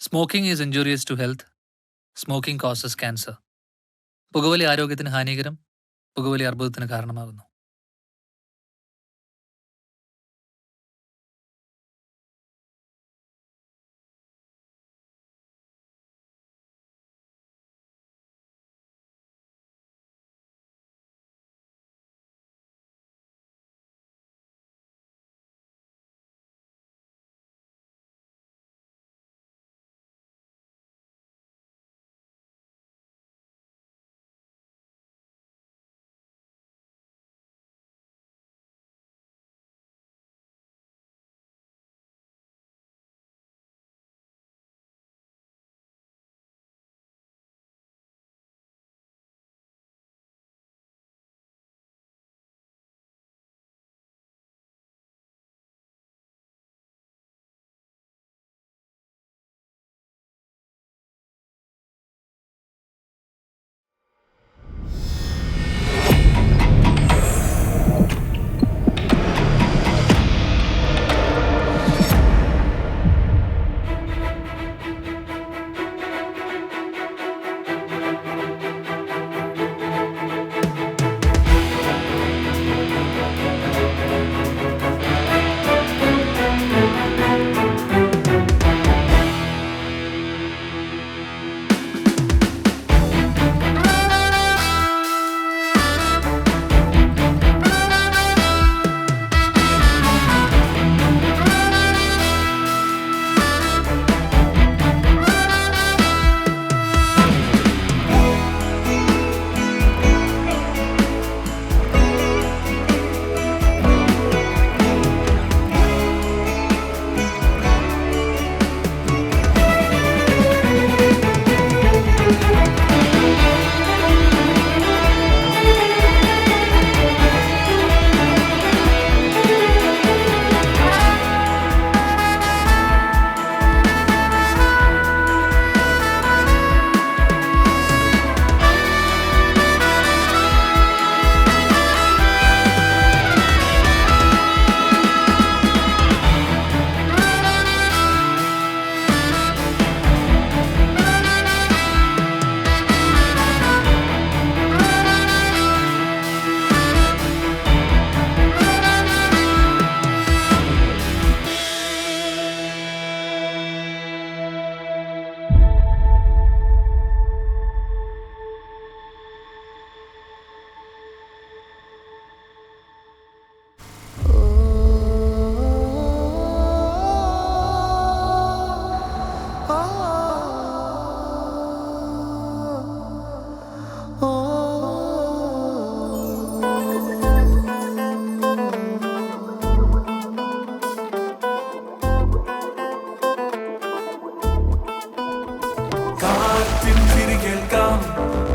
Smoking is injurious to health. Smoking causes cancer. പുകവലി ആരോഗ്യത്തിന് ഹാനികരം. പുകവലി അർബുദത്തിന് കാരണമാകുന്നു.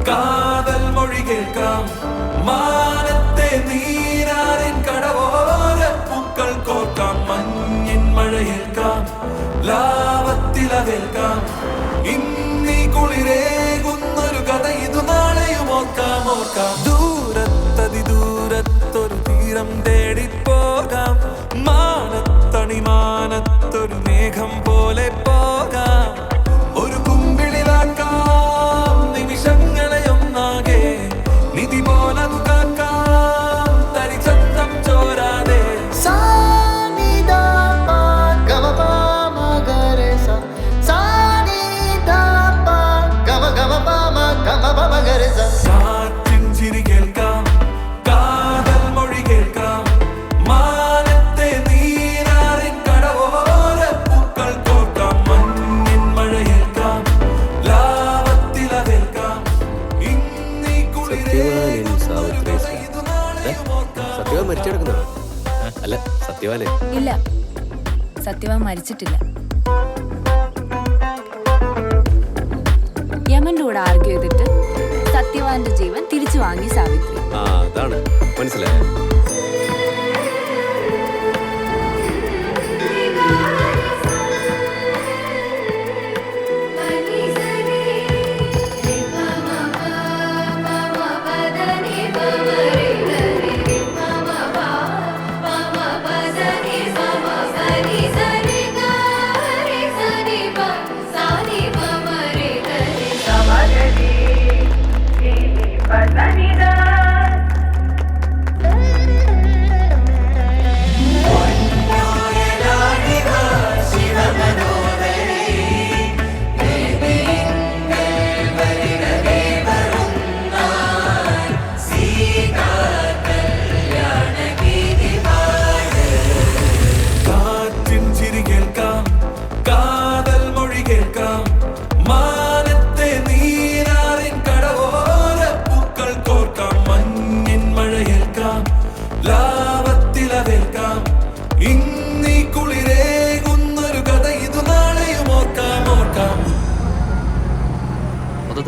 കാതൽ മൊഴി കേൾക്കാം മാനത്തെ നീരാറിൻ കടവോര പൂക്കൾ കോർക്കാം മഞ്ഞിൻ മഴയേൽക്കാം ലാവത്തിലവേൽക്കാം ഇന്നീ കുളിരേകുന്നൊരു കഥ ഇതു നാളെയും ഓർക്കാം ഓർക്കാം ദൂരത്തതിദൂരത്തൊരു തീരം തേടിപ്പോകാം മാനത്തണിമാനത്തൊരു മേഘം പോലെ പോകാം ഒരു കുമ്പിളിലാക്കാം നിമിഷങ്ങളെ ഒന്നാകെ നിധി പോലതു കാക്കാം തരിച്ചന്തം ചോരാതെ കാറ്റിൻ ചിരി കേൾക്കാം കാതൽ മൊഴി കേൾക്കാം മാനത്തെ നീരാറിൻ കടവോര പൂക്കൾ കോർക്കാം മഞ്ഞിൻ മഴയേൽക്കാം ലാവത്തിലവേൽക്കാം ഇന്നീ സത്യവാൻ മരിച്ചെടുക്കുന്നോ? അല്ല സത്യവാനെ ഇല്ല, സത്യവാൻ മരിച്ചിട്ടില്ല. യമന്റെ കൂടെ ആർഗ്യൂ ചെയ്തിട്ട് സത്യവാന്റെ ജീവൻ തിരിച്ചു വാങ്ങി സാവിത്രി. അതാണ് മനസ്സിലായോ? Sani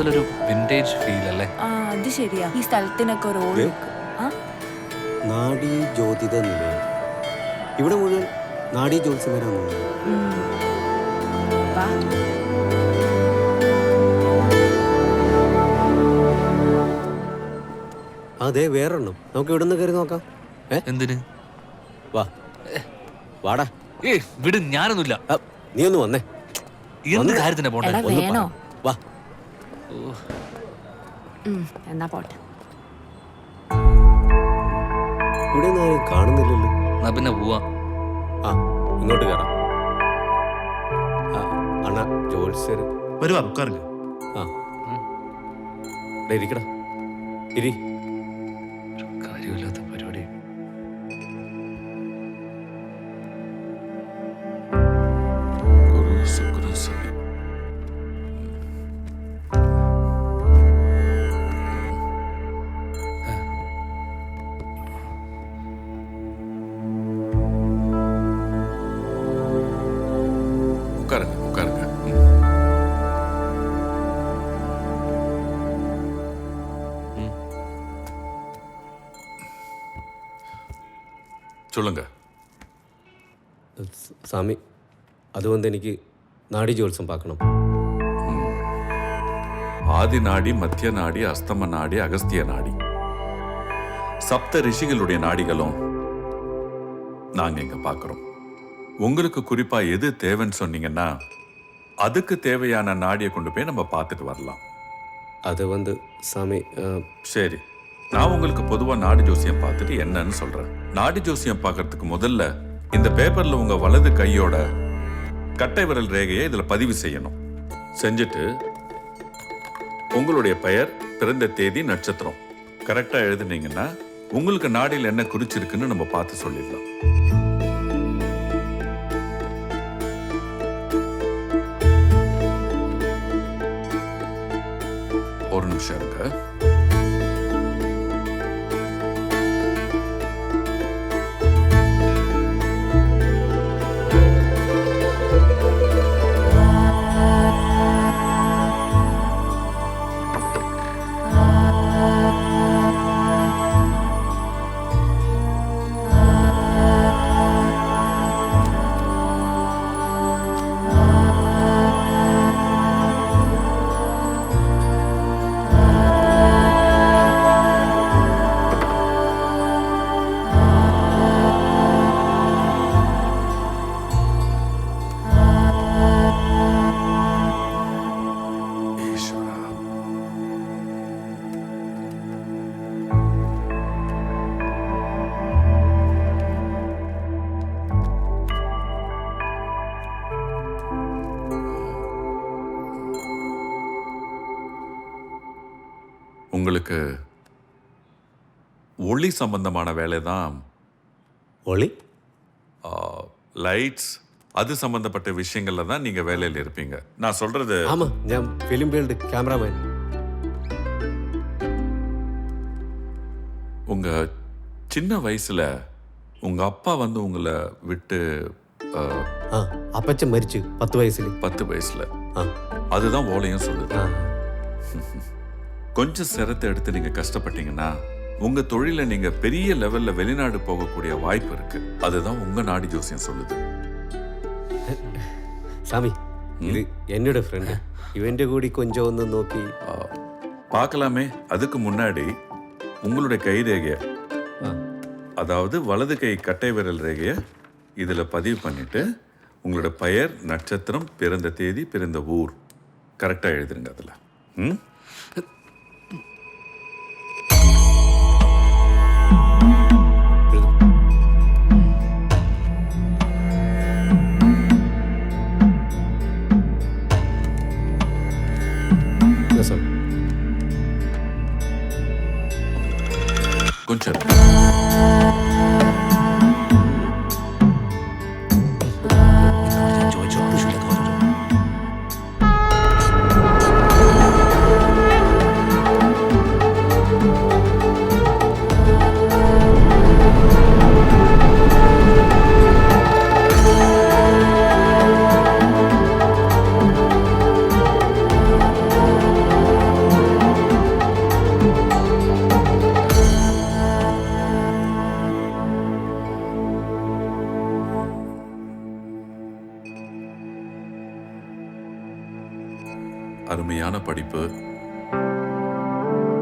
കൂടുതലൊരു വിന്റേജ് ഫീൽ അല്ലേ? ആ അത് ശരിയാ. ഈ സ്ഥലത്തിനൊക്കെ ഒരു ഓൾഡ് ലുക്ക്. ആ നാഡീ ജ്യോതിത നിലയം. ഇവിടെ മുഴുവൻ നാഡീ ജ്യോത്സ്യമാരാണ്. ഉം. വാ. അതെ, വേറൊരെണ്ണം നമുക്ക് ഇവിടെ നിന്ന് കയറി നോക്കാം. എന്തിന്? വാ, വാടാ. വിട്, ഞാനൊന്നുമില്ല. നീ ഒന്ന് വന്നേ. എന്ത് കാര്യത്തിനാ പോണ്ടേ? എടാ വേണോ? വാ. എന്നാ പോട്ടെ. ഇവിടെ ഒന്നും ആരും കാണുന്നില്ലല്ലോ. എന്നാ പിന്നെ പോവാ. ആ, ഇങ്ങോട്ട് കയറാം. അണ്ണ ജോത്സ്യർ വരുവാ, ഉட்காருங்க. ആ, ഇരിക്കടാ, ഇരി. കാര്യമില്ലാത്ത പരിപാടി. உட்காருங்க, உட்காருங்க. சொல்லுங்க. സ്വാമി, അതുകൊണ്ട് എനിക്ക് നാഡീ ജ്യോത്സ്യം பார்க்கணும். ஆதி நாடி, மத்திய நாடி, அஸ்தம நாடி, அகஸ்திய நாடி, சப்த ரிஷிகளுடைய நாடிகளும் நாங்க இங்க பார்க்கிறோம். உங்களுக்கு குறிப்பா எது தேவைன்னு சொன்னீங்கன்னா அதுக்கு தேவையான நாடியை கொண்டு போய் நம்ம பார்த்துட்டு வரலாம். அது வந்து சாமி, சரி, நான் உங்களுக்கு பொதுவா நாடி ஜோசியம் பார்த்துட்டு என்னன்னு சொல்றேன். நாடி ஜோசியம் பார்க்கறதுக்கு முதல்ல இந்த பேப்பர்ல உங்க வலது கையோட கட்டை விரல் ரேகையை இதுல பதிவு செய்யணும். செஞ்சுட்டு உங்களுடைய பெயர், பிறந்த தேதி, நட்சத்திரம் கரெக்டா எழுதுனீங்கன்னா உங்களுக்கு நாடியில் என்ன குறிச்சிருக்குன்னு நம்ம பார்த்து சொல்லிடலாம். ஒரு நிமிஷம் இருங்க. உங்களுக்கு ஒளி சம்பந்தமான வேலை தான். ஒளி, லைட்ஸ், அது சம்பந்தப்பட்ட விஷயங்கள்ல தான் நீங்க வேலையில் இருப்பீங்க. நான் சொல்றது ஆமா, நான் ஃபிலிம் ஃபீல்டு கேமராமேன். உங்க சின்ன வயசுல உங்க அப்பா வந்து உங்களை விட்டு அப்பச்சன் மரிச்சு 10 வயசுல. 10 வயசுல. அதுதான் ஓலையும் சொல்லுது. கொஞ்சம் சிரத்தை எடுத்து நீங்க கஷ்டப்பட்டீங்கன்னா உங்க தொழில நீங்க பெரிய லெவல்ல வெளிநாடு போகக்கூடிய வாய்ப்பு இருக்கு. அதுதான் உங்க நாடி ஜோசியம் சொல்லுது. சாமி, இது என்னோட ஃப்ரெண்டு. இவன்ட கூடி கொஞ்சம் வந்து நோக்கி பார்க்கலாமே. அதுக்கு முன்னாடி உங்களுடைய கை ரேகைய, அதாவது வலது கை கட்டை விரல் ரேகைய இதுல பதிவு பண்ணிட்டு உங்களோட பெயர், நட்சத்திரம், பிறந்த தேதி, பிறந்த ஊர் கரெக்டா எழுதுருங்க அதுல. கொஞ்சம் அருமையான படிப்பு,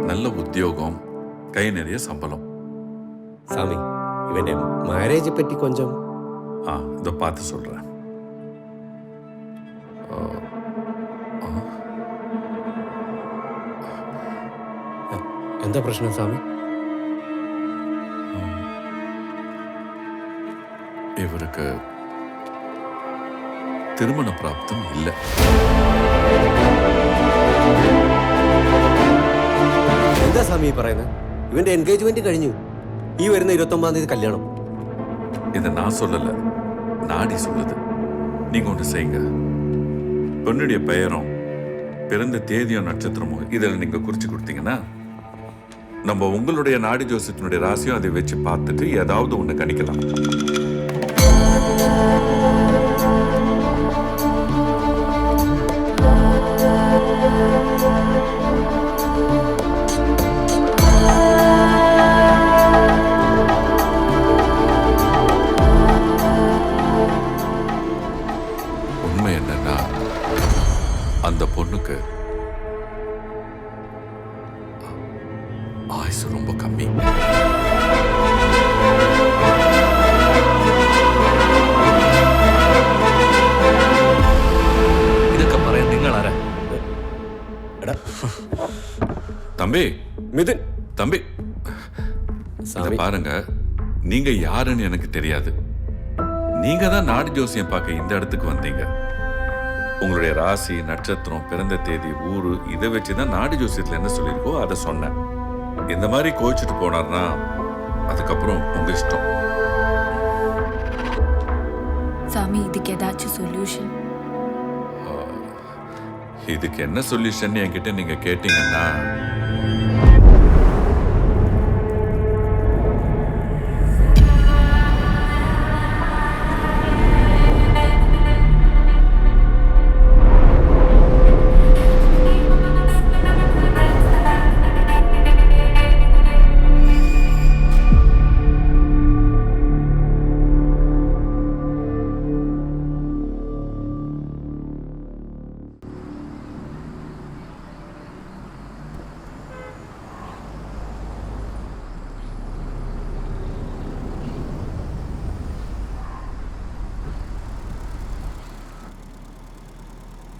நல்ல உத்தியோகம், கை நிறைய சம்பளம். சாமி இவന്റെ മാരേജ് പറ്റി കൊഞ്ചം. இதை பார்த்து சொல்றேன். എന്താ പ്രശ്നം സാമി? இவருக்கு திருமண பிராப்தம் இல்லை. എന്താ സാമി പറയുന്നത്? ഇവന്റെ എൻഗേജ്മെന്റ് കഴിഞ്ഞു. ഈ വരുന്ന 29-ആം തീയതി കല്യാണം. இதை நான் சொல்லல, நாடி சொல்லுது. நீங்க ஒன்று செய்யுங்க. பெண்ணுடைய பெயரும் பிறந்த தேதியும் நட்சத்திரமும் இதில் நீங்க குறிச்சு கொடுத்தீங்கன்னா நம்ம உங்களுடைய நாடி ஜோசியத்தினுடைய ராசியும் அதை வச்சு பார்த்துட்டு ஏதாவது ஒன்று கணிக்கலாம். உண்மை என்னன்னா அந்த பொண்ணுக்கு ஆயுசு ரொம்ப கம்மி. ഇതൊക്കെ പറയാൻ നിങ്ങൾ ആരാ? എടാ தம்பி, മിഥുൻ. தம்பி, இத சாமி பாருங்க, நீங்க யாருன்னு எனக்கு தெரியாது. நீங்க தான் நாடி ஜோசியம் பார்க்க இந்த இடத்துக்கு வந்தீங்க. உங்களுடைய ராசி, நட்சத்திரம், பிறந்த தேதி, ஊரு இதை வச்சுதான் நாடி ஜோசியத்துல என்ன சொல்லியிருக்கோ அதை சொன்னேன். இந்த மாதிரி கோச்சிட்டு போனார்னா அதுக்கப்புறம் உங்க இஷ்டம். சாமி இதுக்கு ஏதாச்சும் சொல்யூஷன்? இதுக்கு என்ன சொல்யூஷன் என்கிட்ட நீங்க கேட்டீங்கன்னா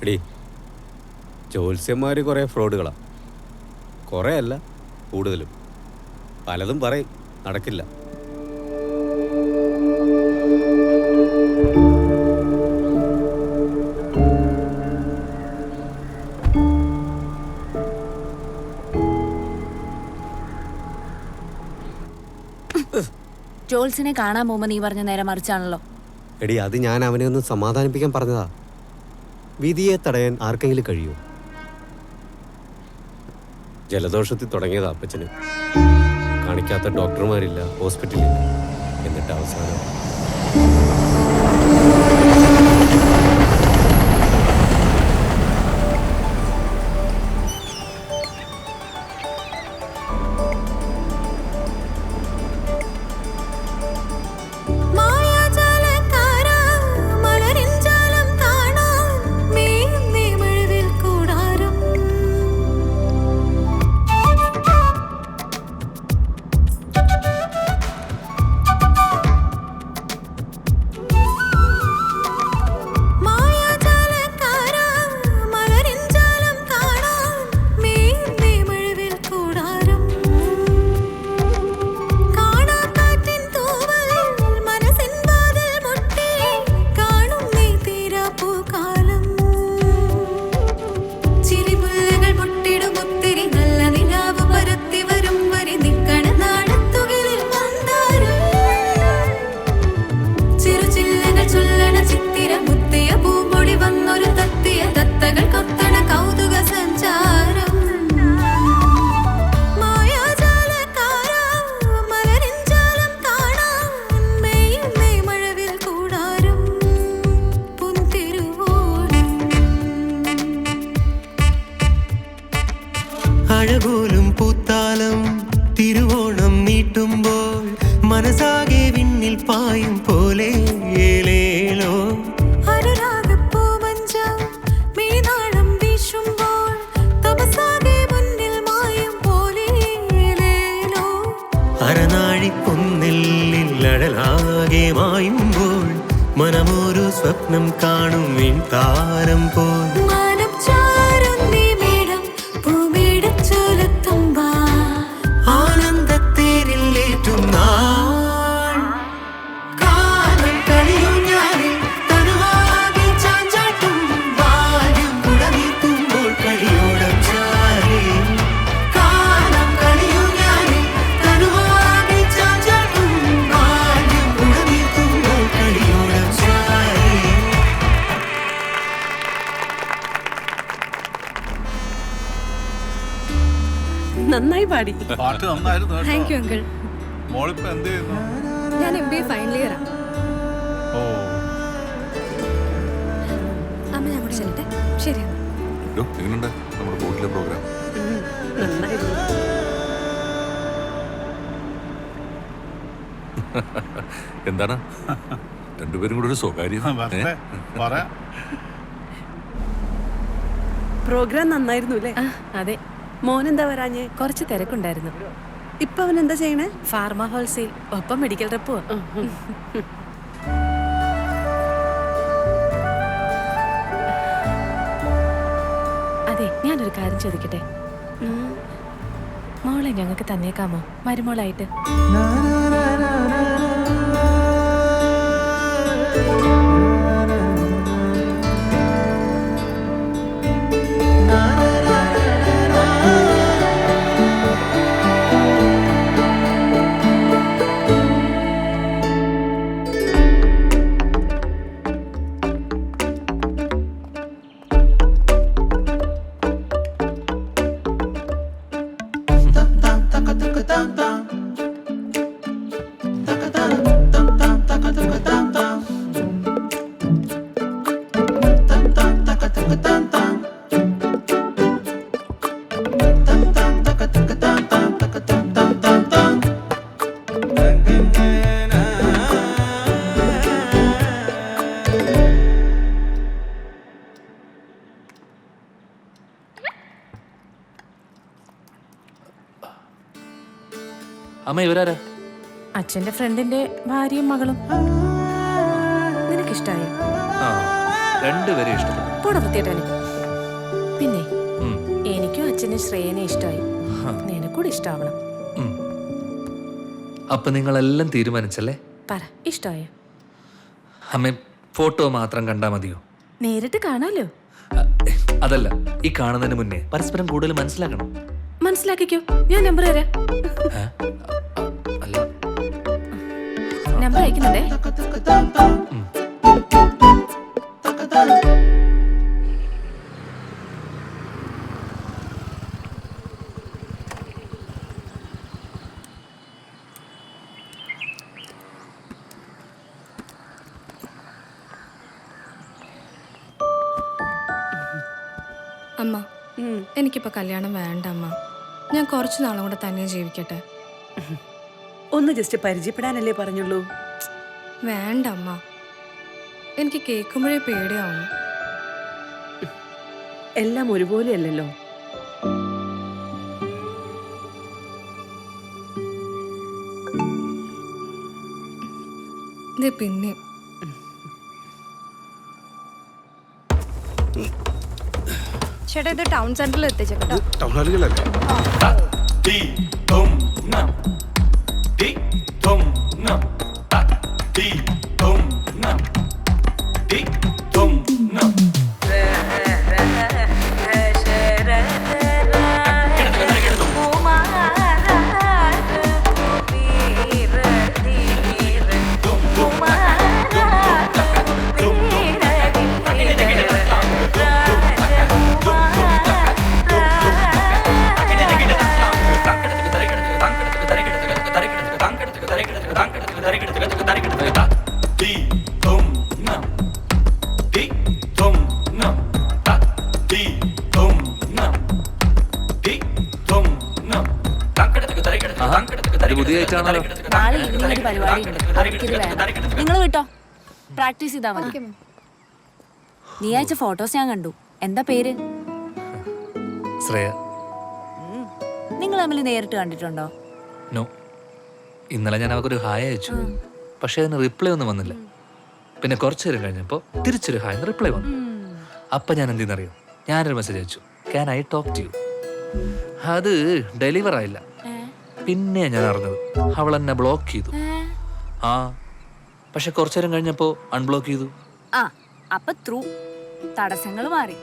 എടീ, ജ്യോത്സ്യന്മാർ കുറേ ഫ്രോഡുകളാണ്. കുറേ അല്ല, കൂടുതലും. പലതും പറയും, നടക്കില്ല. ജോൾസിനെ കാണാൻ പോകുമ്പോൾ നീ പറഞ്ഞ നേരെ മറിച്ചാണല്ലോ. എടീ, അത് ഞാൻ അവനെ ഒന്ന് സമാധാനിപ്പിക്കാൻ പറഞ്ഞതാ. വിധിയെ തടയാൻ ആർക്കെങ്കിലും കഴിയുമോ? ജലദോഷത്തിൽ തുടങ്ങിയതാ അപ്പച്ചന്. കാണിക്കാത്ത ഡോക്ടർമാരില്ല, ഹോസ്പിറ്റലില്ല. എന്നിട്ട് അവസാനം അരനാഴിപ്പൊന്നെല്ലില്ലഴലാകെ മായുമ്പോൾ മനമൊരു സ്വപ്നം കാണും താരം പോൽ ആനന്ദത്തേരില്ലേറ്റും നാൾ കാലം കഴിയും ഞാനിൽ തനുവാകെ ചാഞ്ചാട്ടും ബാല്യം കുടനീർത്തുമ്പോൾ കളിയോടം ചാരി കാലം കഴിയും ഞാനിൽ തനുവാകെ ചാഞ്ചാട്ടും ബാല്യം കുടനീർത്തുമ്പോൾ കളിയോടം ചാരി. നന്നായി പാടി. പാട്ട് നന്നായിരുന്നു കേട്ടോ. Thank you uncle. മോളിപ്പോ എന്ത് ചെയ്യുന്നു? ഞാൻ MBA ഫൈനൽ ഇയറാ. ഓ അമ്മ ഞാൻ കൂടെ ചെല്ലട്ടെ. ശരി. എങ്ങനെയുണ്ട് നമ്മുടെ ബോട്ടിലെ പ്രോഗ്രാം? നന്നായിരുന്നു. എന്താണ് രണ്ടുപേരും കൂടെ ഒരു സ്വകാര്യം? വെറുതെ പറയാം. പ്രോഗ്രാം നന്നായിരുന്നു അല്ലേ? അതെ, മോൻ എന്താ വരാഞ്ഞേ? കുറച്ച് തിരക്കുണ്ടായിരുന്നു. ഇപ്പൊ അവൻ എന്താ ചെയ്യണേ? ഫാർമ ഹോൾസെയിൽ ഒപ്പം മെഡിക്കൽ റെപ്പോ. അതെ, ഞാനൊരു കാര്യം ചോദിക്കട്ടെ? മോളെ ഞങ്ങൾക്ക് തന്നേക്കാമോ മരുമോളായിട്ട്? അമ്മ ഇവരാരാ? അച്ഛന്റെ ഫ്രണ്ടിന്റെ ഭാര്യയും മകളും. നിനക്കിഷ്ടായോ? ആ, രണ്ടുപേരെയും ഇഷ്ടപ്പെട്ടു. പോടാ വൃത്തിയേട്ടാനെ. പിന്നെ എനിക്കും അച്ഛനെ ശ്രേയനെ ഇഷ്ടമായി. നിനക്കൂടെ ഇഷ്ടാവണം. അപ്പൊ നിങ്ങളെല്ലാം തീരുമാനിച്ചല്ലേ? പറ, ഇഷ്ടമായോ? അമ്മ ഫോട്ടോ മാത്രം കണ്ടാ മതിയോ? നേരിട്ട് കാണാലോ. അതല്ല, ഈ കാണുന്നതിന് മുന്നേ പരസ്പരം കൂടുതൽ മനസ്സിലാക്കണം. മനസ്സിലാക്കിക്കോ, ഞാൻ നമ്പർ തരാം. അല്ല, നമ്പർ അയക്കുന്നുണ്ടേ. അമ്മ, എനിക്കിപ്പോൾ കല്യാണം വേണ്ട അമ്മ. ഞാൻ കുറച്ച് നാളും കൂടെ തന്നെ ജീവിക്കട്ടെ. ഒന്ന് ജസ്റ്റ് പരിചയപ്പെടാനല്ലേ പറഞ്ഞുള്ളൂ. വേണ്ട അമ്മ, എനിക്ക് കേൾക്കുമ്പോഴേ പേടിയാവുന്നു. എല്ലാം ഒരുപോലെയല്ലല്ലോ. ഇത് പിന്നെ ചേട്ടാ, ഇത് ടൗൺ സെന്ററിൽ എത്തിച്ചേട്ടോ. നാളെ ഈവനിങ് ഒരു പരിപാടി ഉണ്ട്. എനിക്കിത് വേണം. നിങ്ങൾ വിട്ടോ, പ്രാക്ടീസ് ചെയ്താൽ മതി. നീ അയച്ച ഫോട്ടോസ് ഞാൻ കണ്ടു. എന്താ പേര്? ശ്രേയ. നിങ്ങൾ തമ്മിൽ നേരിട്ട് കണ്ടിട്ടുണ്ടോ? നോ. ഇന്നലെ ഞാൻ അവക്കൊരു ഹായ് അയച്ചു, പക്ഷെ അതിന് റിപ്ലൈ ഒന്നും വന്നില്ല. പിന്നെ കുറച്ചു നേരം കഴിഞ്ഞപ്പോൾ തിരിച്ചൊരു ഹായ് റിപ്ലൈ വന്നു. അപ്പം ഞാൻ എന്തെന്നറിയോ, ഞാനൊരു മെസ്സേജ് അയച്ചു, can I talk to you. അത് ഡെലിവർ ആയില്ല. പിന്നെ ഞാൻ അറിഞ്ഞത് അവൾ എന്നെ ബ്ലോക്ക് ചെയ്തു. ആ പക്ഷെ കുറച്ചു നേരം കഴിഞ്ഞപ്പോൾ അൺബ്ലോക്ക് ചെയ്തു. ആ അപ്പൊ ത്രൂ തടസ്സങ്ങൾ മാറി.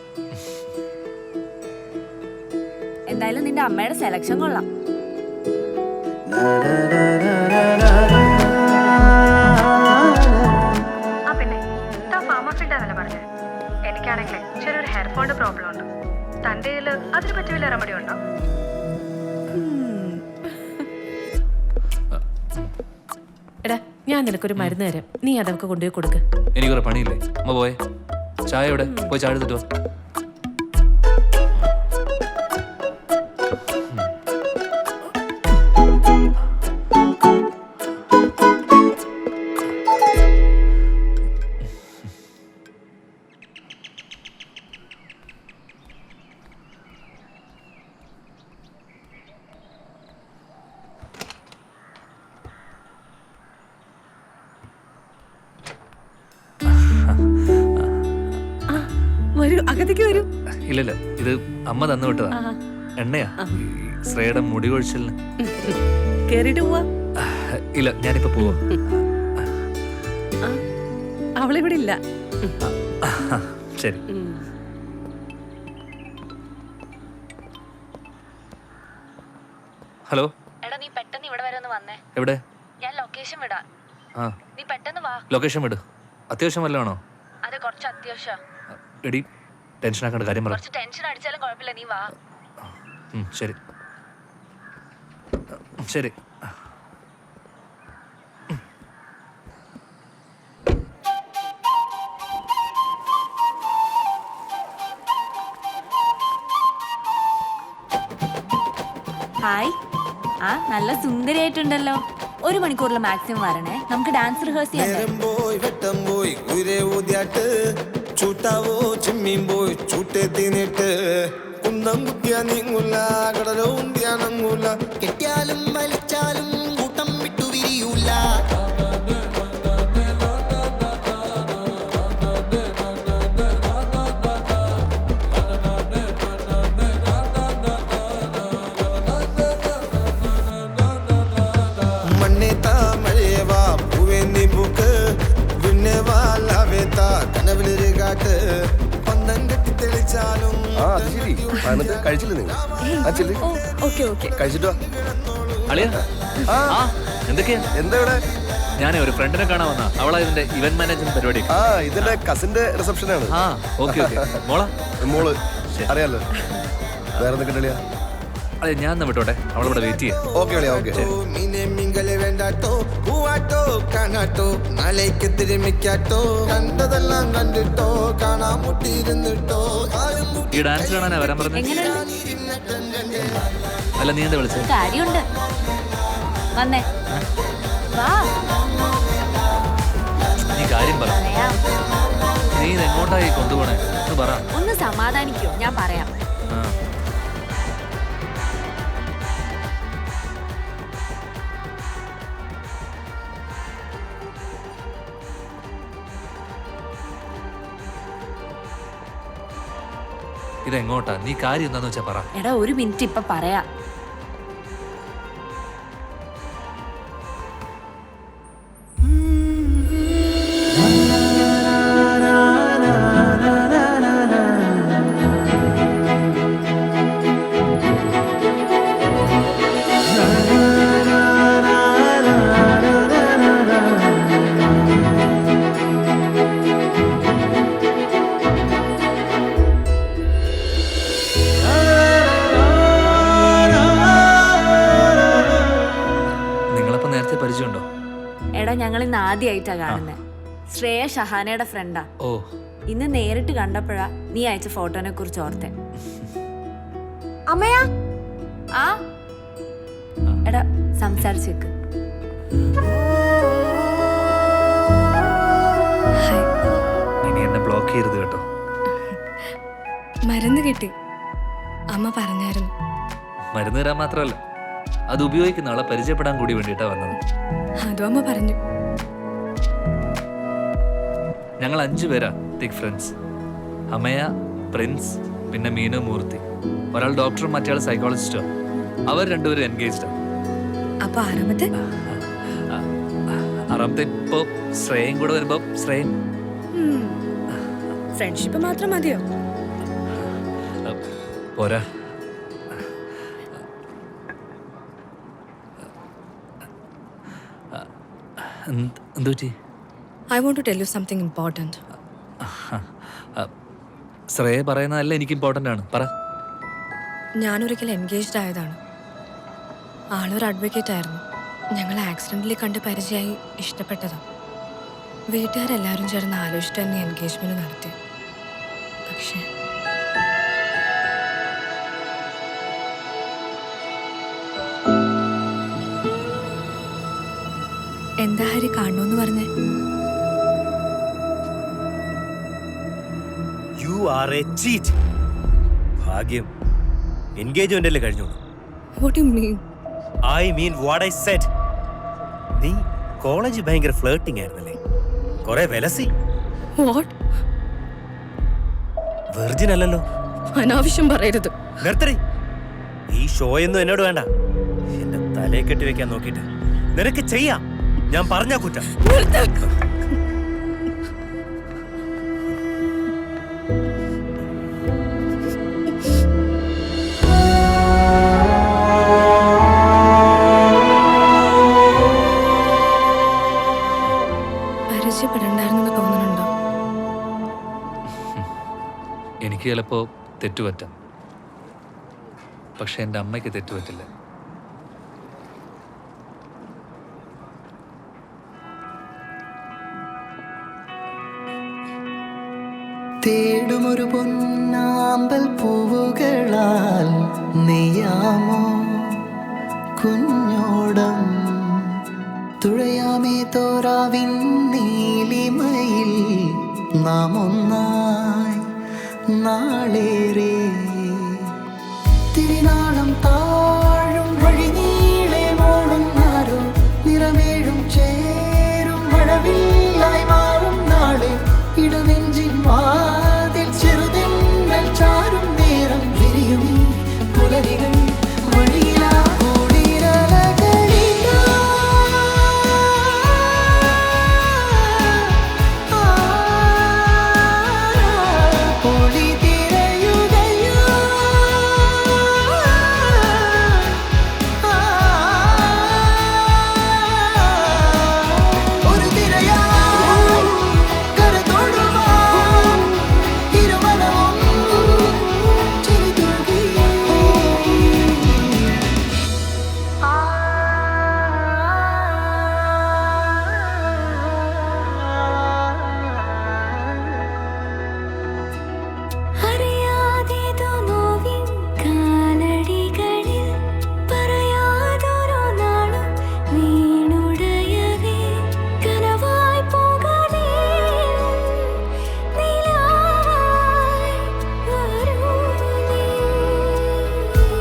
എന്തായാലും നിന്റെ അമ്മയുടെ സെലക്ഷൻ കൊള്ളാം. എനിക്കാണെങ്കിൽ ചെറിയൊരു ഹെയർ ഫോണിന്റെ പ്രോബ്ലം ഉണ്ട്. തന്റെ അതിനെ പറ്റി വല്ല റെമഡി ഉണ്ടോ? എടാ ഞാൻ നിനക്കൊരു മരുന്ന് തരാം, നീ അതൊക്കെ കൊണ്ടുപോയി കൊടുക്ക്. എനിക്കൊരു പണിയില്ലേ, അമ്മ പോയെ. ചായ എവിടെ? പോയി ചായ എടുത്തിട്ട് വാ. വരൂ, അകത്തേക്ക് വരൂ. ഇല്ലല്ല, ഇത് അമ്മ തന്നു വിട്ടതാ. എണ്ണയാ, ശ്രേയുടെ മുടി കൊഴിച്ചലിന്. കേറിട്ട് പോവാ. ഇല്ല, ഞാനിപ്പോ പോവാ. അവളിവിടെ ഇല്ല. ശരി. ഹലോ. എടാ നീ പെട്ടെന്ന് ഇവിടെ വരെ ഒന്ന് വന്നേ. എവിടെ? ഞാൻ ലൊക്കേഷൻ വിടാം. ആ നീ പെട്ടെന്ന് വാ. ലൊക്കേഷൻ വിട്. അത്യാവശ്യം വല്ലതാണോ? അത് കുറച്ച് അത്യാവശ്യം. എടി, ടെൻഷൻ ആക്കേണ്ട കാര്യം പറ. കുറച്ച് ടെൻഷൻ അടിച്ചാലും കുഴപ്പമില്ല, നീ വാ. ശരി ശരി. ഹായ്. ആ നല്ല സുന്ദരിയായിട്ടുണ്ടല്ലോ. 1 മണിക്കൂറിൽ മാക്സിമം വരണേ, നമുക്ക് ഡാൻസ് റിഹേഴ്സ് ചെയ്യാം. ചൂട്ടാവോ ചിമ്മിയും പോയി ചൂട്ടെ തിന്നിട്ട് കുന്തം കുത്തിയാ നീങ്ങൂല, കടലോ ഉന്തിയാ നങ്ങൂല, കെട്ടിയാലും വലിച്ചാലും കൂട്ടം വിട്ടു വിരിയൂല. മണ്ണേത്താ മഴയവാ പൂവേ നീ പൂക്ക്, വിണ്ണേവാ ലാവേത്താ കനവിലൊരു കാട്ട്, പന്തം കെട്ടി തെളിച്ചാലും. കഴിച്ചില്ല നിങ്ങൾ? കഴിച്ചിട്ടോ? എന്തൊക്കെയാ? എന്താ ഇവിടെ? ഞാനേ ഒരു ഫ്രണ്ടിനെ കാണാൻ വന്നാ. അവളാ ഇതിന്റെ ഇവന്റ് മാനേജ്മെന്റ് പരിപാടി. ആ, ഇതിന്റെ കസിന്റെ റിസപ്ഷൻ ആണ്. ആ ഓക്കെ ഓക്കെ. മോളാ? മോള് അറിയാലോ. വേറെ എന്തൊക്കെ കളിയാ? അതെ, ഞാൻ ഒന്ന് വിട്ടോട്ടെ, അവളിവിടെ വെയിറ്റ് ചെയ്യാം. ഓക്കെ കളിയാ. ഓക്കെ. മീനെ മിങ്കലെ വേണ്ടാട്ടോ, പൂവാട്ടോ കാണാട്ടോ, നാളേക്ക് തിരുമിക്കാട്ടോ, കണ്ടതെല്ലാം കണ്ടിട്ടോ, കാണാൻ മുട്ടിയിരുന്നിട്ടോ. ഈ ഡാൻസ് കാണാനാ വരാൻ പറഞ്ഞത്? അല്ല, നീ എന്താ വിളിച്ചത്? കാര്യമുണ്ട്, വന്നേ. വാ. നീ കാര്യം പറ. നീ ഇത് എങ്ങോട്ടായി കൊണ്ടുപോണേ ഒന്ന് പറ. ഒന്ന് സമാധാനിക്കോ, ഞാൻ പറയാം. ഇതെങ്ങോട്ടാ? നീ കാര്യം എന്താന്ന് വെച്ചാ പറ. എടാ 1 മിനിറ്റ്, ഇപ്പൊ പറയാ. പരിചയമുണ്ടോ? എടാ ഞങ്ങൾ ഇന്ന് ആദ്യമായിട്ടാ കാണുന്നത്. ശ്രേയ ഷഹാനയുടെ ഫ്രണ്ടാ. ഓ, ഇന്ന് നേരിട്ട് കണ്ടപ്പോഴാ നീ അയച്ച ഫോട്ടോനെ കുറിച്ച് ഓർത്തെ. അമ്മയാ? ആ എടാ സംസാരിച്ചേക്ക്. ഇനി എന്നെ ബ്ലോക്ക് ചെയ്യരുത് കേട്ടോ. മരുന്ന് കിട്ടി, അമ്മ പറഞ്ഞായിരുന്നു. മരുന്ന് തരാൻ മാത്രമല്ല, അത് ഉപയോഗിക്കുന്ന ആളെ പരിചയപ്പെടാൻ കൂടി വേണ്ടിയിട്ടാ വന്നത്. അതും അമ്മ പറഞ്ഞു. ഞങ്ങൾ 5 പേരാ തിക് ഫ്രണ്ട്സ്. അമയ, പ്രിൻസ്, പിന്നെ മീനു, മൂർത്തി. ഒരാൾ ഡോക്ടറും മറ്റേ ആൾ സൈക്കോളജിസ്റ്റോ. അവർ രണ്ടുപേരും എൻഗേജ്ഡാണ്. അപ്പൊ ആറാമത്തെ ഇപ്പോ ശ്രേയും കൂടെ വരുമ്പോ ശ്രേയും. ഫ്രണ്ട്ഷിപ്പ് മാത്രം മതിയോ? പോരാ. എന്തുപറ്റി? I want to tell you something important. Shreya പറയുന്നതല്ല എനിക്ക് ഇമ്പോർട്ടൻ്റ് ആണ്. പറ. ഞാനൊരിക്കൽ എൻഗേജ്ഡ് ആയതാണ്. ആളൊരു അഡ്വക്കേറ്റ് ആയിരുന്നു. ഞങ്ങൾ ആക്സിഡൻ്റലി കണ്ട് പരിചയമായി ഇഷ്ടപ്പെട്ടതാണ്. വീട്ടുകാരെല്ലാവരും ചേർന്ന് ആലോചിച്ചിട്ട് തന്നെ എൻഗേജ്മെൻറ്റ് നടത്തി. പക്ഷേ എന്താ ഹരി കാണണമെന്ന് പറഞ്ഞേ? You are a cheat. ഭാഗ്യം എൻഗേജ്മെന്റ് അല്ലേ കഴിഞ്ഞോളൂ. What you mean? I mean what I said. നീ കോളേജ് ഭയങ്കര ഫ്ലേർട്ടിംഗ് ആയിരുന്നല്ലേ, കുറെ വിലസി. വാട്ട്? വെർജിൻ അല്ലല്ലോ. അനാവശ്യം പറയരുത്. നിർത്തടി. ഈ ഷോയൊന്നും എന്നോട് വേണ്ട. എന്റെ തലയെ കെട്ടി വെക്കാൻ നോക്കിയിട്ട് നിനക്ക് ചെയ്യാം. ഞാൻ പറഞ്ഞ കുറ്റം. പരിചയപ്പെടണ്ടായിരുന്നു തോന്നുന്നുണ്ടോ? എനിക്ക് ചിലപ്പോ തെറ്റുപറ്റാം, പക്ഷെ എൻ്റെ അമ്മയ്ക്ക് തെറ്റുപറ്റില്ല. തേടുമൊരു പൊന്നാമ്പൽ പൂവുകളാൽ നെയ്യാമോ കുഞ്ഞോടം, തുഴയാമേ തോരാവിൻ നീലിമയിൽ നാം ഒന്നായി നാളേറെ. തിരുനാളം താഴും വഴി നീളെ മോടുന്നാരോ നിറമേഴും ചേരും മഴവില്ലായി മാറും നാളെ. ഇടനെഞ്ചിൻ വാതിൽ ചെറുതെന്നൽ ചാരും നേരം വിരിയും പുലരികൾ വഴിയിലാ കൂടിരലകളിലാ. ഒളി തിരയുകയോ ഒരു തിരയാ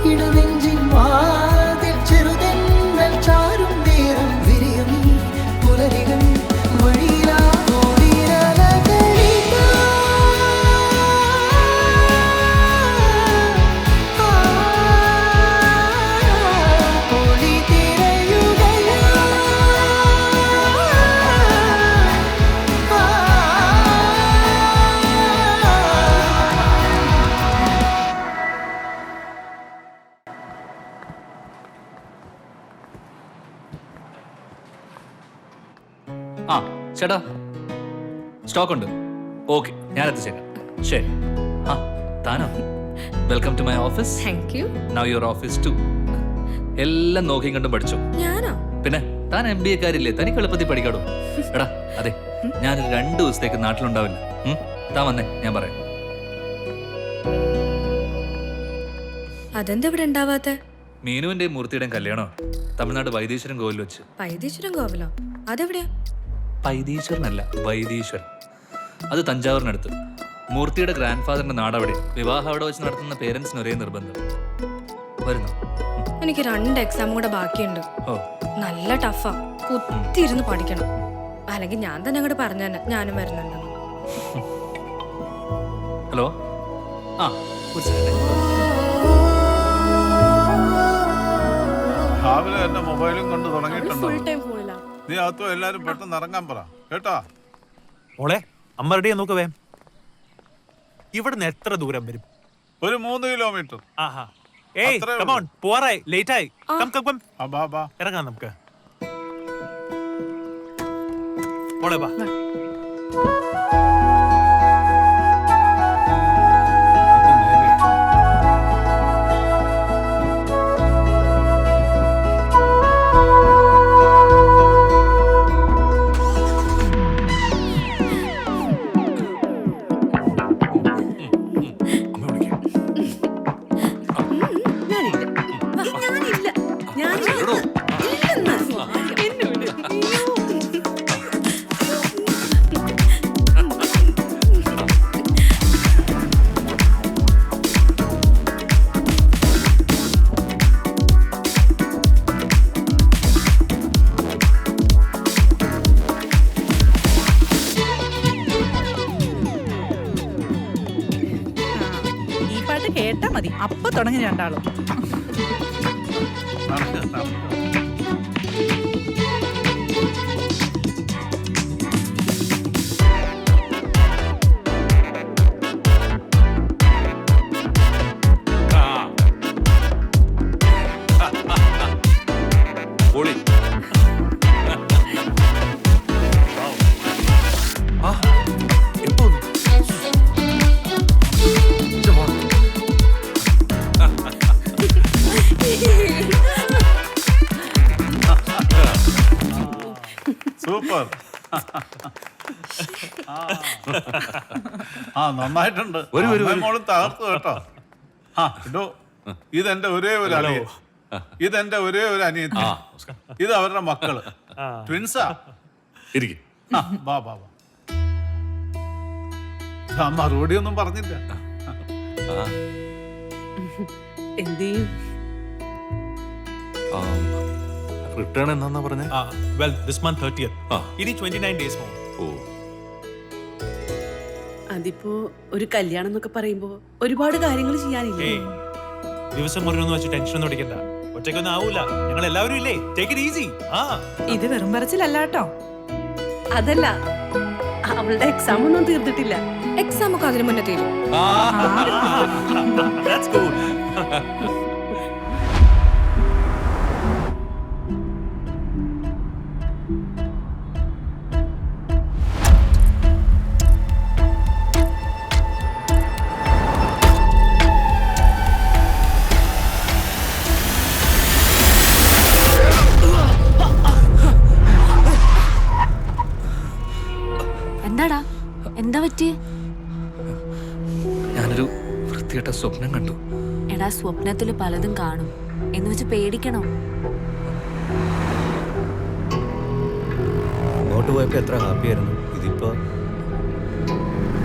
ഇടനെഞ്ചിൻ വാതിൽ ചെറുതെന്നൽ ചാരും നേരം വിരിയും പുലരികൾ വഴിയിലാ കൂടിരലകളിലാ. ഒളി തിരയുകയോ ആ ചേട്ടാ, സ്റ്റോക്ക് ഉണ്ട്. ഓക്കെ, ഞാൻ എത്തിച്ചേക്കാം. ശരി. ആ താനോ? Welcome to my office. Thank you. Now your office too. എല്ലാം നോക്കിയും കണ്ടും പഠിച്ചോ. ഞാനോ? പിന്നെ താൻ MBA കാരില്ലേ, തനിക്ക് എളുപ്പത്തിൽ പഠിക്കാടോ. എടാ അതെ, ഞാനൊരു 2 ദിവസത്തേക്ക് നാട്ടിലുണ്ടാവില്ല. താൻ വന്നേ, ഞാൻ പറയാം. അതെന്താ ഇവിടെ ഉണ്ടാവാത്തെ? മീനുവിന്റെയും മൂർത്തിയുടെയും കല്യാണം തമിഴ്നാട് വൈദീശ്വരൻ കോവിൽ വെച്ച്. വൈദീശ്വരൻ കോവിലോ? അതെവിടെയാ? വൈദീശ്വരനല്ല, വൈദീശ്വരൻ. അത് തഞ്ചാവൂരിനടുത്ത്. മൂർത്തിയുടെ ഗ്രാൻഡ് ഫാദറിന്റെ നാടവിടെ. വിവാഹം അവിടെ വെച്ച് നടത്തുന്ന പേരൻസിന് ഒരേ നിർബന്ധം. വരുന്നു. എനിക്ക് 2 എക്സാം കൂടെ ബാക്കിയുണ്ട്. നല്ല ടഫാ, കുത്തിയിരുന്ന് പഠിക്കണം. അല്ലെങ്കിൽ ഞാൻ തന്നെ അങ്ങോട്ട് പറഞ്ഞു തന്നെ ഞാനും വരുന്നുണ്ടെന്ന്. ഹലോ ആ ഒരു സെക്കൻഡ്. രാവിലെ എന്റെ മൊബൈലും കൊണ്ട് തുടങ്ങിയിട്ടുണ്ടോ? Full time ഫോണിലാ. നീ അകത്തോ എല്ലാരും പെട്ടെന്ന് ഇറങ്ങാൻ പറ കേട്ടാ. മോളെ അമ്മ റെഡിയാ നോക്ക് വേം. ഇവിടുന്ന് എത്ര ദൂരം വരും? ഒരു 3 കിലോമീറ്റർ. ആഹാ. ഏയ് കം ഓൺ, പോറായി, ലേറ്റ് ആയി. Come come come. ബാ ഇറങ്ങാം നമുക്ക്. മോളെ ബാ. കേട്ടാ മതി, അപ്പൊ തുടങ്ങി രണ്ടാളും. സൂപ്പർ. നന്നായിട്ടുണ്ട്. മോളും തകർത്തു കേട്ടോ. ഇതെന്റെ ഒരേ ഒരു അനിയൻ, ഇതെന്റെ ഒരേ ഒരു അനിയത്തി, ഇത് അവരുടെ മക്കള്, ട്വിൻസാ. ബാ ബാ ബാ. മറുപടി ഒന്നും പറഞ്ഞില്ല. റിട്ടേൺ എന്നാ പറഞ്ഞേ? Well this month 30th. ഇനി 29 days more. അതിപ്പോ ഒരു കല്യാണം എന്നൊക്കെ പറയുമ്പോ ഒരുപാട് കാര്യങ്ങൾ ചെയ്യാനില്ലേ? ദിവസം മുറിവെന്ന് വെച്ച് ടെൻഷൻ ഒന്നും അടിക്കണ്ട. ഒറ്റയ്ക്കൊന്നും ആവൂല, ഞങ്ങൾ എല്ലാവരും ഇല്ലേ. Take it easy. ഇത് വെറും പറച്ചിലല്ല കേട്ടോ. അതല്ല, അവളുടെ എക്സാം ഒന്നും തീർന്നിട്ടില്ല. എക്സാം ഒക്കെ അതിന് മുന്നേ തീരും. That's good. എന്താടാ, എന്താ പറ്റിയേ? ഞാനൊരു വൃത്തികെട്ട സ്വപ്നം കണ്ടു. എടാ, സ്വപ്നത്തിൽ പലതും കാണും എന്ന് വെച്ച് പേടിക്കണോ? അങ്ങോട്ട് പോയപ്പോ എത്ര ഹാപ്പി ആയിരുന്നു, ഇതിപ്പോ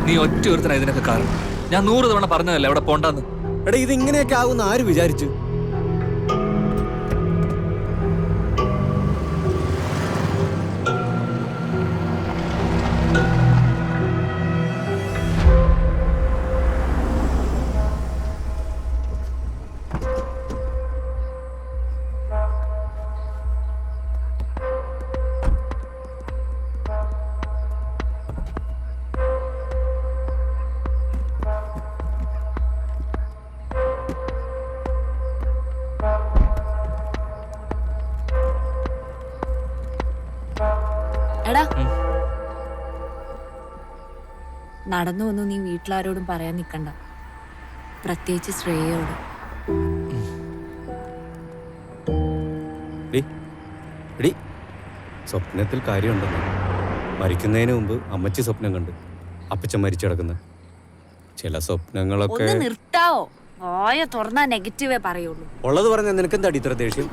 നീ ഒറ്റ ഒരുത്തന ഇതിനൊക്കെ കാരണം. ഞാൻ 100 തവണ പറഞ്ഞതല്ലേ അവിടെ പോണ്ടെന്ന്. എടാ, ഇത് ഇങ്ങനെയൊക്കെ ആവുന്ന ആര് വിചാരിച്ചു? എടാ, നടന്നു ഒന്നും നീ വീട്ടിലാരോടും പറയാൻ നിൽക്കണ്ട, പ്രത്യേകിച്ച് ശ്രേയയോട്. സ്വപ്നത്തിൽ കാര്യമുണ്ടല്ലോ. മരിക്കുന്നതിന് മുമ്പ് അമ്മച്ചി സ്വപ്നം കണ്ട് അപ്പച്ചൻ മരിച്ചു കിടക്കുന്നത്. ചില സ്വപ്നങ്ങളൊക്കെ ഒന്ന് നിർത്താവോ? ഓയ തുറന്നാ നെഗറ്റീവേ പറയുള്ളൂ. ഉള്ളത് പറഞ്ഞ നിനക്കെന്താടി ഇത്ര ദേഷ്യം?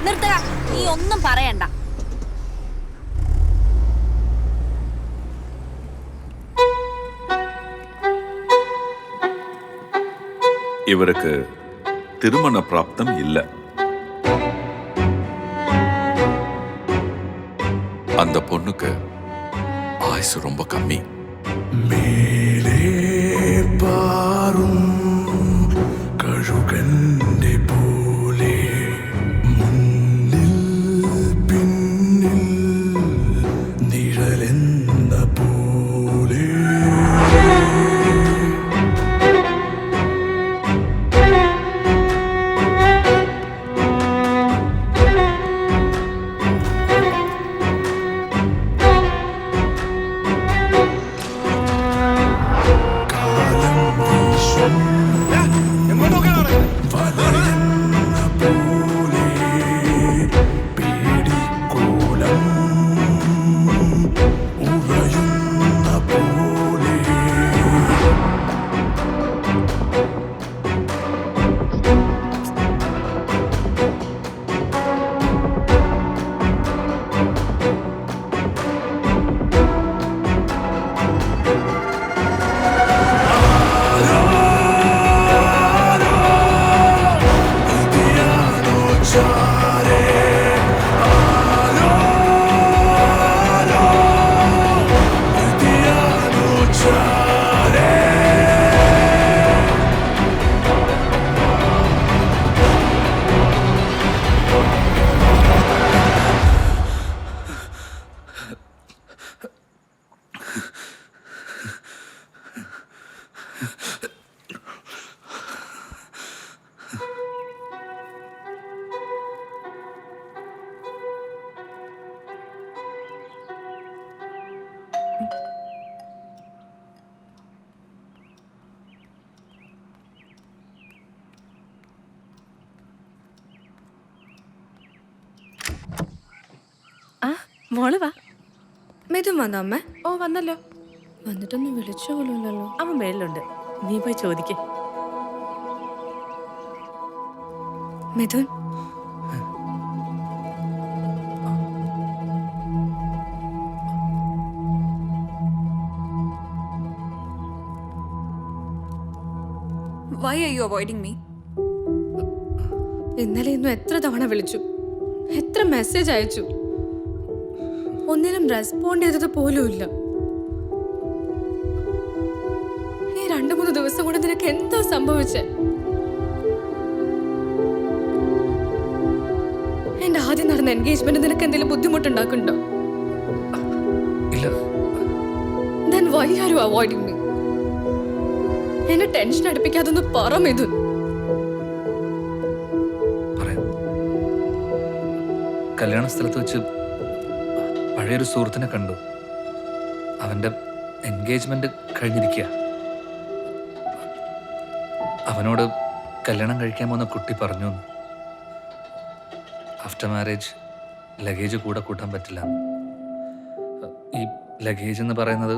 നിർത്തടാ, നീ ഒന്നും പറയണ്ട. ഇവർക്ക് திருமண பிராப்தம் இல்லை. அந்த பொண்ணுக்கு ஆயுசு ரொம்ப கம்மி. മേലേ പാറും കഴുകന്റെ പോലെ മുന്നിൽ പിന്നിൽ നിഴലെന്ന പോലെ ആ മോള് വാ. മിഥുൻ വന്നോ അമ്മ? ഓ വന്നല്ലോ. വന്നിട്ടൊന്നും വിളിച്ചു പോലുമില്ലല്ലോ. അവൻ മേളിലുണ്ട്, നീ പോയി ചോദിക്ക. Mithun, Why are you avoiding me? ഇന്നലെ ഇന്നും എത്ര തവണ വിളിച്ചു, എത്ര മെസ്സേജ് അയച്ചു, ഒന്നിനും റെസ്പോണ്ട് ചെയ്തത് പോലുമില്ല. ഈ 2-3 ദിവസം കൊണ്ട് നിനക്ക് എന്താ സംഭവിച്ചേ? എന്റെ ആദ്യം നടന്ന എൻഗേജ്മെന്റ് നിനക്ക് എന്തെങ്കിലും ബുദ്ധിമുട്ടുണ്ടാക്കുന്നുണ്ടോ? Then why are you avoiding me? എന്നെ ടെൻഷൻ അടുപ്പിക്കാതൊന്ന് പറ മിഥുൻ. കല്യാണ സ്ഥലത്ത് വെച്ച് പഴയൊരു സുഹൃത്തിനെ കണ്ടു. അവന്റെ എൻഗേജ്മെന്റ് കഴിഞ്ഞിരിക്കുക. അവനോട് കല്യാണം കഴിക്കാൻ പോകുന്ന കുട്ടി പറഞ്ഞു ആഫ്റ്റർ മാരേജ് ലഗേജ് കൂടെ കൂട്ടാൻ പറ്റില്ല. ഈ ലഗേജ് എന്ന് പറയുന്നത്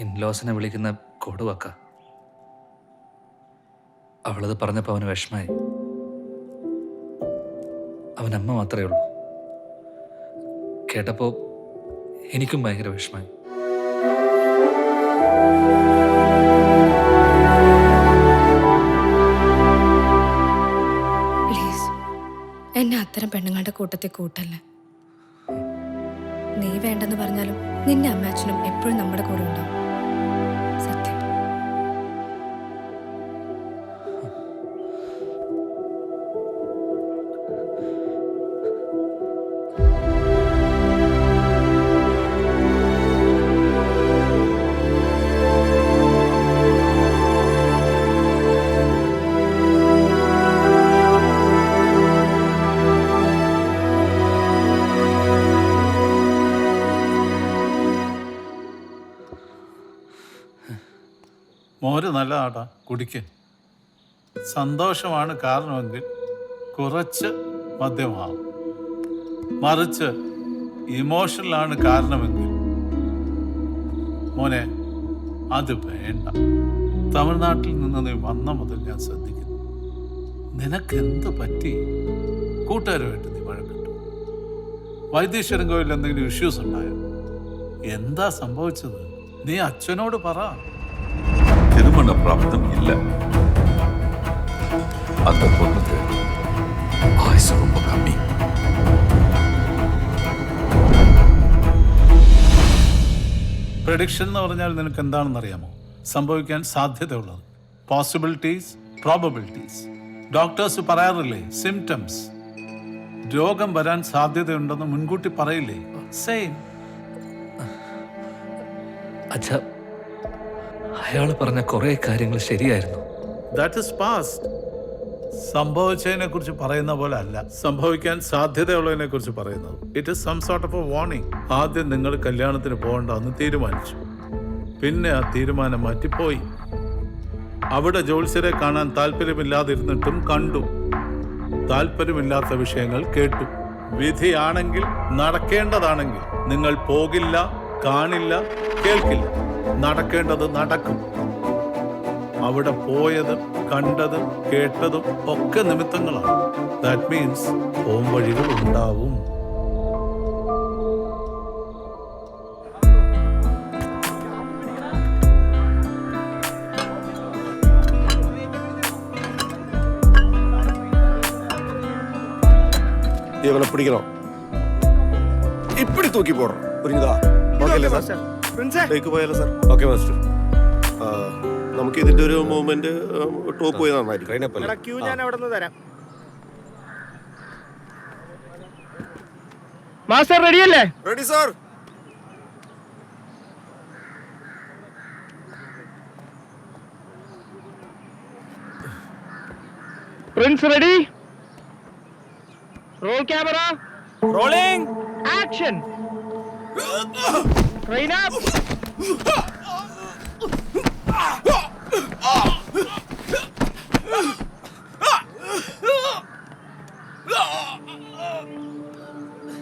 ഇൻലോസിനെ വിളിക്കുന്ന കൊടുവാക്ക. അവളത് പറഞ്ഞപ്പോൾ അവന് വിഷമായി. അവനമ്മ മാത്രമേ ഉള്ളൂ. കേട്ടപ്പോൾ എനിക്കും ഭയങ്കര വിഷമായി. പ്ലീസ് എന്നെ അത്തരം പെണ്ണുങ്ങളുടെ കൂട്ടത്തിൽ കൂട്ടല്ലേ. നീ വേണ്ടെന്ന് പറഞ്ഞാലും നിന്റെ അമ്മ-അച്ഛനും എപ്പോഴും നമ്മുടെ കൂടെ ഉണ്ടാവും. സത്യം. മോര് നല്ലതാട്ടാ, കുടിക്ക്. സന്തോഷമാണ് കാരണമെങ്കിൽ കുറച്ച് മദ്യമാവും. മറിച്ച് ഇമോഷണലാണ് കാരണമെങ്കിൽ മോനെ അത് വേണ്ട. തമിഴ്നാട്ടിൽ നിന്ന് നീ വന്ന മുതൽ ഞാൻ ശ്രദ്ധിക്കുന്നു. നിനക്കെന്ത് പറ്റി? കൂട്ടുകാരുമായിട്ട് നീ വഴക്കിട്ടു? വൈദ്യേശ്വരൻ കോവിലിൽ എന്തെങ്കിലും ഇഷ്യൂസ് ഉണ്ടായോ? എന്താ സംഭവിച്ചത്? നീ അച്ഛനോട് പറ. திருமண பிராப்தம் இல்லை. அந்த பொண்ணுக்கு ஆயுசு ரொம்ப கம்மி. പ്രഡിക്ഷൻ എന്ന് പറഞ്ഞാൽ നിനക്ക് എന്താണെന്ന് അറിയാമോ? സംഭവിക്കാൻ സാധ്യതയുള്ളത്, പോസിബിലിറ്റീസ്, പ്രോബബിലിറ്റീസ്. ഡോക്ടേഴ്സ് പറയാറില്ലേ സിംറ്റംസ്, രോഗം വരാൻ സാധ്യതയുണ്ടെന്ന് മുൻകൂട്ടി പറയില്ലേ? സെയിം. അച്ഛാ, അയാൾ പറഞ്ഞ കുറെ കാര്യങ്ങൾ ശരിയായിരുന്നു. That is past. സംഭവിച്ചതിനെ കുറിച്ച് പറയുന്ന പോലെ അല്ല സംഭവിക്കാൻ സാധ്യതയുള്ളതിനെ കുറിച്ച് പറയുന്നത്. It is some sort of a warning. ആദ്യം നിങ്ങൾ കല്യാണത്തിന് പോകണ്ടെന്ന് തീരുമാനിച്ചു, പിന്നെ ആ തീരുമാനം മാറ്റിപ്പോയി. അവിടെ ജ്യോത്സ്യരെ കാണാൻ താല്പര്യമില്ലാതിരുന്നിട്ടും കണ്ടു, താല്പര്യമില്ലാത്ത വിഷയങ്ങൾ കേട്ടു. വിധിയാണെങ്കിൽ, നടക്കേണ്ടതാണെങ്കിൽ നിങ്ങൾ പോകില്ല, കാണില്ല, കേൾക്കില്ല. നടക്കേണ്ടത് നടക്കും. അവിടെ പോയതും കണ്ടതും കേട്ടതും ഒക്കെ നിമിത്തങ്ങളാണ്. ദാറ്റ് മീൻസ് പോംവഴികൾ ഉണ്ടാവും. இவனை பிடிக்கணும், இப்படி தூக்கி போடுறோம். புரியுதா? ஓகே சார், ടേക്ക് പോയാലോ സാർ? Okay master. നമുക്ക് ഇതിന്റെ ഒരു മൂവ്മെന്റ് ടോപ്പ് പോയി നന്നായിരിക്കും. ക്യൂ ഞാൻ അവിടെ നിന്ന് തരാം. മാസ്റ്റർ റെഡിയല്ലേ? Ready sir. Prince ready? Roll camera, rolling action. Train up.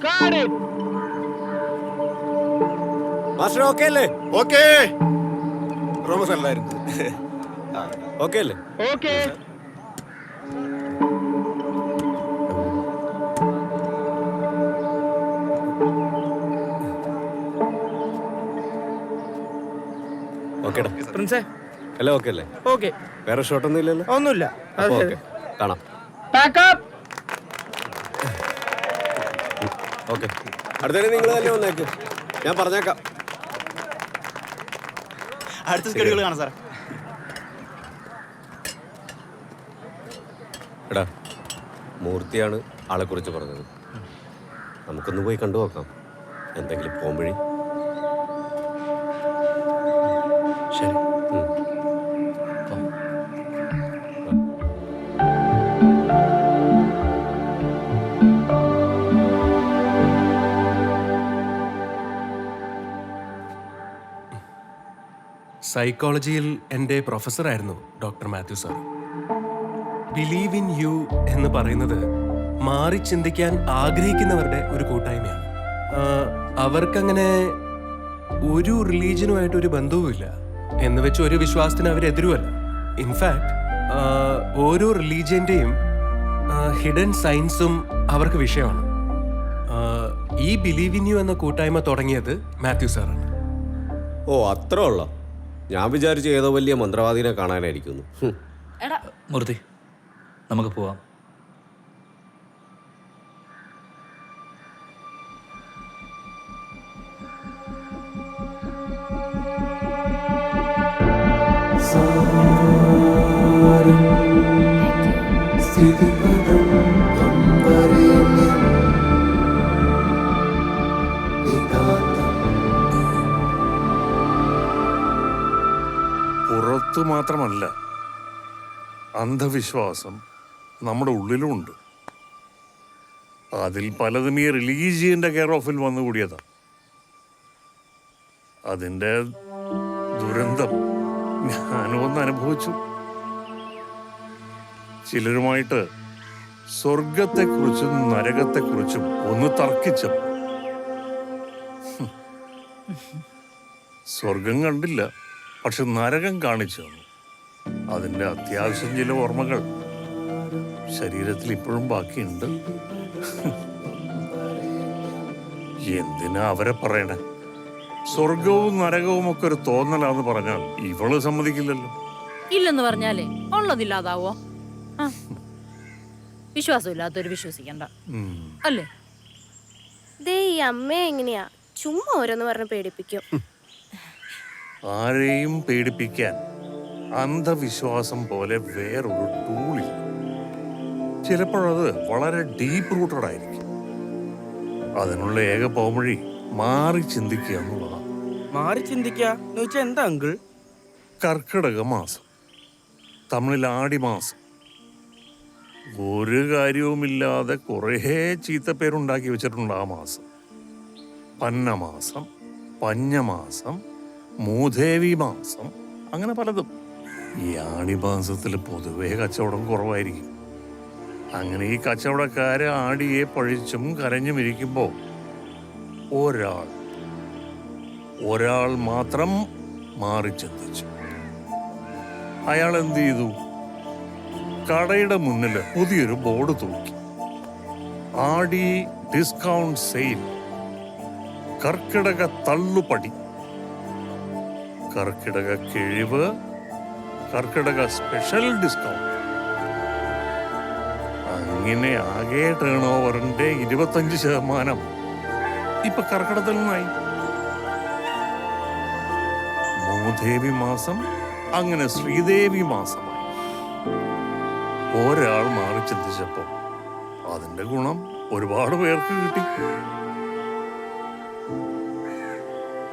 Got it. Master okay അല്ലേ? ഓക്കെ. റോമസ് അല്ലായിരുന്നു. ഓക്കെ അല്ലേ? ഓക്കെ. ഓക്കേടാ പ്രിൻസേ, എല്ലാം ഓക്കെ അല്ലേ? ഓക്കെ. വേറെ ഷോട്ടൊന്നും ഇല്ലല്ലോ? ഒന്നുമില്ല. അപ്പൊ ഓക്കെ, കാണാം. Pack up. ഓക്കെ, അടുത്തേക്ക് നിങ്ങൾ തന്നെ വന്നേക്ക്, ഞാൻ പറഞ്ഞേക്കാം. അടുത്ത സ്കെഡ്യൂൾ കാണാം സാർ. എടാ, മൂർത്തിയാണ് ആളെ കുറിച്ച് പറഞ്ഞത്. നമുക്കൊന്ന് പോയി കണ്ടു നോക്കാം, എന്തെങ്കിലും പോംവഴി. ശരി. സൈക്കോളജിയിൽ എൻ്റെ പ്രൊഫസറായിരുന്നു doctor Mathew sir. Believe in you എന്ന് പറയുന്നത് മാറി ചിന്തിക്കാൻ ആഗ്രഹിക്കുന്നവരുടെ ഒരു കൂട്ടായ്മയാണ്. അവർക്കങ്ങനെ ഒരു റിലീജിയനുമായിട്ട് ഒരു ബന്ധവുമില്ല എന്ന് വെച്ച് ഒരു വിശ്വാസത്തിന് അവരെതിരുമല്ല. ഇൻഫാക്ട് ഓരോ റിലീജിയൻ്റെയും ഹിഡൻ സയൻസും അവർക്ക് വിഷയമാണ്. ഈ ബിലീവ് ഇൻ യു എന്ന കൂട്ടായ്മ തുടങ്ങിയത് മാത്യു സാറാണ്. ഓ, അത്ര ഉള്ള. ഞാൻ വിചാരിച്ചു ഏതോ വലിയ മന്ത്രവാദിനെ കാണാനായിരിക്കുന്നു. മൂർത്തി, നമുക്ക് പോവാം. പുറത്തു മാത്രമല്ല, അന്ധവിശ്വാസം നമ്മുടെ ഉള്ളിലുമുണ്ട്. അതിൽ പലതും ഈ റിലീജിയന്റെ കെയർ ഓഫിൽ വന്നുകൂടിയതാണ്. അതിൻ്റെ ദുരന്തം ഞാനൊന്ന് അനുഭവിച്ചു. ചിലരുമായിട്ട് സ്വർഗത്തെക്കുറിച്ചും നരകത്തെക്കുറിച്ചും ഒന്ന് തർക്കിച്ചു. സ്വർഗം കണ്ടില്ല, പക്ഷെ നരകം കാണിച്ചു തന്നു. അതിൻ്റെ അത്യാവശ്യം ചില ഓർമ്മകൾ ശരീരത്തിൽ ഇപ്പോഴും ബാക്കിയുണ്ട്. എന്തിനാ അവരെ പറയണേ? സ്വർഗവും നരകവും ഒക്കെ ഒരു തോന്നലാന്ന് പറഞ്ഞാൽ ഇവള് സമ്മതിക്കില്ലല്ലോ. ഇല്ലെന്ന് പറഞ്ഞാലേ ഉള്ളതില്ലാതാവോ? വിശ്വാസമില്ലാത്തൊരു വിശ്വസിക്കണ്ട അല്ലേ? ദേ ഈ അമ്മയെ എങ്ങനെയാ ചുമ്മാ ഓരോന്ന് പറഞ്ഞ് പേടിപ്പിക്കും. ആരെയും പേടിപ്പിക്കാൻ അന്ധവിശ്വാസം പോലെ വേറൊരു ടൂളില്ല. ചിലപ്പോഴത് വളരെ ഡീപ്പ് റൂട്ടഡ് ആയിരിക്കും. അതിനുള്ള ഏക പോംവഴി മാറി ചിന്തിക്കുക എന്നുള്ളതാണ്. മാറി ചിന്തിക്കുക എന്ന് വെച്ചാൽ എന്താ അങ്കിൾ? കർക്കിടക മാസം, തമിഴിൽ ആടി മാസം, ഒരു കാര്യവുമില്ലാതെ കുറേ ചീത്തപ്പേരുണ്ടാക്കി വെച്ചിട്ടുണ്ട് ആ മാസം. പന്നമാസം, പഞ്ഞമാസം, മൂദേവി മാസം, അങ്ങനെ പലതും. ഈ ആടി മാസത്തിൽ പൊതുവേ കച്ചവടം കുറവായിരിക്കും. അങ്ങനെ ഈ കച്ചവടക്കാര് ആടിയെ പഴിച്ചും കരഞ്ഞും ഇരിക്കുമ്പോൾ ഒരാൾ മാത്രം മാറി ചിന്തിച്ചു. അയാൾ എന്ത് ചെയ്തു? കടയുടെ മുന്നിൽ പുതിയൊരു ബോർഡ് തൂക്കി. ആടി ഡിസ്കൗണ്ട് സെയിൽ, കർക്കിടക തള്ളുപടി, കർക്കിടക കിഴിവ്, കർക്കിടക സ്പെഷ്യൽ ഡിസ്കൗണ്ട്. അങ്ങനെ ആകെ ടേൺ ഓവറിന്റെ 25% ഇപ്പൊ കർക്കിടകത്തിൽ നിന്നായി. മൂദേവി മാസം അങ്ങനെ ശ്രീദേവി മാസമായി. ഒരാൾ മാറി ചിന്തിച്ചപ്പോ അതിന്റെ ഗുണം ഒരുപാട് പേർക്ക് കിട്ടി.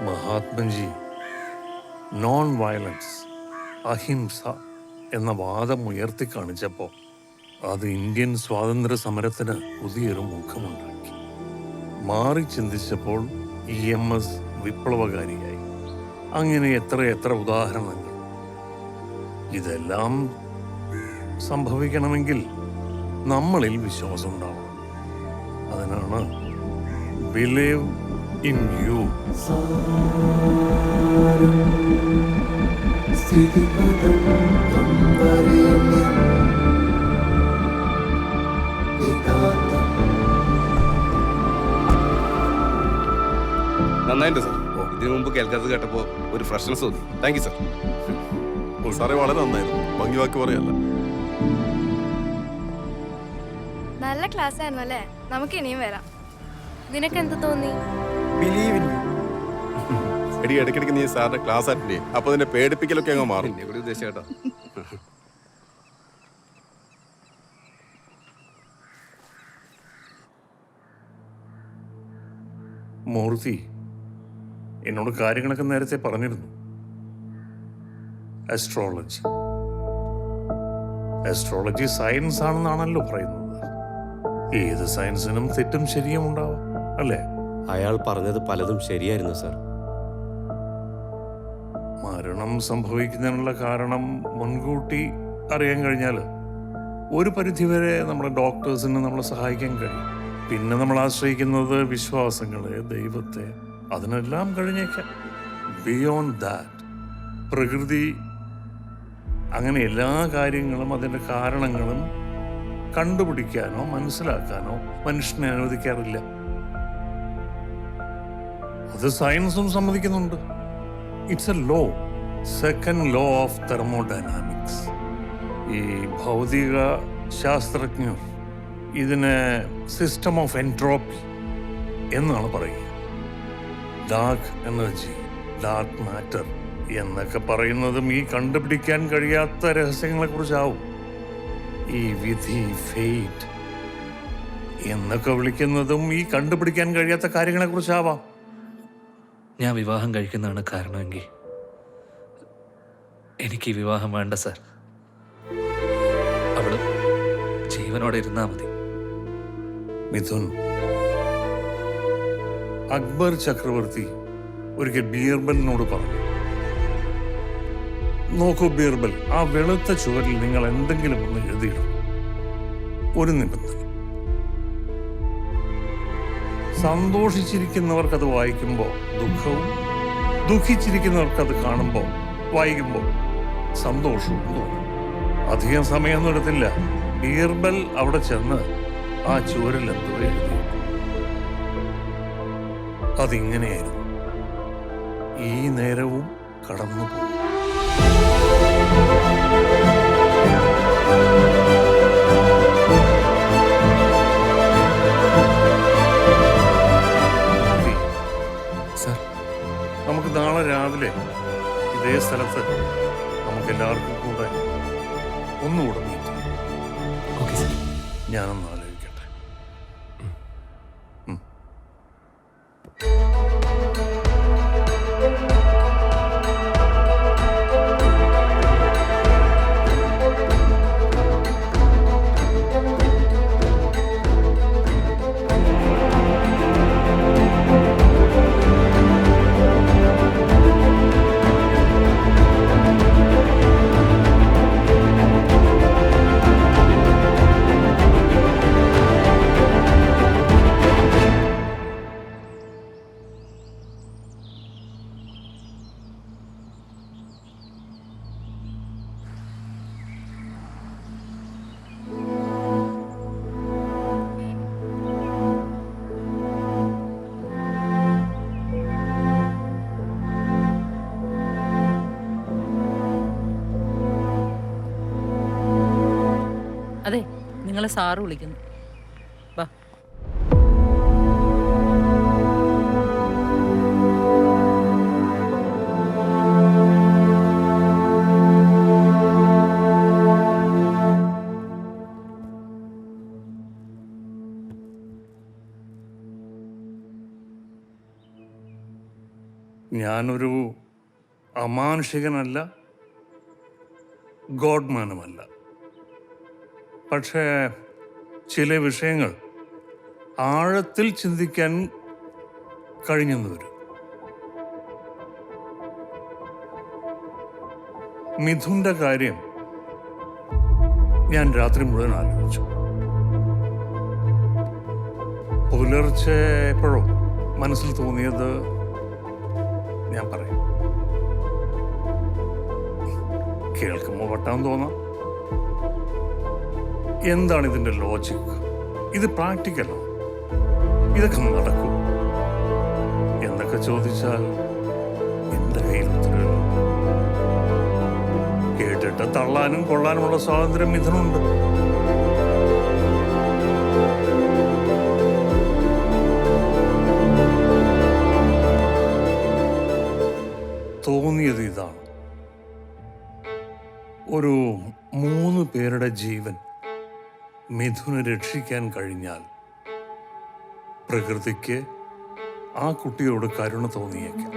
മഹാത്മജി നോൺ വയലൻസ്, അഹിംസ എന്ന വാദം ഉയർത്തി കാണിച്ചപ്പോ അത് ഇന്ത്യൻ സ്വാതന്ത്ര്യ സമരത്തിന് പുതിയൊരു മുഖമുണ്ടാക്കി. മാറി ചിന്തിച്ചപ്പോൾ EMS വിപ്ലവകാരിയായി. അങ്ങനെ എത്ര ഉദാഹരണങ്ങൾ. ഇതെല്ലാം സംഭവിക്കണമെങ്കിൽ നമ്മളിൽ വിശ്വാസം ഉണ്ടാവണം. അതിനാണ് ബിലീവ് ഇൻ യു. നന്നായിട്ട് സാർ. ഇതിനു മുമ്പ് കേൾക്കാത്തത് കേട്ടപ്പോൾ ഒരു ഫ്രഷ്നസ് തോന്നി. Thank you sir. സാറേ വളരെ നന്നായിരുന്നു. ഭംഗി വാക്ക് പറയല്ല. നല്ല ക്ലാസ് ആയിരുന്നു അല്ലേ? നമുക്ക് ഇനിയും വരാം. നിനക്ക് എന്ത് തോന്നി? Believe in you. എടി ഇടയ്ക്കിടയ്ക്ക് നീ സാറിന്റെ ക്ലാസ് അറ്റൻഡ് ചെയ്യും. അപ്പൊ അതിന്റെ പേടിപ്പിക്കലൊക്കെ അങ്ങ് മാറും. എന്നെ കൂടി ഉദ്ദേശം കേട്ടോ. മൂർത്തി എന്നോട് കാര്യങ്ങളൊക്കെ നേരത്തെ പറഞ്ഞിരുന്നു. അസ്ട്രോളജി സയൻസ് ആണെന്നാണല്ലോ പറയുന്നത്. ഏത് സയൻസിനും തെറ്റും ശരിയും ഉണ്ടാവാം അല്ലേ? അയാൾ പറഞ്ഞത് പലതും ശരിയായിരുന്നു സാർ. മരണം സംഭവിക്കുന്നതിനുള്ള കാരണം മുൻകൂട്ടി അറിയാൻ കഴിഞ്ഞാൽ ഒരു പരിധിവരെ നമ്മുടെ ഡോക്ടേഴ്സിന് നമ്മളെ സഹായിക്കാൻ കഴിയും. പിന്നെ നമ്മൾ ആശ്രയിക്കുന്നത് വിശ്വാസങ്ങളെ, ദൈവത്തെ, അതിനെല്ലാം കഴിഞ്ഞേക്കാം. ബിയോണ്ട് ദാറ്റ് പ്രകൃതി അങ്ങനെ എല്ലാ കാര്യങ്ങളും അതിൻ്റെ കാരണങ്ങളും കണ്ടുപിടിക്കാനോ മനസ്സിലാക്കാനോ മനുഷ്യനെ അനുവദിക്കാറില്ല. അത് സയൻസും സമ്മതിക്കുന്നുണ്ട്. It's a law, second law of thermodynamics. ഈ ഭൗതിക ശാസ്ത്രജ്ഞർ ഇതിനെ സിസ്റ്റം ഓഫ് എൻട്രോപ്പി എന്നാണ് പറയുക. ഡാർക്ക് എനർജി, ഡാർക്ക് മാറ്റർ എന്നൊക്കെ പറയുന്നതും ഈ കണ്ടുപിടിക്കാൻ കഴിയാത്ത രഹസ്യങ്ങളെ കുറിച്ചാവും. ഈ വിധി, ഫെയ്റ്റ് എന്നൊക്കെ വിളിക്കുന്നതും ഈ കണ്ടുപിടിക്കാൻ കഴിയാത്ത കാര്യങ്ങളെ കുറിച്ചാവാം. ഞാൻ വിവാഹം കഴിക്കുന്നതാണ് കാരണമെങ്കിൽ എനിക്ക് വിവാഹം വേണ്ട സാർ. അവള് ജീവനോടെ ഇരുന്നാ മതി. മിഥുൻ, അക്ബർ ചക്രവർത്തി ഒരിക്കൽ ബീർബലിനോട് പറഞ്ഞു, നോക്കൂ ബീർബൽ, ആ വെളുത്ത ചുവരിൽ നിങ്ങൾ എന്തെങ്കിലും ഒന്ന് എഴുതിയിടും. ഒരു നിബന്ധന, സന്തോഷിച്ചിരിക്കുന്നവർക്കത് വായിക്കുമ്പോൾ ദുഃഖവും, ദുഃഖിച്ചിരിക്കുന്നവർക്കത് കാണുമ്പോൾ വായിക്കുമ്പോൾ സന്തോഷവും തോന്നും. അധികം സമയമൊന്നും എടുത്തില്ല. ബീർബൽ അവിടെ ചെന്ന് ആ ചുവരിൽ എന്തോ എഴുതി. അതിങ്ങനെയായിരുന്നു, ഈ നേരവും കടന്നു പോകും. പറ്റിയ സ്ഥലത്ത് നമുക്ക് എല്ലാവർക്കും കൂടെ ഒന്നുകൂടെ മീറ്റ് ചെയ്യാം. ഞാനൊന്ന് ആലോചിക്കട്ടെ. അതെ, നിങ്ങളെ സാറ് വിളിക്കുന്നു. വാ. ഞാനൊരു അമാനുഷികനല്ല, ഗോഡ്മാനുമല്ല. പക്ഷേ ചില വിഷയങ്ങൾ ആഴത്തിൽ ചിന്തിക്കാൻ കഴിഞ്ഞെന്ന് വരും. മിഥുന്റെ കാര്യം ഞാൻ രാത്രി മുഴുവൻ ആലോചിച്ചു. പുലർച്ചെ എപ്പോഴോ മനസ്സിൽ തോന്നിയത് ഞാൻ പറയും. കേൾക്കുമ്പോൾ വട്ടാൻ തോന്നാം. എന്താണ് ഇതിന്റെ ലോജിക്? ഇത് പ്രാക്ടിക്കലോ? ഇതൊക്കെ നടക്കും എന്നൊക്കെ ചോദിച്ചാൽ എന്റെ കയ്യിൽ ഉത്തരവില്ല. കേട്ടിട്ട് തള്ളാനും കൊള്ളാനുമുള്ള സ്വാതന്ത്ര്യം ഇതിനുണ്ട്. തോന്നിയത് ഇതാണ്: ഒരു 3 പേരുടെ ജീവൻ മിഥുനെ രക്ഷിക്കാൻ കഴിഞ്ഞാൽ പ്രകൃതിക്ക് ആ കുട്ടിയോട് കരുണ തോന്നിയേക്കാം.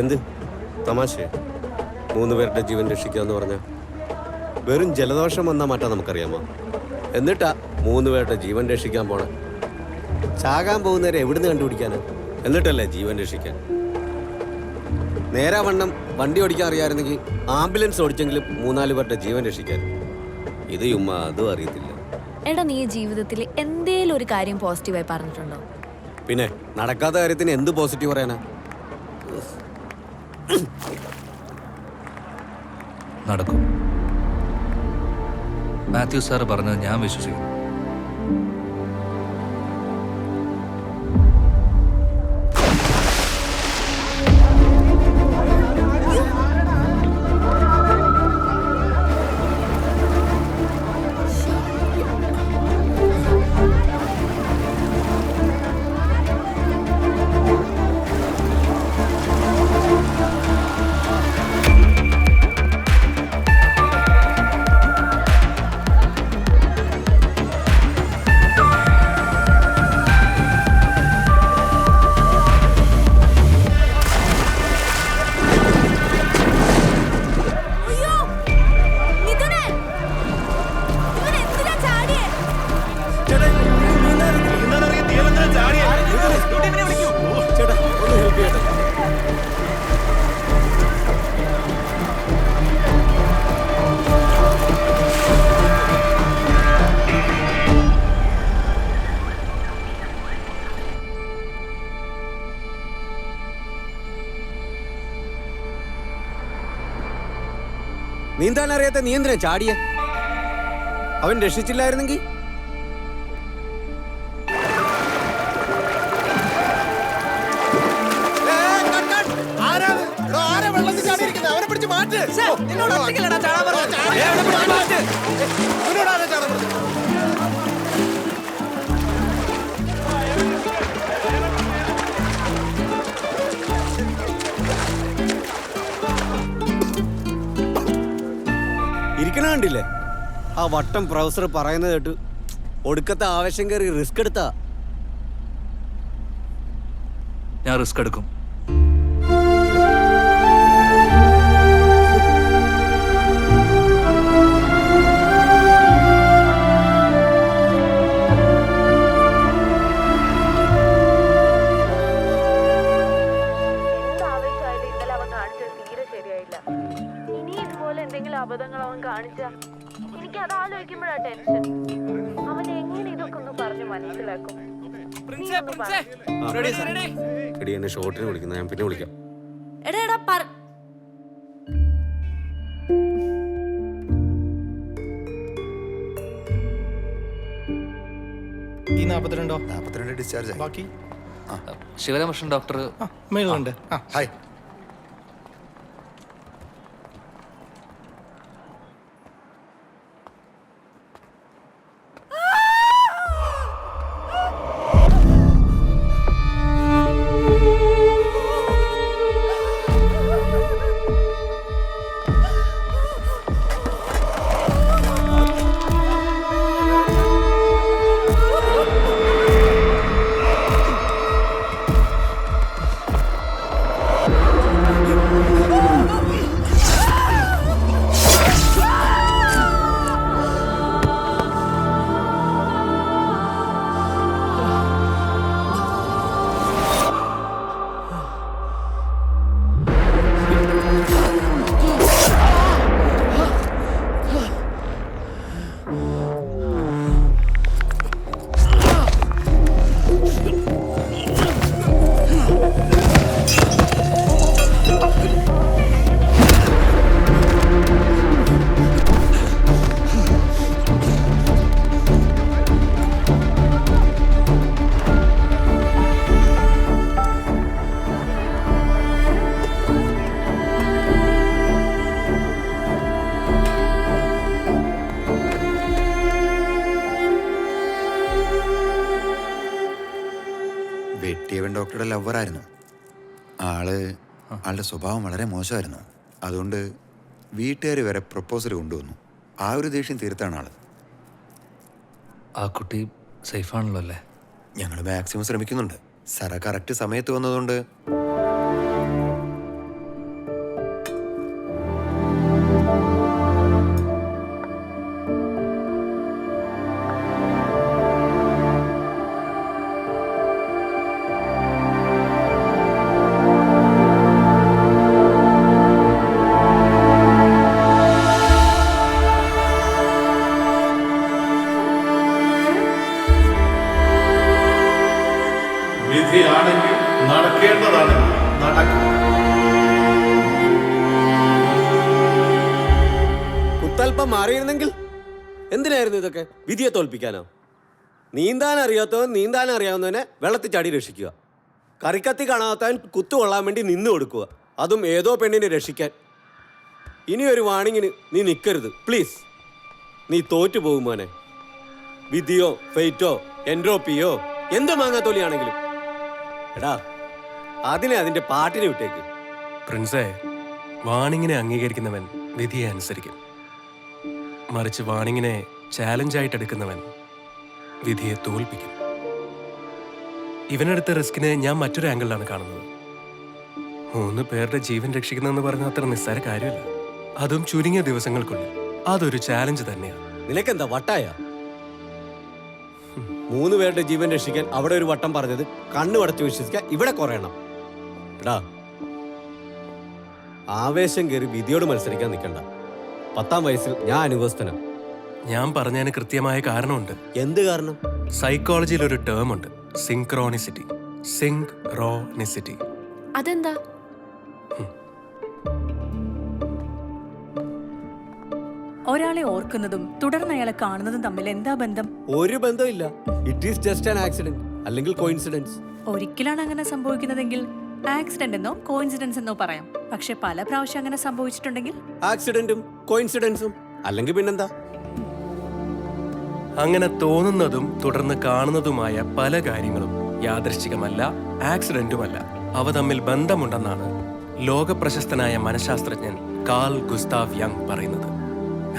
എന്ത് തമാശ? 3 പേരുടെ ജീവൻ രക്ഷിക്കാന്ന് പറഞ്ഞ വെറും ജലദോഷം വന്നാൽ മാറ്റാൻ നമുക്കറിയാമോ? എന്നിട്ടാ 3 പേരുടെ ജീവൻ രക്ഷിക്കാൻ പോണേ. ചാകാൻ പോകുന്നവരെ എവിടുന്ന് കണ്ടുപിടിക്കാന്? എന്നിട്ടല്ലേ ജീവൻ രക്ഷിക്കാൻ. നേരാവണ്ണം വണ്ടി ഓടിക്കാൻ അറിയാമായിരുന്നെങ്കിൽ ആംബുലൻസ് ഓടിച്ചെങ്കിലും 3-4 പേരുടെ ജീവൻ രക്ഷിക്കാൻ. ഇത് ഉമ്മ അതും അറിയത്തില്ല. എടാ, നീ ജീവിതത്തിൽ എന്തേലും ഒരു കാര്യം പോസിറ്റീവായി പറഞ്ഞിട്ടുണ്ടോ? പിന്നെ നടക്കാത്ത കാര്യത്തിന് എന്ത് പോസിറ്റീവ് പറയാനാ? നടക്കും. മാത്യു സാറ് പറഞ്ഞത് ഞാൻ വിശ്വസിക്കുന്നു. നീന്താൻ അറിയാത്ത നീ എന്തിനാ ചാടിയെ? അവൻ രക്ഷിച്ചില്ലായിരുന്നെങ്കിൽ ഇരിക്കണ കണ്ടില്ലേ? ആ വട്ടം പ്രൊഫസർ പറയുന്നത് കേട്ട് ഒടുക്കത്തെ ആവേശം കയറി റിസ്ക് എടുത്താ. ഞാൻ റിസ്ക് എടുക്കും. അബദ്ധങ്ങൾ അവൻ കാണിച്ച എനിക്ക് അത് ആലോചിക്കുമ്പോഴാ ടെൻഷൻ. അവൻ എങ്ങനെ ഇതൊക്കെ ഒന്ന് പറഞ്ഞു മനസ്സിലാക്കും? എന്നെ ഷോട്ടിന് വിളിക്കുന്ന, ഞാൻ പിന്നെ വിളിക്കാം. ഈ 42 ഡിസ്ചാർജ് ബാക്കി ശിവരാമകൃഷ്ണൻ ഡോക്ടർ മേലുണ്ട്. ഹായ്. വെട്ടിയവൻ ഡോക്ടറുടെ ലവറായിരുന്നു. ആളുടെ സ്വഭാവം വളരെ മോശമായിരുന്നു. അതുകൊണ്ട് വീട്ടുകാർ വരെ പ്രപ്പോസൽ കൊണ്ടുവന്നു. ആ ഒരു ദേഷ്യം തീർത്താണ് ആള്. ആ കുട്ടി സേഫാണല്ലോ അല്ലേ? ഞങ്ങൾ മാക്സിമം ശ്രമിക്കുന്നുണ്ട്. സാറ കറക്റ്റ് സമയത്ത് വന്നതുകൊണ്ട് വിധിയാണെങ്കിൽ നടക്കേണ്ടതാണെങ്കിൽ നടക്കും. കുത്തൽപ്പം മാറിയിരുന്നെങ്കിൽ എന്തിനായിരുന്നു ഇതൊക്കെ? വിധിയെ തോൽപ്പിക്കാനോ? നീന്താൻ അറിയാത്തവൻ നീന്താൻ അറിയാവുന്നവനെ വെള്ളത്തിൽ ചാടി രക്ഷിക്കുക. കറിക്കത്തി കാണാത്തവൻ കുത്തുകൊള്ളാൻ വേണ്ടി നിന്ന് കൊടുക്കുക, അതും ഏതോ പെണ്ണിനെ രക്ഷിക്കാൻ. ഇനിയൊരു വാണിങ്ങിന് നീ നിൽക്കരുത് പ്ലീസ്. നീ തോറ്റു പോകും മോനെ. വിധിയോ ഫെയ്റ്റോ എൻട്രോപ്പിയോ എന്ത് മാങ്ങാത്തോലിയാണെങ്കിലും എടാ അതിനെ അതിന്റെ പാട്ടിനെ വിട്ടേക്ക്. പ്രിൻസേ, വാണിങ്ങിനെ അംഗീകരിക്കുന്നവൻ വിധിയെ അനുസരിക്കും. മറിച്ച് വാണിങ്ങിനെ ചാലഞ്ചായിട്ട് എടുക്കുന്നവൻ വിധിയെ തോൽപ്പിക്കും. ഇവനെടുത്ത റിസ്കിനെ ഞാൻ മറ്റൊരു ആംഗിളിലാണ് കാണുന്നത്. 3 പേരുടെ ജീവൻ രക്ഷിക്കുന്നതെന്ന് പറഞ്ഞാൽ അത്ര നിസ്സാര കാര്യമല്ല. അതും ചുരുങ്ങിയ ദിവസങ്ങൾക്കുള്ളിൽ. അതൊരു ചാലഞ്ച് തന്നെയാണ്. നിനക്കെന്താ വട്ടായ? 3 പേരുടെ ജീവൻ രക്ഷിക്കാൻ അവിടെ ഒരു വട്ടം പറഞ്ഞത് കണ്ണു അടച്ചു വിശ്വസിക്കാൻ ഇവിടെ കുറയണം. എടാ ആവേശം കയറി വിധിയോട് മത്സരിക്കാൻ നിൽക്കണ്ട. 10ാം വയസ്സിൽ ഞാൻ അനുഭവസ്ഥനാണ്. ഞാൻ പറഞ്ഞതിന് കൃത്യമായ കാരണമുണ്ട്. എന്ത് കാരണം? സൈക്കോളജിയിൽ ഒരു ടേം ഉണ്ട്, സിങ്ക്രോണിസിറ്റി. സിങ്ക്രോണിസിറ്റി. അതെന്താ? ഒരാളെ ഓർക്കുന്നതും തുടർന്ന് അയാളെ കാണുന്നതും തമ്മിൽ എന്താ ബന്ധം? ഒരു ബന്ധമില്ല. It is just an accident അല്ലെങ്കിൽ കോയിൻസിഡൻസ്. ഒരിക്കലാണ് അങ്ങനെ സംഭവിക്കുന്നതെങ്കിൽ ആക്സിഡന്റ് എന്നോ കോയിൻസിഡൻസ് എന്നോ പറയാം. പക്ഷെ പല പ്രാവശ്യം അങ്ങനെ സംഭവിച്ചിട്ടുണ്ടെങ്കിൽ ആക്സിഡന്റും കോയിൻസിഡൻസും അല്ലെങ്കിൽ പിന്നെന്താ? അങ്ങനെ തോന്നുന്നതും തുടർന്ന് കാണുന്നതുമായ പല കാര്യങ്ങളും യാദൃശ്ചികമല്ല, ആക്സിഡന്റുമല്ല. അവ തമ്മിൽ ബന്ധമുണ്ടെന്നാണ് ലോകപ്രശസ്തനായ മനഃശാസ്ത്രജ്ഞൻ കാൾ ഗുസ്താവ് യങ് പറയുന്നത്.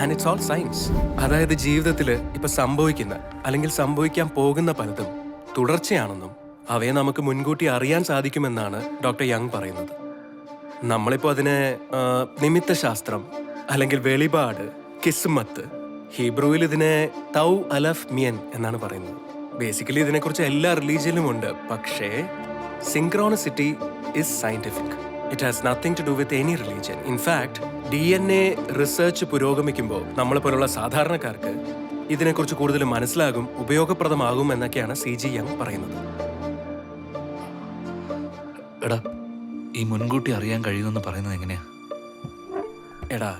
And it's all science. അതായത് ജീവിതത്തിൽ ഇപ്പൊ സംഭവിക്കുന്ന അല്ലെങ്കിൽ സംഭവിക്കാൻ പോകുന്ന പലതും തുടർച്ചയാണെന്നും അവയെ നമുക്ക് മുൻകൂട്ടി അറിയാൻ സാധിക്കുമെന്നാണ് ഡോക്ടർ യങ് പറയുന്നത്. നമ്മളിപ്പോൾ അതിനെ നിമിത്തശാസ്ത്രം അല്ലെങ്കിൽ വെളിപാട്, കിസ്മത്ത്, ഹീബ്രുവിൽ ഇതിനെ തൗ അലഫ് മിയൻ എന്നാണ് പറയുന്നത്. ബേസിക്കലി ഇതിനെക്കുറിച്ച് എല്ലാ റിലീജിയനിലും ഉണ്ട്. പക്ഷേ synchronicity is scientific. It has nothing to do with any religion. In fact DNA research പുരോഗമിക്കുമ്പോൾ നമ്മളെ പോലുള്ള സാധാരണക്കാർക്ക് ഇതിനെക്കുറിച്ച് കൂടുതൽ മനസ്സിലാകും, ഉപയോഗപ്രദമാകും എന്നൊക്കെയാണ് CG യങ് പറയുന്നത്. എടാ, ഈ മുൻകൂട്ടി അറിയാൻ കഴിയുമെന്ന് പറയുന്നത് എങ്ങനെയാ? എടാ,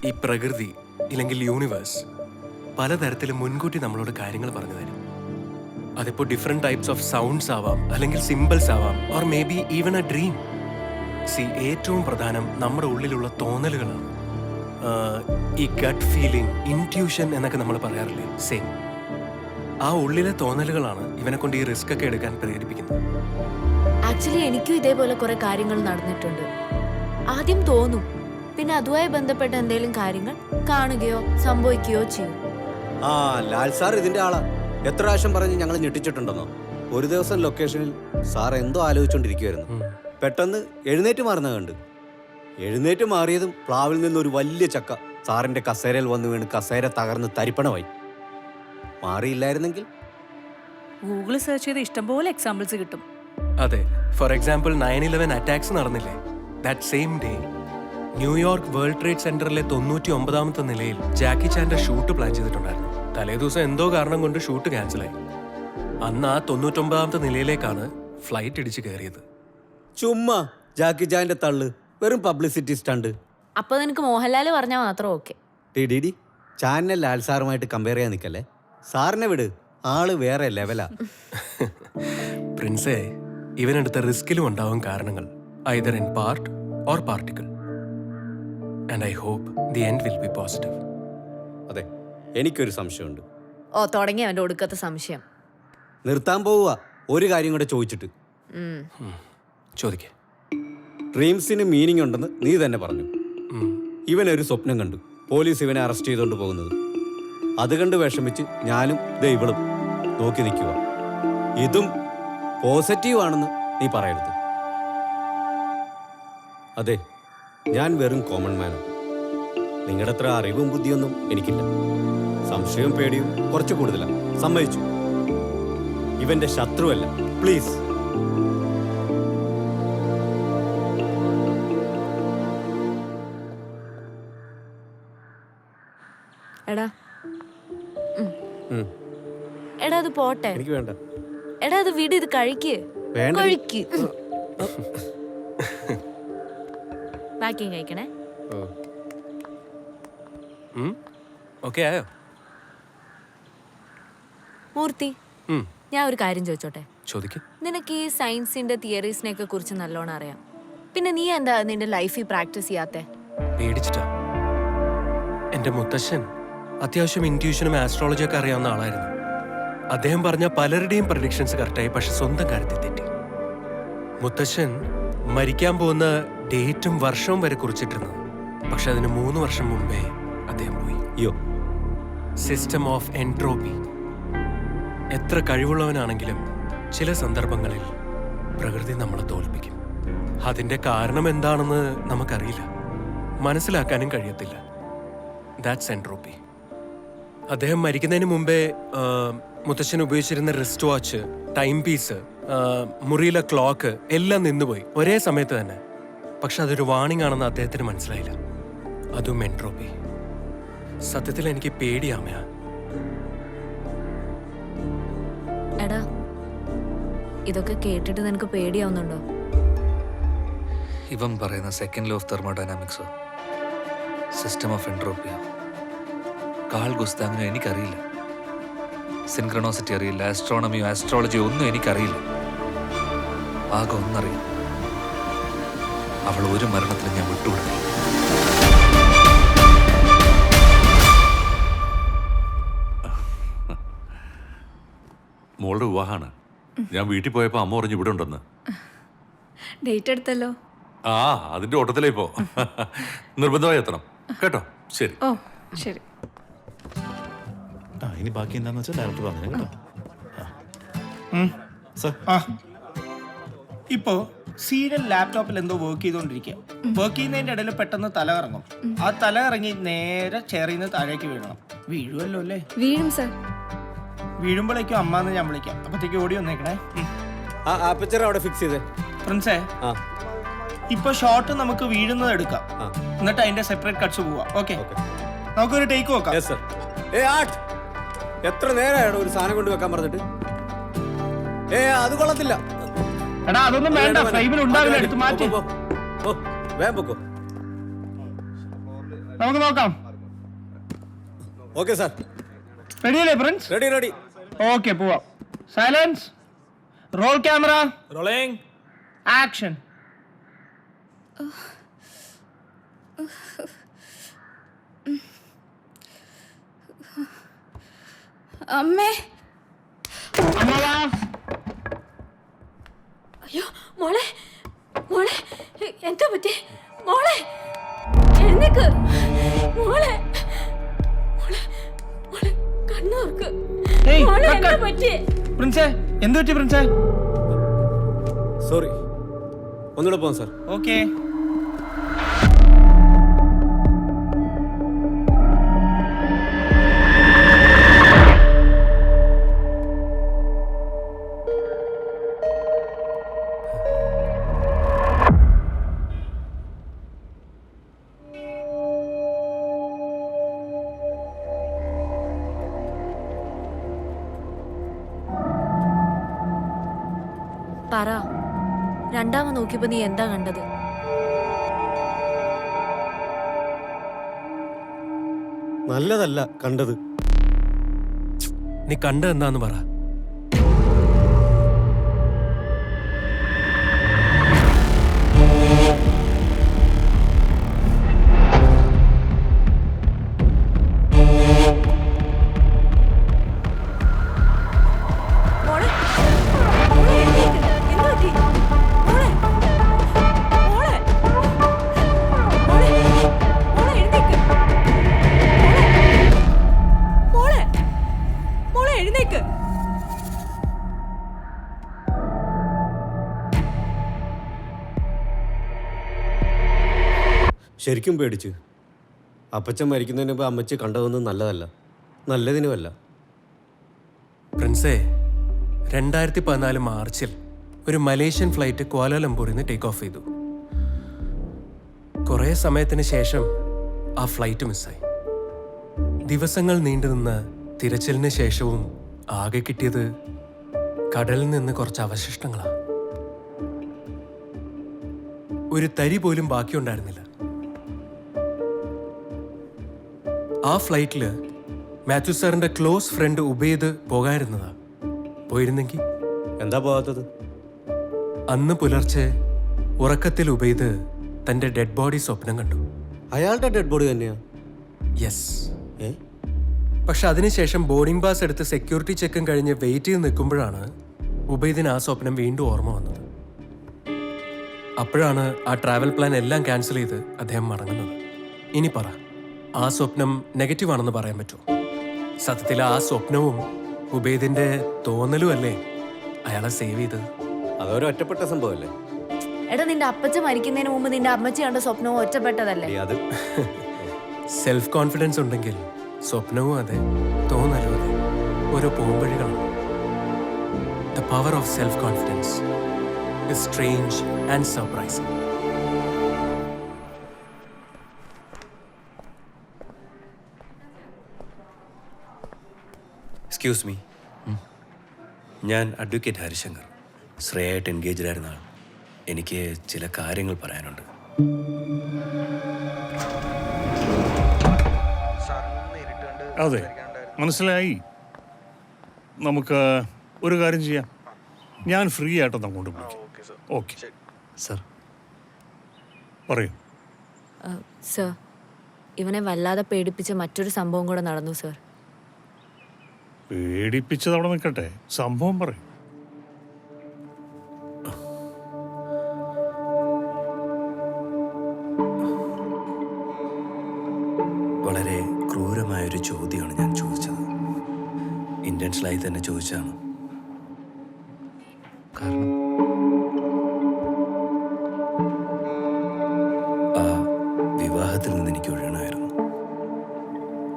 ഈ പ്രകൃതി ഇല്ലെങ്കിൽ യൂണിവേഴ്സ് പലതരത്തിലും മുൻകൂട്ടി നമ്മളോട് കാര്യങ്ങൾ പറഞ്ഞു തരും. അതിപ്പോൾ ഡിഫറെന്റ് ടൈപ്സ് ഓഫ് സൗണ്ട്സ് ആവാം, അല്ലെങ്കിൽ സിമ്പിൾസ് ആവാം, or may be even A dream. ഏറ്റവും പ്രധാനം നമ്മുടെ ഉള്ളിലുള്ള തോന്നലുകളാണ്. ഈ ഗട്ട് ഫീലിംഗ്, ഇൻറ്റ്യൂഷൻ എന്നൊക്കെ നമ്മൾ പറയാറില്ലേ, സെയിം. ആ ഉള്ളിലെ തോന്നലുകളാണ് ഇവനെ കൊണ്ട് ഈ റിസ്ക് ഒക്കെ എടുക്കാൻ പ്രേരിപ്പിക്കുന്നത്. ആക്ച്വലി എനിക്കും ഇതേപോലെ കുറെ കാര്യങ്ങൾ നടന്നിട്ടുണ്ട്. ആദ്യം തോന്നും, പിന്നെ അതുമായി ബന്ധപ്പെട്ട എന്തെങ്കിലും കാര്യങ്ങൾ കാണുകയോ സംഭവിക്കുകയോ ചെയ്യും. ആ ലാൽ സാർ ഇതിന്റെ ആളാ. എത്ര പ്രാവശ്യം പറഞ്ഞ് ഞങ്ങൾ ഞെട്ടിച്ചിട്ടുണ്ടെന്നോ. ഒരു ദിവസം ലൊക്കേഷനിൽ സാർ എന്തോ ആലോചിച്ചുകൊണ്ടിരിക്കുവായിരുന്നു. പെട്ടെന്ന് എഴുന്നേറ്റ് മാറുന്ന കണ്ട്. എഴുന്നേറ്റ് മാറിയതും പ്ലാവിൽ നിന്നൊരു വലിയ ചക്ക സാറിന്റെ കസേരയിൽ വന്നു വീണ് കസേര തകർന്ന് തരിപ്പണമായി. മാറിയില്ലായിരുന്നെങ്കിൽ ഗൂഗിൾ സെർച്ച് ചെയ്ത് ഇഷ്ടംപോലെ എക്സാമ്പിൾസ് കിട്ടും. അതെ, ഫോർ എക്സാമ്പിൾ 9/11 അറ്റാക്സ് നടന്നില്ലേ? That same day New York world trade സെന്ററിലെ 99ാമത്തെ നിലയിൽ ജാക്കി ചാന്റെ ഷൂട്ട് പ്ലാൻ ചെയ്തിട്ടുണ്ടായിരുന്നു. തലേദിവസം എന്തോ കാരണം കൊണ്ട് ഷൂട്ട് ക്യാൻസലായി. അന്ന് ആ 99ാമത്തെ നിലയിലേക്കാണ് ഫ്ലൈറ്റ് ഇടിച്ച് കയറിയത്. ചുമ്മാ ജാക്കി ചാന്റെ തള്ളു, വെറും പബ്ലിസിറ്റി സ്റ്റണ്ട്. അപ്പൊ നിനക്ക് മോഹൻലാൽ പറഞ്ഞാൽ മാത്രം ഓക്കെ. ടി ചാനൽ ലാൽ സാറുമായിട്ട് കമ്പയർ ചെയ്യാൻ നിൽക്കല്ലേ. സാറിനെ വിട്, ആള് വേറെ ലെവലാ. പ്രിൻസേ, ഇവനെടുത്ത റിസ്കിലും ഉണ്ടാവും കാരണങ്ങൾ, either in part or particle. And I hope the end will be positive. അതെ, എനിക്കൊരു സംശയമുണ്ട്. ഓ, തുടങ്ങി അവന്റെ ഒടുക്കത്തെ സംശയം. നിർത്താൻ പോവുക. ഒരു കാര്യം കൂടെ ചോദിച്ചിട്ട്. ചോദിക്കേ. ഡ്രീംസിന് മീനിങ് ഉണ്ടെന്ന് നീ തന്നെ പറഞ്ഞു. ഇവനൊരു സ്വപ്നം കണ്ടു, പോലീസ് ഇവനെ അറസ്റ്റ് ചെയ്തുകൊണ്ട് പോകുന്നത്. അത് കണ്ട് വിഷമിച്ച് ഞാനും ഇവളും നോക്കി നിൽക്കുക. ഇതും പോസിറ്റീവ് ആണെന്ന് നീ പറയരുത്. അതെ, ഞാൻ വെറും കോമൺ മാനാണ്. നിങ്ങളുടെ അത്ര അറിവും ബുദ്ധിയൊന്നും എനിക്കില്ല. സംശയവും പേടിയും കുറച്ച് കൂടുതലാണ്, സമ്മതിച്ചു. ഇവന്റെ ശത്രുവല്ല, പ്ലീസ്. എടാ എടാ അത് പോട്ടെ. എനിക്ക് വേണ്ട. എടാ അത് വിട്, ഇത് കഴിക്ക്. ബാക്കിയും കഴിക്കണേ. ഓക്കേ ആയോ? മൂർത്തി, ഞാൻ ഒരു കാര്യം ചോദിച്ചോട്ടെ? ചോദിക്കും. നിനക്ക് ഈ സയൻസിന്റെ തിയറീസിനെയൊക്കെ കുറിച്ച് നല്ലോണം അറിയാം. പിന്നെ നീ എന്താ നിന്റെ ലൈഫിൽ പ്രാക്ടീസ് ചെയ്യാത്തെ? പേടിച്ചിട്ടാ. എന്റെ മുത്തശ്ശൻ അത്യാവശ്യം ഇൻറ്റ്യൂഷനും ആസ്ട്രോളജിയും ഒക്കെ അറിയാവുന്ന ആളായിരുന്നു. അദ്ദേഹം പറഞ്ഞ പലരുടെയും പ്രഡിക്ഷൻസ് കറക്റ്റായി, പക്ഷെ സ്വന്തം കാര്യത്തിൽ തെറ്റി. മുത്തശ്ശൻ മരിക്കാൻ പോകുന്ന ഡേറ്റും വർഷവും വരെ കുറിച്ചിട്ടിരുന്നു. പക്ഷെ അതിന് 3 വർഷം മുമ്പേ അദ്ദേഹം പോയി. System of entropy. എത്ര കഴിവുള്ളവനാണെങ്കിലും ചില സന്ദർഭങ്ങളിൽ പ്രകൃതി നമ്മളെ തോൽപ്പിക്കും. അതിന്റെ കാരണം എന്താണെന്ന് നമുക്കറിയില്ല, മനസ്സിലാക്കാനും കഴിയത്തില്ല. That's entropy. അദ്ദേഹം മരിക്കുന്നതിന് മുമ്പേ മുത്തശ്ശൻ ഉപയോഗിച്ചിരുന്ന റിസ്റ്റ് വാച്ച്, ടൈം പീസ്, മുറിയിലെ ക്ലോക്ക് എല്ലാം നിന്നുപോയി ഒരേ സമയത്ത് തന്നെ. പക്ഷെ അതൊരു വാണിംഗ് ആണെന്ന് അദ്ദേഹത്തിന് മനസ്സിലായില്ല. അതും എൻട്രോപ്പി. സത്യത്തിൽ എനിക്ക് പേടിയാമയാ. എടാ, ഇതൊക്കെ കേട്ടിട്ട് നിനക്ക് പേടിയാവുന്നുണ്ടോ? ഇവൻ പറയുന്ന സെക്കൻഡ് ലോ ഓഫ് തെർമോഡൈനാമിക്സോ സിസ്റ്റം ഓഫ് എൻട്രോപ്പിയോ? കാൾ ഗുസ്ത അങ്ങനെ എനിക്കറിയില്ല. സിൻക്രണോസിറ്റി അറിയില്ല, ആസ്ട്രോണമിയോ ആസ്ട്രോളജിയോ ഒന്നും എനിക്കറിയില്ല. ആകെ ഒന്നറിയാം, അവൾ ഒരു മരണത്തിൽ ഞാൻ വിട്ടുകൊടുക്കില്ല. മോളുടെ വിവാഹമാണ്. ഞാൻ വീട്ടിൽ പോയപ്പോൾ അമ്മ പറഞ്ഞു ഇവിടെ ഉണ്ടെന്ന്. ഡേറ്റ് എടുത്തല്ലോ. ആ, അതിന്റെ ഓട്ടത്തിലേ പോ. നിർബന്ധമായി എത്തണം കേട്ടോ. ശരി. ഓ ശരി. ഇനി ബാക്കി എന്താന്ന് വെച്ചാൽ ഡയറക്ടർ പറഞ്ഞു കേട്ടോ. ഇപ്പോ സീരിയൽ ലാപ്ടോപ്പിൽ എന്തോ വർക്ക് ചെയ്തോണ്ടിരിക്കുക. വർക്ക് ചെയ്യുന്നതിന്റെ ഇടയിൽ പെട്ടെന്ന് തല കറങ്ങും. ആ തല ഇറങ്ങി നേരെ ചെയറിൽ നിന്ന് താഴേക്ക് വീഴണം. വീഴുമല്ലോ അല്ലേ? വീഴും സർ. വീഴുമ്പോഴേക്കും അമ്മാന്ന് ഞാൻ വിളിക്കാം. അപ്പത്തേക്ക് ഓടി വന്നേക്കണേ. അവിടെ ഫിക്സ് ചെയ്തേ പ്രിൻസേ. ഇപ്പൊ ഷോട്ട് നമുക്ക് വീഴുന്നത് എടുക്കാം, എന്നിട്ട് അതിന്റെ സെപ്പറേറ്റ് കട്ട്സ് പോവാം. ഓക്കെ, നമുക്കൊരു ടേക്ക് നോക്കാം. എത്ര നേരമായോ ഒരു സാധനം കൊണ്ട് വെക്കാൻ പറഞ്ഞിട്ട്? അത് കൊള്ളത്തില്ല. എടാ അതൊന്നും വേണ്ട, ഫ്രെയിമിൽ ഉണ്ടാവില്ല, എടുത്ത് മാറ്റി. നമുക്ക് നോക്കാം. Okay sir. റെഡി അല്ലേ പ്രിൻസ്? Ready ready. ഓക്കെ, പോവാം. Silence, roll camera, rolling, action. അമ്മേ. അയ്യോ മോളെ, മോളെ എന്താ പറ്റി? മോളെ എഴുന്നേക്ക്. മോളെ മോളെ കണ്ണു തുറക്ക്. മോളെ എന്താ പറ്റി? പ്രിൻസേ, എന്ത് പറ്റി പ്രിൻസേ? സോറി, ഒന്നുകൂടെ പോവാം സാർ. ഓക്കെ. പറ, രണ്ടാമത് നോക്കിയപ്പോ നീ എന്താ കണ്ടത്? നല്ലതല്ല കണ്ടത്. നീ കണ്ടത് എന്താന്ന് പറ. ശരിക്കും പേടിച്ചു. അപ്പച്ചൻ മരിക്കുന്നതിന് മുമ്പ് അമ്മച്ചി കണ്ടതൊന്നും നല്ലതല്ല, നല്ലതിനുമല്ല. പ്രിൻസേ, 2014 മാർച്ചിൽ ഒരു മലേഷ്യൻ ഫ്ലൈറ്റ് ക്വാലാലംപൂരിൽ നിന്ന് ടേക്ക് ഓഫ് ചെയ്തു. കുറേ സമയത്തിന് ശേഷം ആ ഫ്ലൈറ്റ് മിസ്സായി. ദിവസങ്ങൾ നീണ്ടുനിന്ന തിരച്ചിലിന് ശേഷവും ആകെ കിട്ടിയത് കടലിൽ നിന്ന് കുറച്ച് അവശിഷ്ടങ്ങളാണ്. ഒരു തരി പോലും ബാക്കിയുണ്ടായിരുന്നില്ല. ആ ഫ്ലൈറ്റില് മാത്യു സാറിന്റെ ക്ലോസ് ഫ്രണ്ട് ഉബൈദ് പോകാതിരുന്നതാ. പോയിരുന്നെങ്കിൽ എന്താ പോകാത്തത്? അന്ന് പുലർച്ചെ ഉറക്കത്തിൽ ഉബൈദ് തന്റെ ഡെഡ് ബോഡി സ്വപ്നം കണ്ടു. അയാളുടെ ഡെഡ് ബോഡി തന്നെയാ? യെസ്. പക്ഷെ അതിനുശേഷം ബോർഡിംഗ് പാസ് എടുത്ത് സെക്യൂരിറ്റി ചെക്കും കഴിഞ്ഞ് വെയിറ്റ് ചെയ്ത് നിൽക്കുമ്പോഴാണ് ഉബൈദിന് ആ സ്വപ്നം വീണ്ടും ഓർമ്മ വന്നത്. അപ്പോഴാണ് ആ ട്രാവൽ പ്ലാൻ എല്ലാം ക്യാൻസൽ ചെയ്ത് അദ്ദേഹം മടങ്ങുന്നത്. ഇനി പറ, ആ സ്വപ്നം നെഗറ്റീവ് ആണെന്ന് പറയാൻ പറ്റുമോ? സത്യത്തിൽ ആ സ്വപ്നവും ഉബൈദിന്റെ തോന്നലും അല്ലേ അയാളെ സേവ് ചെയ്തത്? അതൊരു ഒറ്റപ്പെട്ട സംഭവമല്ലേ? എടാ, നിന്റെ അപ്പച്ച മരിക്കുന്നതിന് മുമ്പ് നിന്റെ അമ്മച്ചി കണ്ട സ്വപ്നവും ഒറ്റപ്പെട്ടതല്ലേ? സെൽഫ് കോൺഫിഡൻസ് ഉണ്ടെങ്കിൽ സ്വപ്നവും അതെ, തോന്നലും അതെ, ഓരോ പോംവഴികളാണ്. The power of self confidence is strange and surprising. Excuse me, ഞാൻ അഡ്വക്കേറ്റ് ഹരിശങ്കർ. ശ്രേയായിട്ട് എൻഗേജ്ഡ് ആയിരുന്ന ആൾ. എനിക്ക് ചില കാര്യങ്ങൾ പറയാനുണ്ട്. അതെ, മനസ്സിലായി. നമുക്ക് ഒരു കാര്യം ചെയ്യാം, ഞാൻ ഫ്രീ ആയിട്ടൊന്ന് അങ്ങോട്ട് വിളിക്കാം. Okay sir. പറയൂ. സർ, ഇവനെ വല്ലാതെ പേടിപ്പിച്ച മറ്റൊരു സംഭവം കൂടെ നടന്നു സർ. പേടിപ്പിച്ചത് അവിടെ നിൽക്കട്ടെ, സംഭവം പറയും. വളരെ ക്രൂരമായൊരു ചോദ്യമാണ് ഞാൻ ചോദിച്ചത്. ഇൻറ്റൻഷനായി തന്നെ ചോദിച്ചാണ്. കാരണം ആ വിവാഹത്തിൽ നിന്ന് എനിക്ക് ഒഴിയണമായിരുന്നു.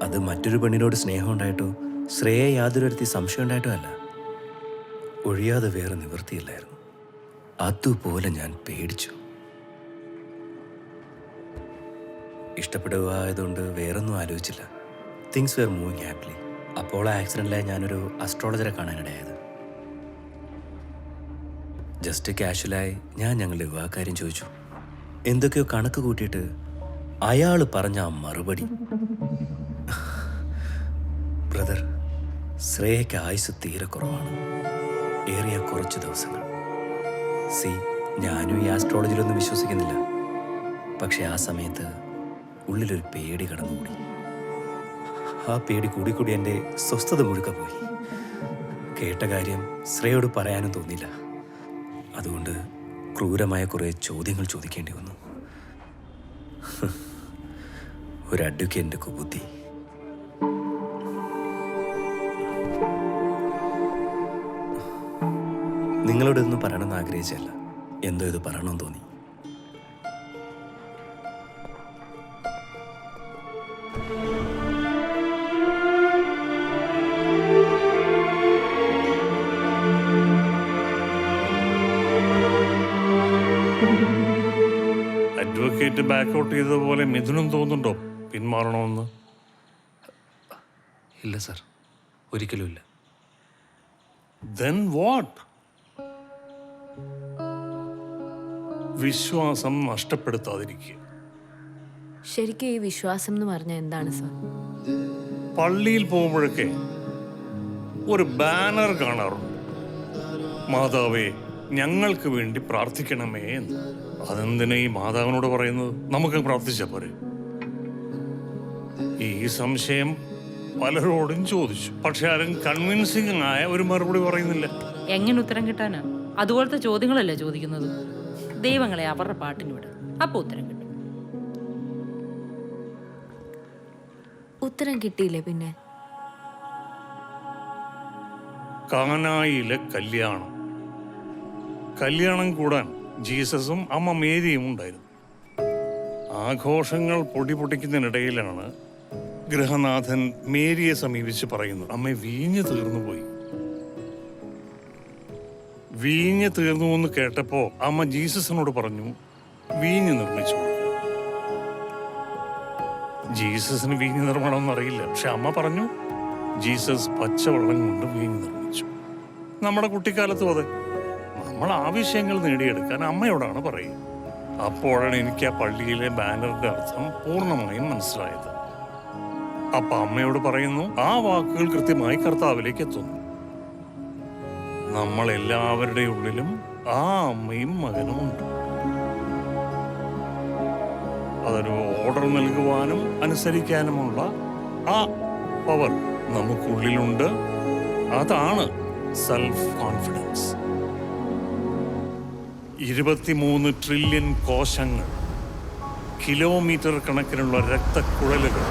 അത് മറ്റൊരു പെണ്ണിനോട് സ്നേഹം ഉണ്ടായിട്ടോ ശ്രേയ യാതൊരു തരത്തിൽ സംശയം ഉണ്ടായിട്ടോ അല്ല. ഒഴിയാതെ വേറെ നിവൃത്തിയില്ലായിരുന്നു. അതുപോലെ ഞാൻ പേടിച്ചു. ഇഷ്ടപ്പെടുക ആയതുകൊണ്ട് വേറൊന്നും ആലോചിച്ചില്ല. Things were moving happily. അപ്പോൾ ആക്സിഡൻറ്റിലായി ഞാനൊരു അസ്ട്രോളജറെ കാണാനിടയായത്. ജസ്റ്റ് കാഷ്വലായി ഞാൻ ഞങ്ങളുടെ വിവാഹക്കാര്യം ചോദിച്ചു. എന്തൊക്കെയോ കണക്ക് കൂട്ടിയിട്ട് അയാൾ പറഞ്ഞ ആ മറുപടി, ബ്രദർ, ശ്രേയയ്ക്ക് ആയുസ് തീരെ കുറവാണ്, ഏറിയ കുറച്ച് ദിവസങ്ങൾ. സി, ഞാനും ഈ ആസ്ട്രോളജിയിലൊന്നും വിശ്വസിക്കുന്നില്ല. പക്ഷെ ആ സമയത്ത് ഉള്ളിലൊരു പേടി കടന്നുകൂടി. ആ പേടി കൂടിക്കൂടി എൻ്റെ സ്വസ്ഥത മുഴുക്ക പോയി. കേട്ട കാര്യം ശ്രേയോട് പറയാനും തോന്നിയില്ല. അതുകൊണ്ട് ക്രൂരമായ കുറേ ചോദ്യങ്ങൾ ചോദിക്കേണ്ടി വന്നു. ഒരു അഡ്വക്കേറ്റിൻ്റെ കുബുദ്ധി. നിങ്ങളോടൊന്നും പറയണമെന്ന് ആഗ്രഹിച്ചല്ല, എന്തോ ഇത് പറയണമെന്ന് തോന്നി. അഡ്വക്കേറ്റ് ബാക്കൗട്ട് ചെയ്തതുപോലെ മിഥുനും തോന്നുന്നുണ്ടോ പിന്മാറണമെന്ന്? ഇല്ല സർ, ഒരിക്കലും ഇല്ല. Then what? വിശ്വാസം നഷ്ടപ്പെടുത്താതിരിക്കുക. ശരിക്കും ഈ വിശ്വാസം എന്ന് പറഞ്ഞാൽ എന്താണ് സർ? പള്ളിയിൽ പോകുമ്പോഴൊക്കെ ഒരു ബാനർ കാണാറുണ്ട്, മാതാവേ ഞങ്ങൾക്ക് വേണ്ടി പ്രാർത്ഥിക്കണമേ എന്ന്. അതെന്തിനാ ഈ മാതാവിനോട് പറയുന്നത്? നമുക്ക് പ്രാർത്ഥിച്ചാ പോരെ? ഈ സംശയം പലരോടും ചോദിച്ചു, പക്ഷെ ആരും കൺവിൻസിംഗ് ആയ ഒരു മറുപടി പറയുന്നില്ല. എങ്ങനെ ഉത്തരം കിട്ടാനാ? അതുപോലത്തെ ചോദ്യങ്ങളല്ലേ ചോദിക്കുന്നത്. ദൈവങ്ങളെ അവരുടെ പാട്ടിന് വിടും, അപ്പൊ ഉത്തരം കിട്ടും. ഉത്തരം കിട്ടിയില്ലേ പിന്നെ? കാനായിലെ കല്യാണം കൂടാൻ ജീസസും അമ്മ മേരിയും ഉണ്ടായിരുന്നു. ആഘോഷങ്ങൾ പൊടിപൊടിക്കുന്നതിനിടയിലാണ് ഗൃഹനാഥൻ മേരിയെ സമീപിച്ച് പറയുന്നത്, അമ്മ വീഞ്ഞ് തീർന്നു പോയി. വീഞ്ഞ് തീർന്നു എന്ന് കേട്ടപ്പോ അമ്മ ജീസസിനോട് പറഞ്ഞു, വീഞ്ഞ് നിർമ്മിച്ചു കൊടുക്കുക. ജീസസിന് വീഞ്ഞ് നിർമ്മാണം അറിയില്ല, പക്ഷെ അമ്മ പറഞ്ഞു ജീസസ് പച്ചവെള്ളം കൊണ്ട് വീഞ്ഞ് നിർമ്മിച്ചു. നമ്മുടെ കുട്ടിക്കാലത്തും അതെ, നമ്മൾ ആവശ്യങ്ങൾ നേടിയെടുക്കാൻ അമ്മയോടാണ് പറയുക. അപ്പോഴാണ് എനിക്ക് ആ പള്ളിയിലെ ബാനറിന്റെ അർത്ഥം പൂർണ്ണമായും മനസ്സിലായത്. അപ്പൊ അമ്മയോട് പറയുന്നു, ആ വാക്കുകൾ കൃത്യമായി കർത്താവിലേക്ക് എത്തുന്നു. നമ്മളെല്ലാവരുടെ ഉള്ളിലും ആ അമ്മയും മകനും ഉണ്ട്. അതൊരു ഓർഡർ നൽകുവാനും അനുസരിക്കാനുമുള്ള ആ പവർ നമുക്കുള്ളിലുണ്ട്. അതാണ് സെൽഫ് കോൺഫിഡൻസ്. 23 ട്രില്യൺ കോശങ്ങൾ, കിലോമീറ്റർ കണക്കിനുള്ള രക്തക്കുഴലുകൾ,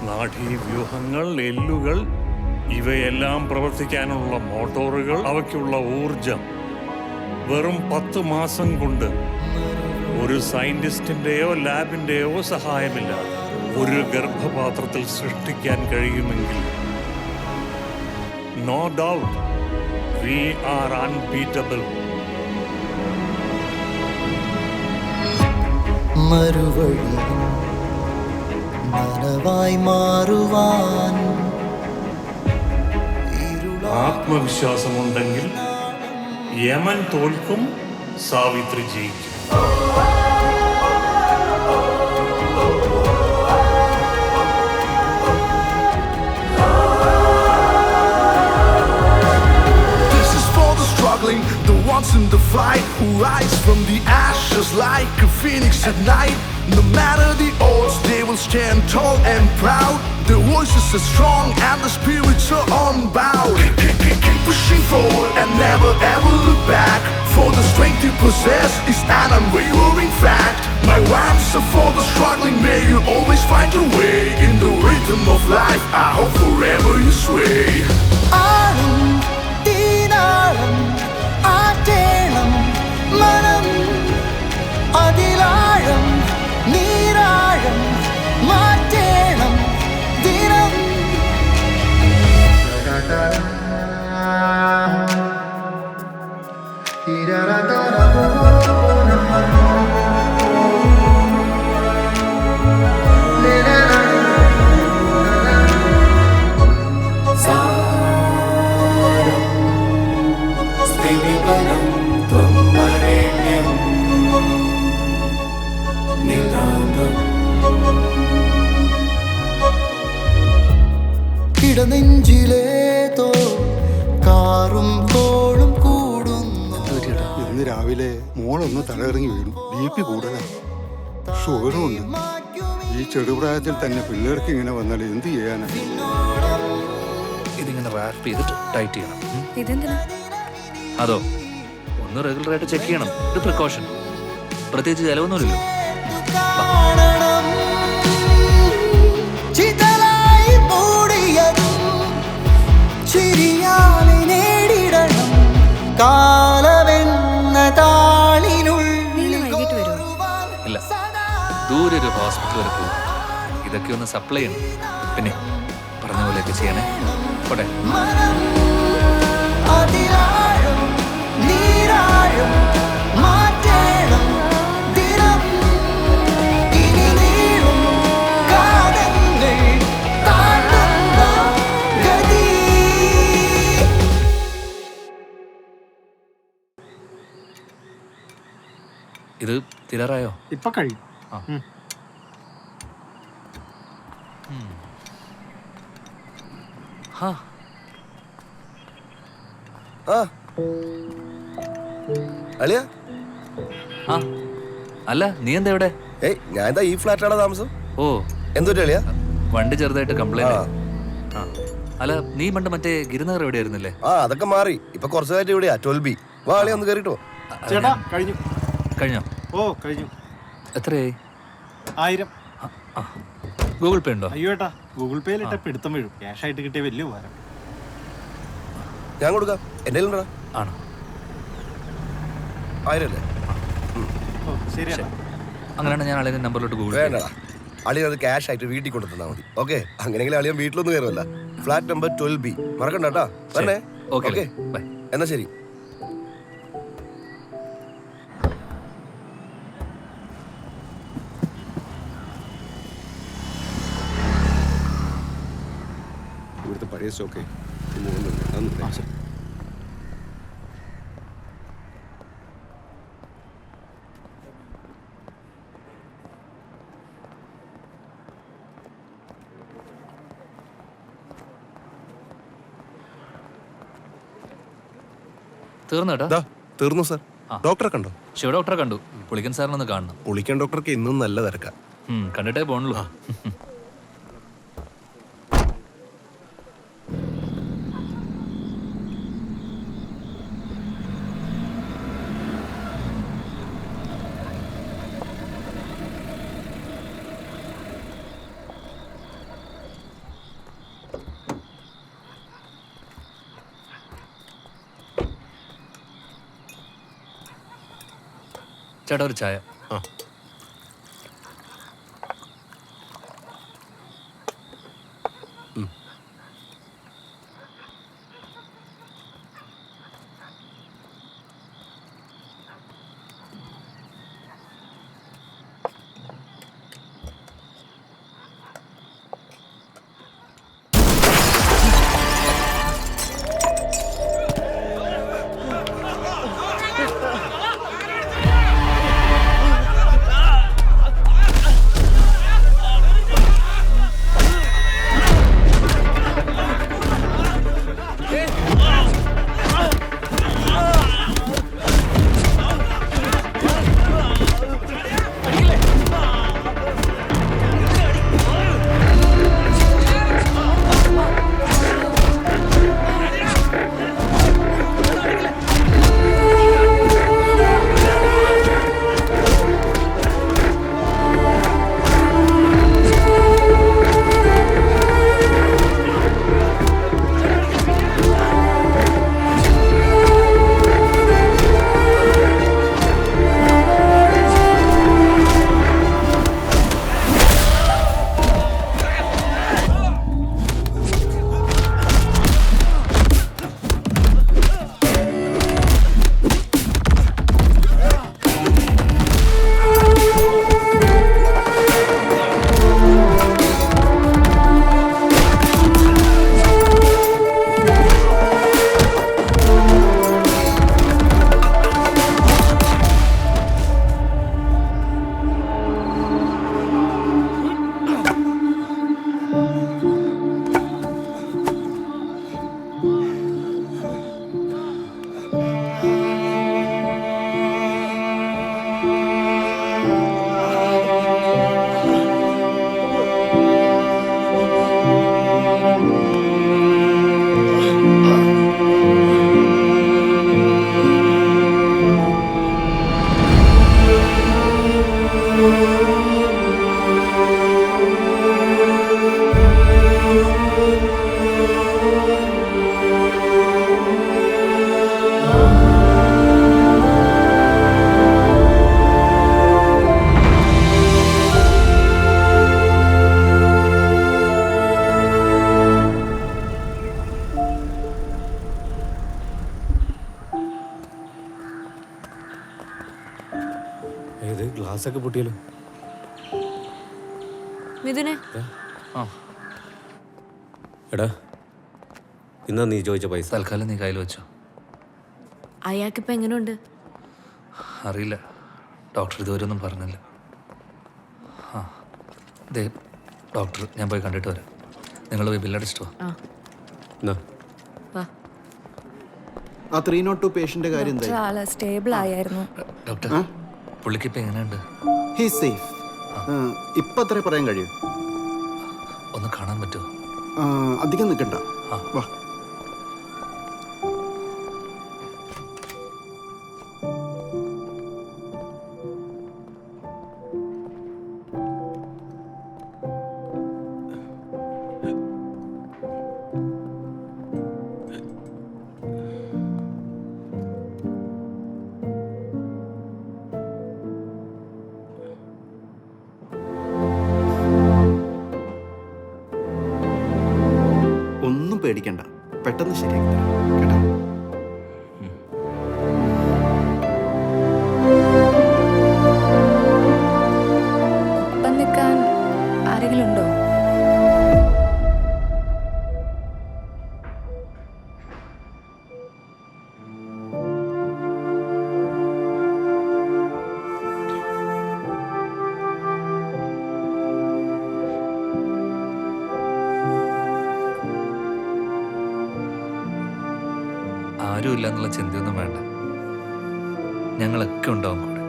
നാഡീവ്യൂഹങ്ങൾ, എല്ലുകൾ, ഇവയെല്ലാം പ്രവർത്തിക്കാനുള്ള മോട്ടോറുകൾ, അവയ്ക്കുള്ള ഊർജം വെറും 10 മാസം കൊണ്ട് ഒരു സയന്റിസ്റ്റിന്റെയോ ലാബിന്റെയോ സഹായമില്ലാതെ ഒരു ഗർഭപാത്രത്തിൽ സൃഷ്ടിക്കാൻ കഴിയുമെങ്കിൽ no doubt we are unbeatable. മറുവഴി നനവായി മാറുവാൻ ആത്മവിശ്വാസമുണ്ടെങ്കിൽ യമൻ തോൽക്കും, സാവിത്രി ജയിക്കും. like a phoenix at night. No matter the odds, they will stand tall and proud. Their voices are strong and the spirits are unbound. Keep pushing forward and never ever look back. For the strength you possess is an unwavering fact. My rhymes are for the struggling, may you always find your way. In the rhythm of life, I hope forever you sway. ആളും തീനാളം ആറ്റേണം മനം അതിലാഴം നീരാഴം മാറ്റേണം ദിനം ഇടനെഞ്ചിലേതോ കാറും തോളും കൂടുന്നു. ഇന്ന് രാവിലെ മോളൊന്ന് തലയിറങ്ങി വീണു. BP കൂടുതലാണ്, ഷുഗറും ഉണ്ട്. ഈ ചെറുപ്രായത്തിൽ തന്നെ പിള്ളേർക്ക് ഇങ്ങനെ വന്നാൽ എന്ത് ചെയ്യാനാ? ഇതിങ്ങനെ റാപ്പ് ചെയ്തിട്ട് ടൈറ്റ് ചെയ്യണം. ഇതെന്തിനാ? അതോ ഒന്ന് റെഗുലറായിട്ട് ചെക്ക് ചെയ്യണം. ഇത് പ്രിക്കോഷൻ, പ്രത്യേകിച്ച് ചിലവൊന്നുമില്ലല്ലോ. ചിതലായി മൂടിയതും ചിരിയാലെ നേടിടണം കാലമെന്ന താളിനുള്ളിൽ. വൈകിട്ട് വരുമോ? ഇല്ല, ദൂരെ ഒരു ഹോസ്പിറ്റൽ വരെ പോകും. ഇതൊക്കെ ഒന്ന് സപ്ലൈ ചെയ്യണം. പിന്നെ പറഞ്ഞ പോലെയൊക്കെ ചെയ്യണേ. പോട്ടെ. അതിലാഴം നീരാഴം മാറ്റേണം ദിനം. ഇനി നീളും കാലങ്ങൾ താണ്ടുന്ന ഗതി. ഇത് തീരാറായോ? ഇപ്പൊ കഴിയും. അളിയ ആ അല്ല, നീ എന്താ ഇവിടെ? ഏയ് ഞാൻ എന്താ ഈ ഫ്ലാറ്റിലാണ് താമസം. ഓ, എന്തുപറ്റി അളിയ? വണ്ടി ചെറുതായിട്ട് കംപ്ലൈന്റ്. അല്ല, നീ പണ്ട് മറ്റേ ഗിരിനഗർ എവിടെയായിരുന്നില്ലേ? ആ അതൊക്കെ മാറി. ഇപ്പൊ കുറച്ചായിട്ട് ഇവിടെയാ 12B. വാ അളിയ ഒന്ന് കയറിട്ടോ. ചേട്ടാ കഴിഞ്ഞു. കഴിഞ്ഞോ? ഓ കഴിഞ്ഞു. എത്രയായി? 1000. ഗൂഗിൾ പേ ഉണ്ടോ? അയ്യോ ഏട്ടാ, ഗൂഗിൾ പേയിൽ ഇട്ട പിടുത്തം വീഴും. ക്യാഷ് ആയിട്ട് കിട്ടിയ വലിയ ഉപകാരം. ഞാൻ കൊടുക്കാം. എന്റെ കയ്യിലുണ്ടോ? ആണോ? 1000 അല്ലേ? ശരിയാണ്. അങ്ങനെയാണ് ഞാൻ അളിയന്റെ നമ്പറിലോട്ട് ഗൂഗിൾ പേ. വേണ്ടടാ, അളിയൻ അത് ക്യാഷ് ആയിട്ട് വീട്ടിൽ കൊണ്ടു തന്നാൽ മതി. ഓക്കെ, അങ്ങനെയെങ്കിലും അളിയൻ വീട്ടിലൊന്നും കയറുമല്ല. ഫ്ലാറ്റ് നമ്പർ 12B മറക്കണ്ട കേട്ടാ. തന്നെ ഓക്കെ, ബൈ. എന്നാ ശരി. ഇവിടുത്തെ പഴയ സ്റ്റോക്കേ പോകുന്നുണ്ട്. തീർന്നു കേട്ടോ? തീർന്നു സാർ. ഡോക്ടറെ കണ്ടോ? ശിവ ഡോക്ടറെ കണ്ടു. പുളിക്കൻ സാറിനൊന്ന് കാണണം. പുളിക്കൻ ഡോക്ടർക്ക് ഇന്നും നല്ല തിരക്കാ. കണ്ടിട്ടേ പോണല്ലോ. ചേട്ടാ ഒരു ചായ. ഏത് ഗ്ലാസ്സൊക്കെ പൊട്ടിയല്ലോ. മിഥുനെ, എടാ ഇന്നാ നീ ചോദിച്ച പൈസ തൽക്കാലം നീ കയ്യിൽ വെച്ചോ. അയാൾക്കിപ്പോ എങ്ങനെയുണ്ട്? അറിയില്ല, ഡോക്ടർ ഇതുവരെ ഒന്നും പറഞ്ഞില്ല. ആ ദേ ഡോക്ടർ, ഞാൻ പോയി കണ്ടിട്ട് വരാം. നിങ്ങൾ പോയി ബില്ലടിച്ചിട്ടോ. ആ 302 പേഷ്യന്റെ കാര്യം എന്തായി? ആള് സ്റ്റേബിൾ ആയിരുന്നു. ഡോക്ടർ, പുള്ളിക്ക് ഇപ്പൊ എങ്ങനെയുണ്ട്? He's safe. ഇപ്പൊ അത്രേ പറയാൻ കഴിയും. ഒന്ന് കാണാൻ പറ്റുമോ? അധികം നിൽക്കണ്ട, വാ. ഒന്നും പേടിക്കണ്ട, പെട്ടെന്ന് ശരിയാക്കി തരാം കേട്ടോ. ഒപ്പം നിൽക്കാൻ ആരെങ്കിലും ഉണ്ടോ? ആരും ഇല്ല എന്നുള്ള ചിന്തയൊന്നും വേണ്ട, ഞങ്ങളൊക്കെ ഉണ്ടാവും കൂടെ.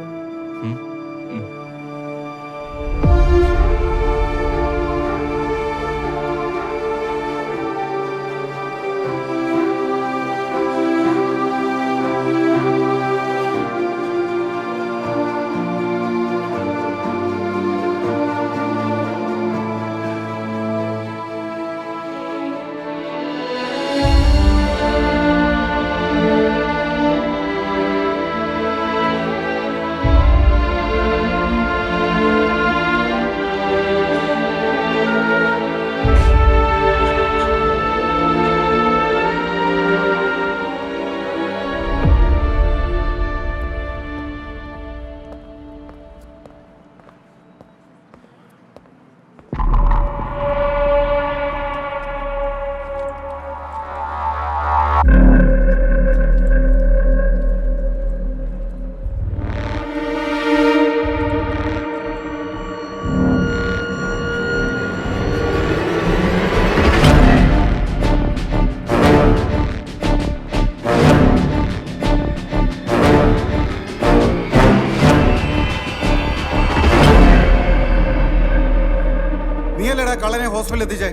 നീയല്ലേടാ കള്ളനെ ഹോസ്പിറ്റലിൽ എത്തിച്ചേ?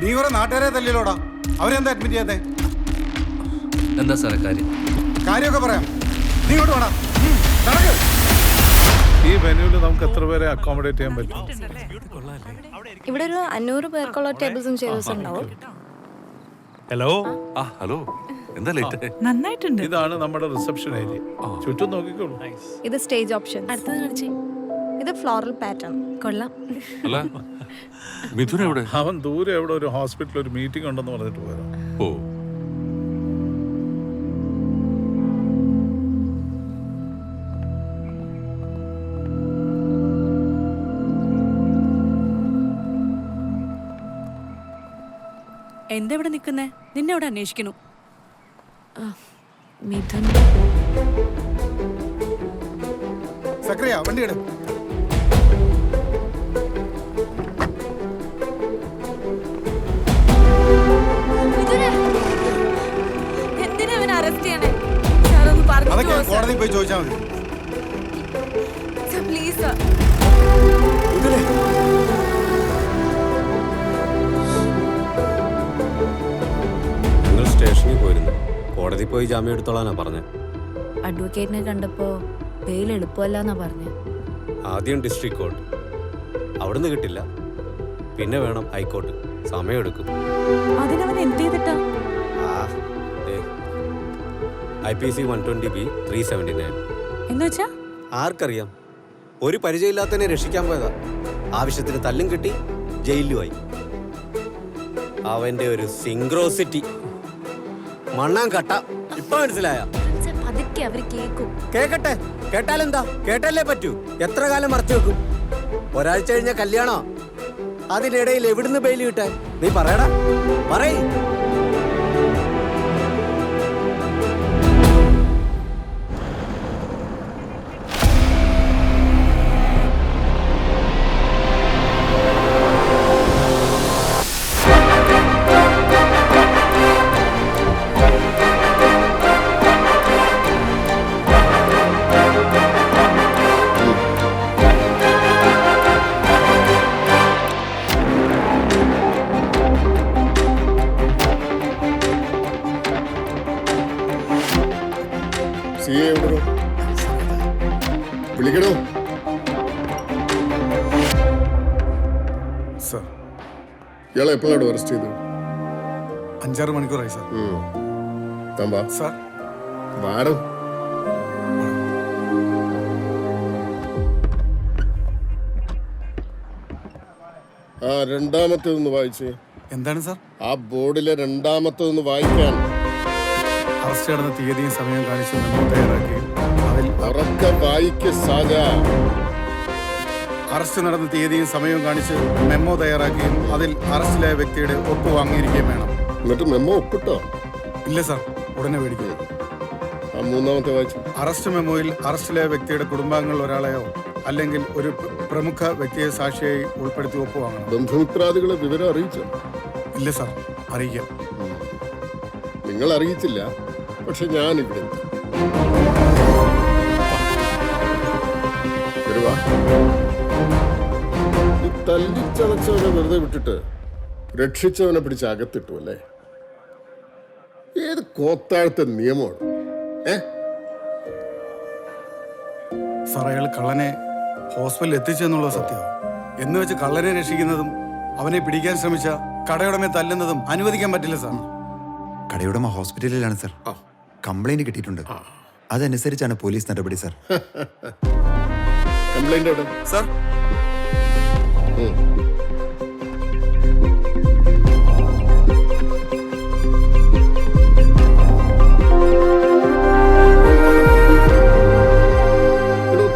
നീ കുറെ നാട്ടുകാരെ തല്ലിലോടാ, അവരെന്താ അഡ്മിറ്റ് ചെയ്യാതെ? എന്താ സാറേ കാര്യം? കാര്യമൊക്കെ പറയാം, നീ ഇങ്ങോട്ട് വേണം. ഈ വെന്യൂല് നമുക്ക് എത്ര പേരെ അക്കോമഡേറ്റ് ചെയ്യാൻ പറ്റും? ഇവിടെ ഒരു 500 പേർക്കുള്ള ടേബിൾസും ചെയർസും ഉണ്ടാവും. ഹലോ. ഹലോ, എന്താ ലേറ്റ്? നന്നായിട്ടുണ്ട്. ഇതാണ് നമ്മുടെ റിസപ്ഷൻ ഏരിയ. ചുറ്റും നോക്കിക്കോളൂ. ഇത് സ്റ്റേജ് ഓപ്ഷൻ. അടുത്തത് കാണിച്ചേ. ഇത് ഫ്ലോറൽ പാറ്റേൺ. കൊള്ളാം. അല്ല, മിഥുൻ എവിടെ? അവൻ ദൂരെ എവിടെ ഒരു ഹോസ്പിറ്റലിൽ ഒരു മീറ്റിംഗ് ഉണ്ടെന്ന് പറഞ്ഞിട്ട് പോയതാ. ഓ, എന്താ ഇവിടെ നിൽക്കുന്നേ? നിന്നെ അവിടെ അന്വേഷിക്കണു. മിഥുൻ. സക്രിയ, വണ്ടി എടു. എന്തിനാ അവനെ അറസ്റ്റ് ചെയ്യണേ? അതൊക്കെ കോടതിയിൽ പോയി ചോദിച്ചാൽ മതി. പ്ലീസ്. ഞങ്ങൾ സ്റ്റേഷനിൽ പോയിരുന്നു. കോടതി പോയി ജാമ്യം എടുത്തോളാനാ പറഞ്ഞത്. അഡ്വക്കേറ്റിനെ കണ്ടപ്പോ ബെയിൽ എളുപ്പമല്ല എന്നാ പറഞ്ഞ. ആദ്യം ഡിസ്ട്രിക്ട് കോർട്ട്, അവിടുന്ന് കിട്ടില്ല, പിന്നെ വേണം ഹൈക്കോർട്ട്. സമയമെടുക്കും. അതിനവൻ എന്ത് ചെയ്തിട്ടാ? IPC 120B 379. എന്നുവെച്ചാ ആർക്കറിയാം? ഒരു പരിചയമില്ലാത്തതിനെ രക്ഷിക്കാൻ പോയതാ. ആവശ്യത്തിന് തല്ലും കിട്ടി, ജയിലുമായി. അവന്റെ ഒരു സിംഗ്രോസിറ്റി മണ്ണാൻ കട്ട. ഇപ്പൊ മനസ്സിലായ? പതുക്കെ അവര് കേക്കും. കേക്കട്ടെ, കേട്ടാലെന്താ? കേട്ടല്ലേ പറ്റൂ. എത്ര കാലം മറച്ചു വെക്കും? ഒരാഴ്ച കഴിഞ്ഞ കല്യാണോ? അതിനിടയിൽ എവിടുന്ന് ബെയിൽ കിട്ടാൻ? നീ പറയടാ, പറയ്. വിളിക്കണോ? സർ, ഇയാളെ എപ്പോഴാണ് അറസ്റ്റ് ചെയ്തത്? 5-6 മണിക്കൂറായി സർ. തമ്പാ സർ, വാടോ. ആ രണ്ടാമത്തേതൊന്ന് വായിച്ചേ. എന്താണ് സർ? ആ ബോർഡിലെ രണ്ടാമത്തേതൊന്ന് വായിക്കാൻ. അറസ്റ്റ് നടന്ന തീയതിയും സമയവും കാണിച്ച് മെമ്മോ തയ്യാറാക്കി അതിൽ ഉറക്കെ വായിക്ക് സാജ. അറസ്റ്റ് നടന്ന തീയതിയും സമയവും കാണിച്ച് മെമ്മോ തയ്യാറാക്കുകയും അതിൽ അറസ്റ്റിലായ വ്യക്തിയുടെ ഒപ്പ് വാങ്ങിയിരിക്കുകയും വേണം. എന്നിട്ട് മെമ്മോ ഒപ്പിട്ടോ? ഇല്ല സർ, ഉടനെ മേടിക്കുക. ആ മൂന്നാമത്തെ വായിച്ചു. അറസ്റ്റ് മെമ്മോയിൽ അറസ്റ്റിലായ വ്യക്തിയുടെ കുടുംബാംഗങ്ങളിൽ ഒരാളെയോ അല്ലെങ്കിൽ ഒരു പ്രമുഖ വ്യക്തിയെ സാക്ഷിയായി ഉൾപ്പെടുത്തി ഒപ്പ് വാങ്ങണം. ബന്ധുമിത്രാദികളെ വിവരം അറിയിച്ചോ? ഇല്ല സർ, അറിയിക്കാം. നിങ്ങൾ അറിയിച്ചില്ല, പക്ഷെ ഞാൻ ഇവിടെ ഈ തല്ലിച്ചതച്ചവനെ വെറുതെ വിട്ടിട്ട് രക്ഷിച്ചവനെ പിടിച്ച് അകത്തിട്ടു അല്ലേ? ഏത് കോത്താഴത്തെ നിയമമാണ്? സാർ, അയാൾ കള്ളനെ ഹോസ്പിറ്റലിൽ എത്തിച്ചെന്നുള്ളത് സത്യമാണ്. എന്ന് വെച്ച് കള്ളനെ രക്ഷിക്കുന്നതും അവനെ പിടിക്കാൻ ശ്രമിച്ച കടയുടമയെ തല്ലുന്നതും അനുവദിക്കാൻ പറ്റില്ല സാർ. കടയുടമ ഹോസ്പിറ്റലിലാണ് സാർ. കംപ്ലൈന്റ് കിട്ടിയിട്ടുണ്ട്. അതനുസരിച്ചാണ് പോലീസ് നടപടി സാർ. Complaint sir.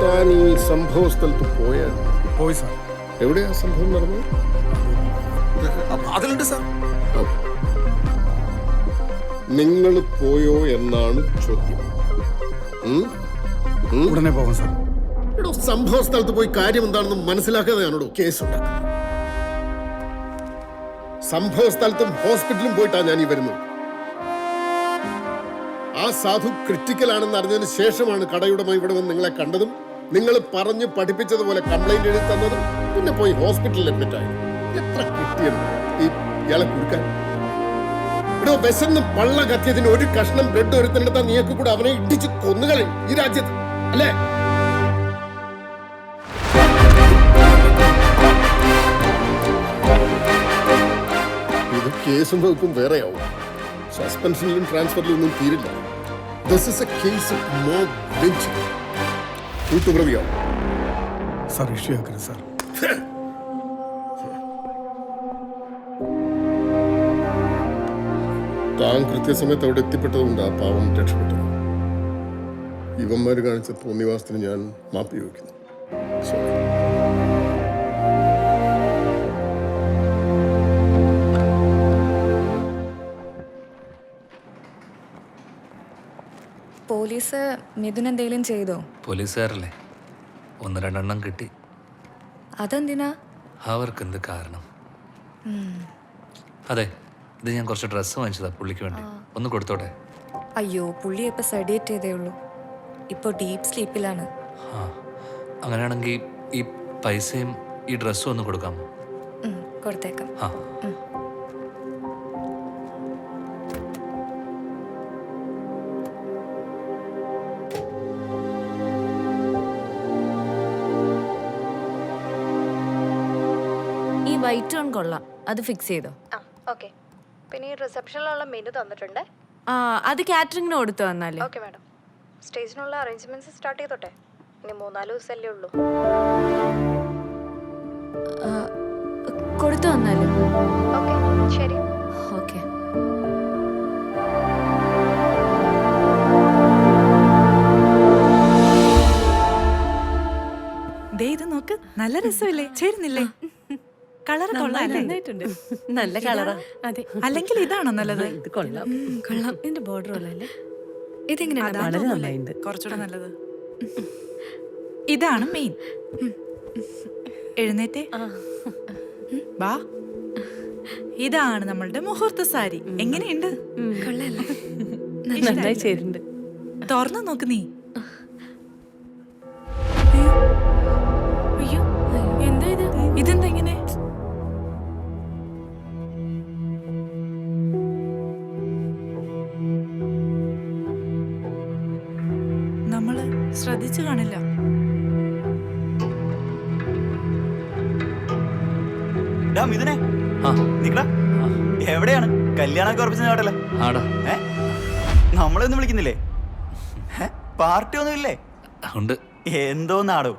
താൻ ഈ സംഭവ സ്ഥലത്ത് പോയി സാർ. എവിടെയാ സംഭവം നടന്നത്? അതിലുണ്ട് സാർ. നിങ്ങൾ പോയോ എന്നാണ് ചോദ്യം. ഉടനെ പോകും സാർ. എടോ, സംഭവ സ്ഥലത്ത് പോയി കാര്യം എന്താണെന്ന് മനസ്സിലാക്കാതെയാണോ കേസ് ഉണ്ടാക്കുന്നത്? സംഭവ സ്ഥലത്തും ഹോസ്പിറ്റലും പോയിട്ടാണ് ഞാൻ ഈ വരുന്നത്. ആ സാധു ക്രിറ്റിക്കൽ ആണെന്ന് അറിഞ്ഞതിന് ശേഷമാണ് കടയുടമ ഇവിടെ വന്ന് നിങ്ങളെ കണ്ടതും നിങ്ങൾ പറഞ്ഞ് പഠിപ്പിച്ചതുപോലെ കംപ്ലൈന്റ് എഴുതി തന്നതും പിന്നെ പോയി ഹോസ്പിറ്റലിൽ അഡ്മിറ്റ് ആയി. എത്ര കിട്ടിയത് ഈ ഇയാളെ കൊടുക്കാൻ? ഇടോ, വിശന്ന് പള്ള കത്തിയതിന് ഒരു കഷ്ണം ബ്ലഡ് ഒരുത്തിനെടുത്താൽ നീയൊക്കെ കൂടെ അവനെ ഇടിച്ച് കൊന്നുകളയും ഈ രാജ്യത്ത്, അല്ലേ? ഇത് കേസും വകുപ്പും വേറെയാവും. സസ്പെൻഷനിലും ട്രാൻസ്ഫറിലും ഒന്നും തീരില്ല. This is a case of mob lynching. കൂട്ടുപ്രതിയാവും സാർ. ഇഷ്യൂ ആക്കരുത് സാർ. താൻ കൃത്യസമയത്ത് അവിടെ എത്തിപ്പെട്ടതുകൊണ്ട് ആ പാവം രക്ഷപ്പെട്ടത്. ഇവന്മാര് കാണിച്ച തോന്നിവാസത്തിന് ഞാൻ മാപ്പ് ചോദിക്കുന്നു. സോറി. പോലീസ് മിഥുൻ എന്തെങ്കിലും ചെയ്തോ? പോലീസുകാരല്ലേ, 1-2 എണ്ണം കിട്ടി. അതെന്തിനാ? അവർക്കെന്ത് കാരണം? അതെ, ഇത് ഞാൻ കുറച്ച് ഡ്രസ്സ് വാങ്ങിച്ചതാ പുള്ളിക്ക് വേണ്ടി. ഒന്ന് കൊടുത്തോട്ടെ? അയ്യോ, പുള്ളി ഇപ്പൊ സെഡിയേറ്റ് ചെയ്തേ ഉള്ളൂ. ഇപ്പൊ ഡീപ്പ് സ്ലീപ്പിലാണ്. ആ, അങ്ങനെയാണെങ്കിൽ ഈ പൈസയും ഈ ഡ്രസ്സും ഒന്ന് കൊടുക്കാമോ? കൊടുത്തേക്കാം. ആ. വൈറ്റ് ടോൺ കൊള്ളാം, അത് ഫിക്സ് ചെയ്തോ. ഓക്കെ. പിന്നെ ഈ റിസപ്ഷനിലുള്ള മെനു തന്നിട്ടുണ്ട്. അത് കാറ്ററിംഗിന് കൊടുത്തു വന്നാലേ. Okay madam. സ്റ്റേജിനുള്ള അറേഞ്ച്മെന്റ്സ് സ്റ്റാർട്ട് ചെയ്തോട്ടെ? ഇനി 3-4 ദിവസമല്ലേ ഉള്ളൂ. കൊടുത്തു വന്നാലേ. ഓക്കെ, ശരി. ഓക്കെ. ഇത് നോക്ക്, നല്ല രസമില്ലേ? ചേരുന്നില്ലേ? കളർ കൊള്ളാല്ലേ? നല്ല കളറാ. അതെ. അല്ലെങ്കിൽ ഇതാണോ നല്ലത്? ഇത് കൊള്ളാം. കൊള്ളാം. ഇതിന്റെ ബോർഡർ കൊള്ളാല്ലേ? ഇതെങ്ങനെയാണ് കുറച്ചുകൂടെ നല്ലത്? ഇതാണ് മെയിൻ. എഴുന്നേറ്റേ. ബാ. ഇതാണ് നമ്മളുടെ മുഹൂർത്ത സാരി. എങ്ങനെയുണ്ട്? കൊള്ളാല്ലേ? നന്നായി ചേരുന്നുണ്ട്. തുറന്നു നോക്ക് നീ. അയ്യോ, എന്താ ഇത്? ഇതെന്താ ഇങ്ങനെ? നമ്മള് ശ്രദ്ധിച്ചു കാണില്ല. എവിടെയാണ് കല്യാണമൊക്കെ ഉറപ്പിച്ച നാടല്ല? നമ്മളൊന്നും വിളിക്കുന്നില്ലേ? പാർട്ടി ഒന്നും ഇല്ലേ? എന്തോ നാടോ?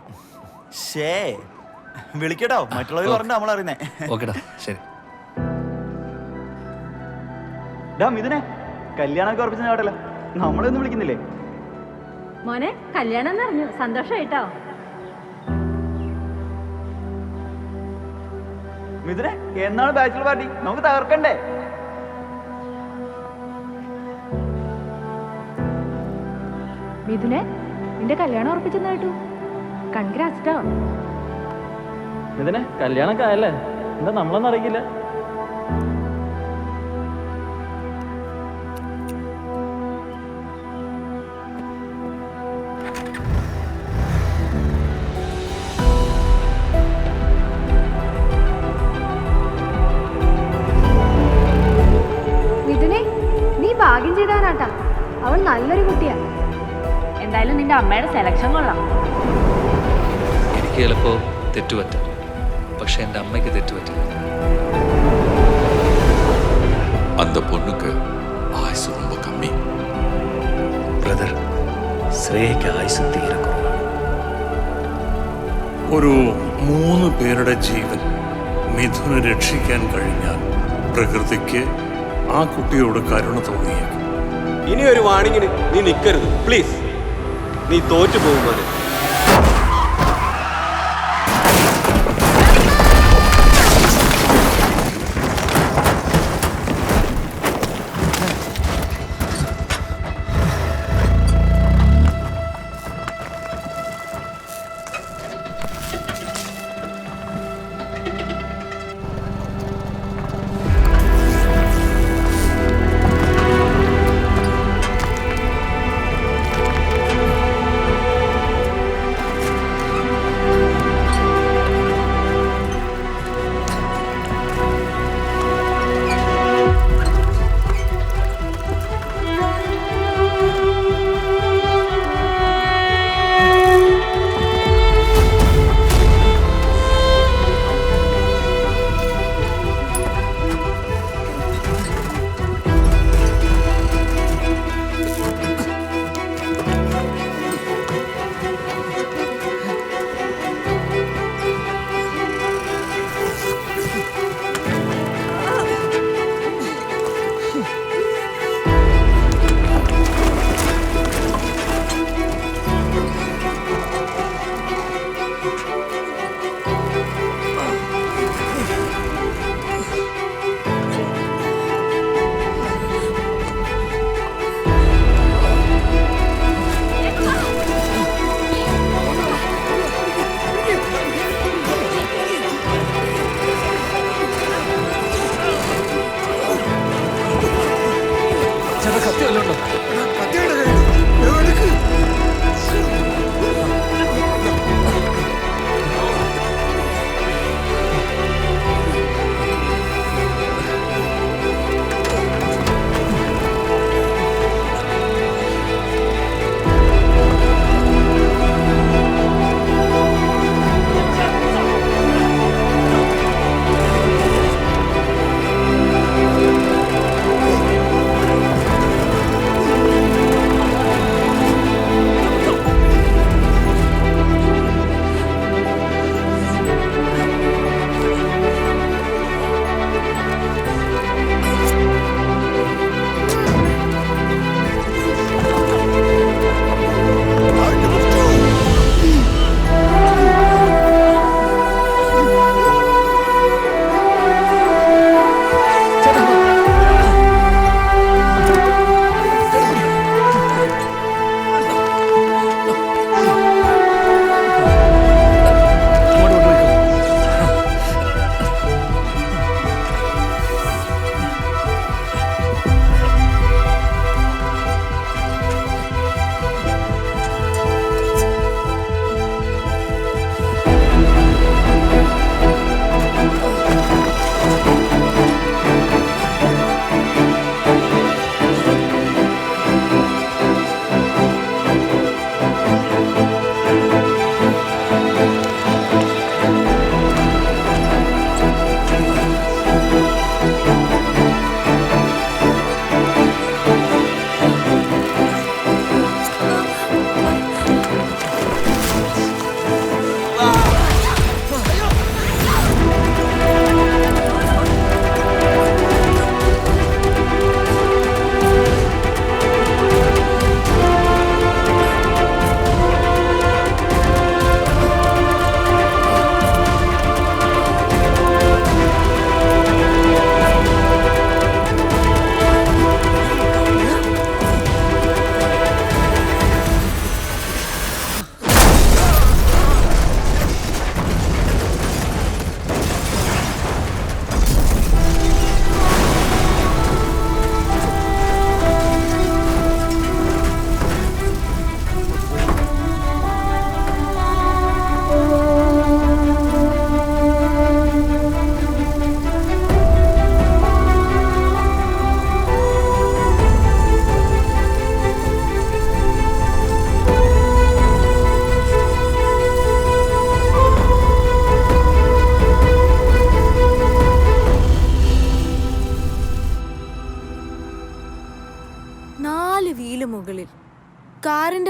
ഷേ വിളിക്കട്ടോ, മറ്റുള്ളവർ പറഞ്ഞ നമ്മളറിയുന്നേ. ശരി. ഇതിനെ കല്യാണമൊക്കെ ഉറപ്പിച്ച നാടല്ല, നമ്മളൊന്നും വിളിക്കുന്നില്ലേ? മോനെ കല്യാണം എന്നറിഞ്ഞു, സന്തോഷായിട്ടോ. മിഥുനെ, എന്നാണ് ബാച്ചിലർ പാർട്ടി? നമുക്ക് തകർക്കണ്ടേ? മിഥുനെ, നിന്റെ കല്യാണം ഉറപ്പിച്ചെന്ന് കേട്ടു. കൺഗ്രാറ്റ്സ് ട്ടോ. മിഥുനെ, കല്യാണമൊക്കെ ആയല്ലേ? എന്താ നമ്മളൊന്നും അറിയിക്കില്ല. മിഥുനെ, നീ ഭാഗ്യം ചെയ്തവനാട്ടാ. അവൾ നല്ലൊരു കുട്ടിയാ. എന്തായാലും നിന്റെ അമ്മയുടെ സെലക്ഷൻ കൊള്ളാം. എനിക്ക് ചിലപ്പോ തെറ്റുപറ്റാം, പക്ഷെ എൻ്റെ അമ്മയ്ക്ക് തെറ്റുപറ്റില്ല. அந்த பொண்ணுக்கு ஆயுசு ரொம்ப கம்மி. ബ്രദർ, ശ്രേയയ്ക്ക് ആയുസ് തീരെ കുറവാണ്. ഒരു 3 പേരുടെ ജീവൻ മിഥുനെ രക്ഷിക്കാൻ കഴിഞ്ഞാൽ പ്രകൃതിക്ക് ആ കുട്ടിയോട് കരുണ തോന്നിയേക്കും. ഇനി ഒരു വാണിങ്ങിന് നീ നിൽക്കരുത് പ്ലീസ്. നീ തോറ്റു പോകുമ്പോൾ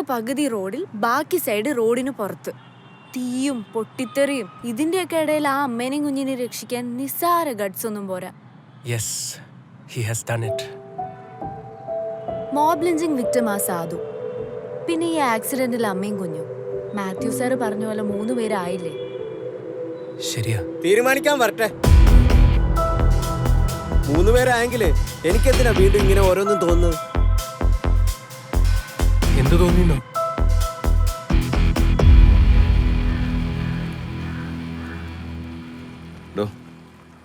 പകുതി റോഡിൽ ബാക്കി സൈഡ് റോഡിന് പുറത്ത്. തീയും പൊട്ടിത്തെറിയും. ഇതിന്റെയൊക്കെ ഇടയിൽ ആ അമ്മേനെയും കുഞ്ഞിനെ രക്ഷിക്കാൻ നിസ്സാര ഗഡ്സ് ഒന്നും പോരാ. മോബ് ലിഞ്ചിങ് വിക്ടിം ആ സാധു. പിന്നെ ഈ ആക്സിഡന്റിൽ അമ്മയും കുഞ്ഞും. മാത്യു സാറ് പറഞ്ഞ പോലെ 3 പേരായില്ലേ? ശരിയാ, തീരുമാനിക്കാൻ വരട്ടെ. 3 പേരായെങ്കില് എനിക്കെന്തിനാ വീണ്ടും ഇങ്ങനെ ഓരോന്നും തോന്നുന്നത്? എന്ത് തോന്നിയോ?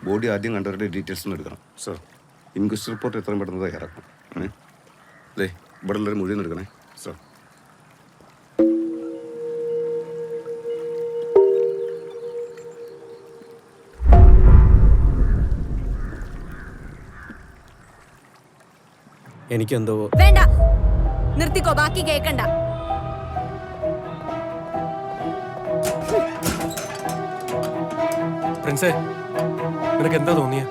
ബോഡി ആദ്യം കണ്ടവരുടെ ഡീറ്റെയിൽസ് ഒന്ന് എടുക്കണം സർ. ഇൻക്വസ്റ്റ് റിപ്പോർട്ട് എത്രയും പെട്ടെന്ന് തയ്യാറാക്കണം. അതെ, ഇവിടെ ഉള്ളവർ മുഴുവൻ എടുക്കണേ സർ. എനിക്കെന്തോ വേണ്ട, നിർത്തിക്കോ, ബാക്കി കേക്കണ്ട. പ്രിൻസേ, നിനക്ക് എന്താ തോന്നിയ?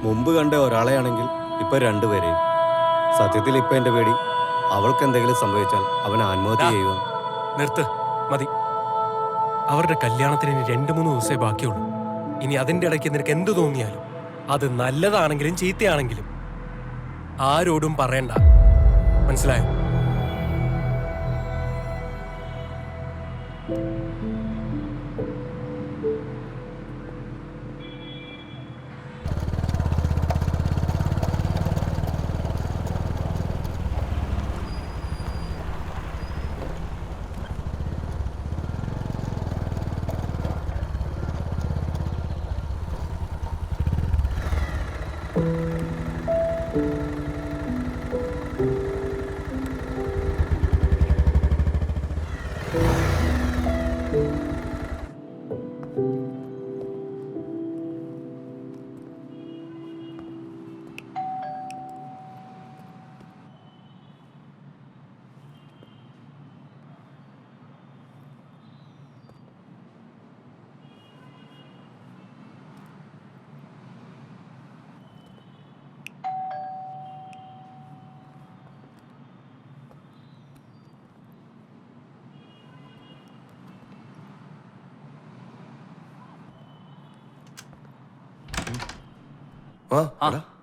മുമ്പ് കണ്ട ഒരാളെയാണെങ്കിൽ ഇപ്പൊ 2 പേരെയും. സത്യത്തിൽ ഇപ്പൊ എന്റെ പേടി അവൾക്ക് എന്തെങ്കിലും സംഭവിച്ചാൽ അവൻ ആത്മഹത്യ ചെയ്യുക. നിർത്ത്, മതി. അവരുടെ കല്യാണത്തിന് ഇനി 2-3 ദിവസമേ ബാക്കിയുള്ളൂ. ഇനി അതിന്റെ ഇടയ്ക്ക് നിനക്ക് എന്ത് തോന്നിയാലും, അത് നല്ലതാണെങ്കിലും ചീത്തയാണെങ്കിലും ആരോടും പറയണ്ട, മനസ്സിലായോ?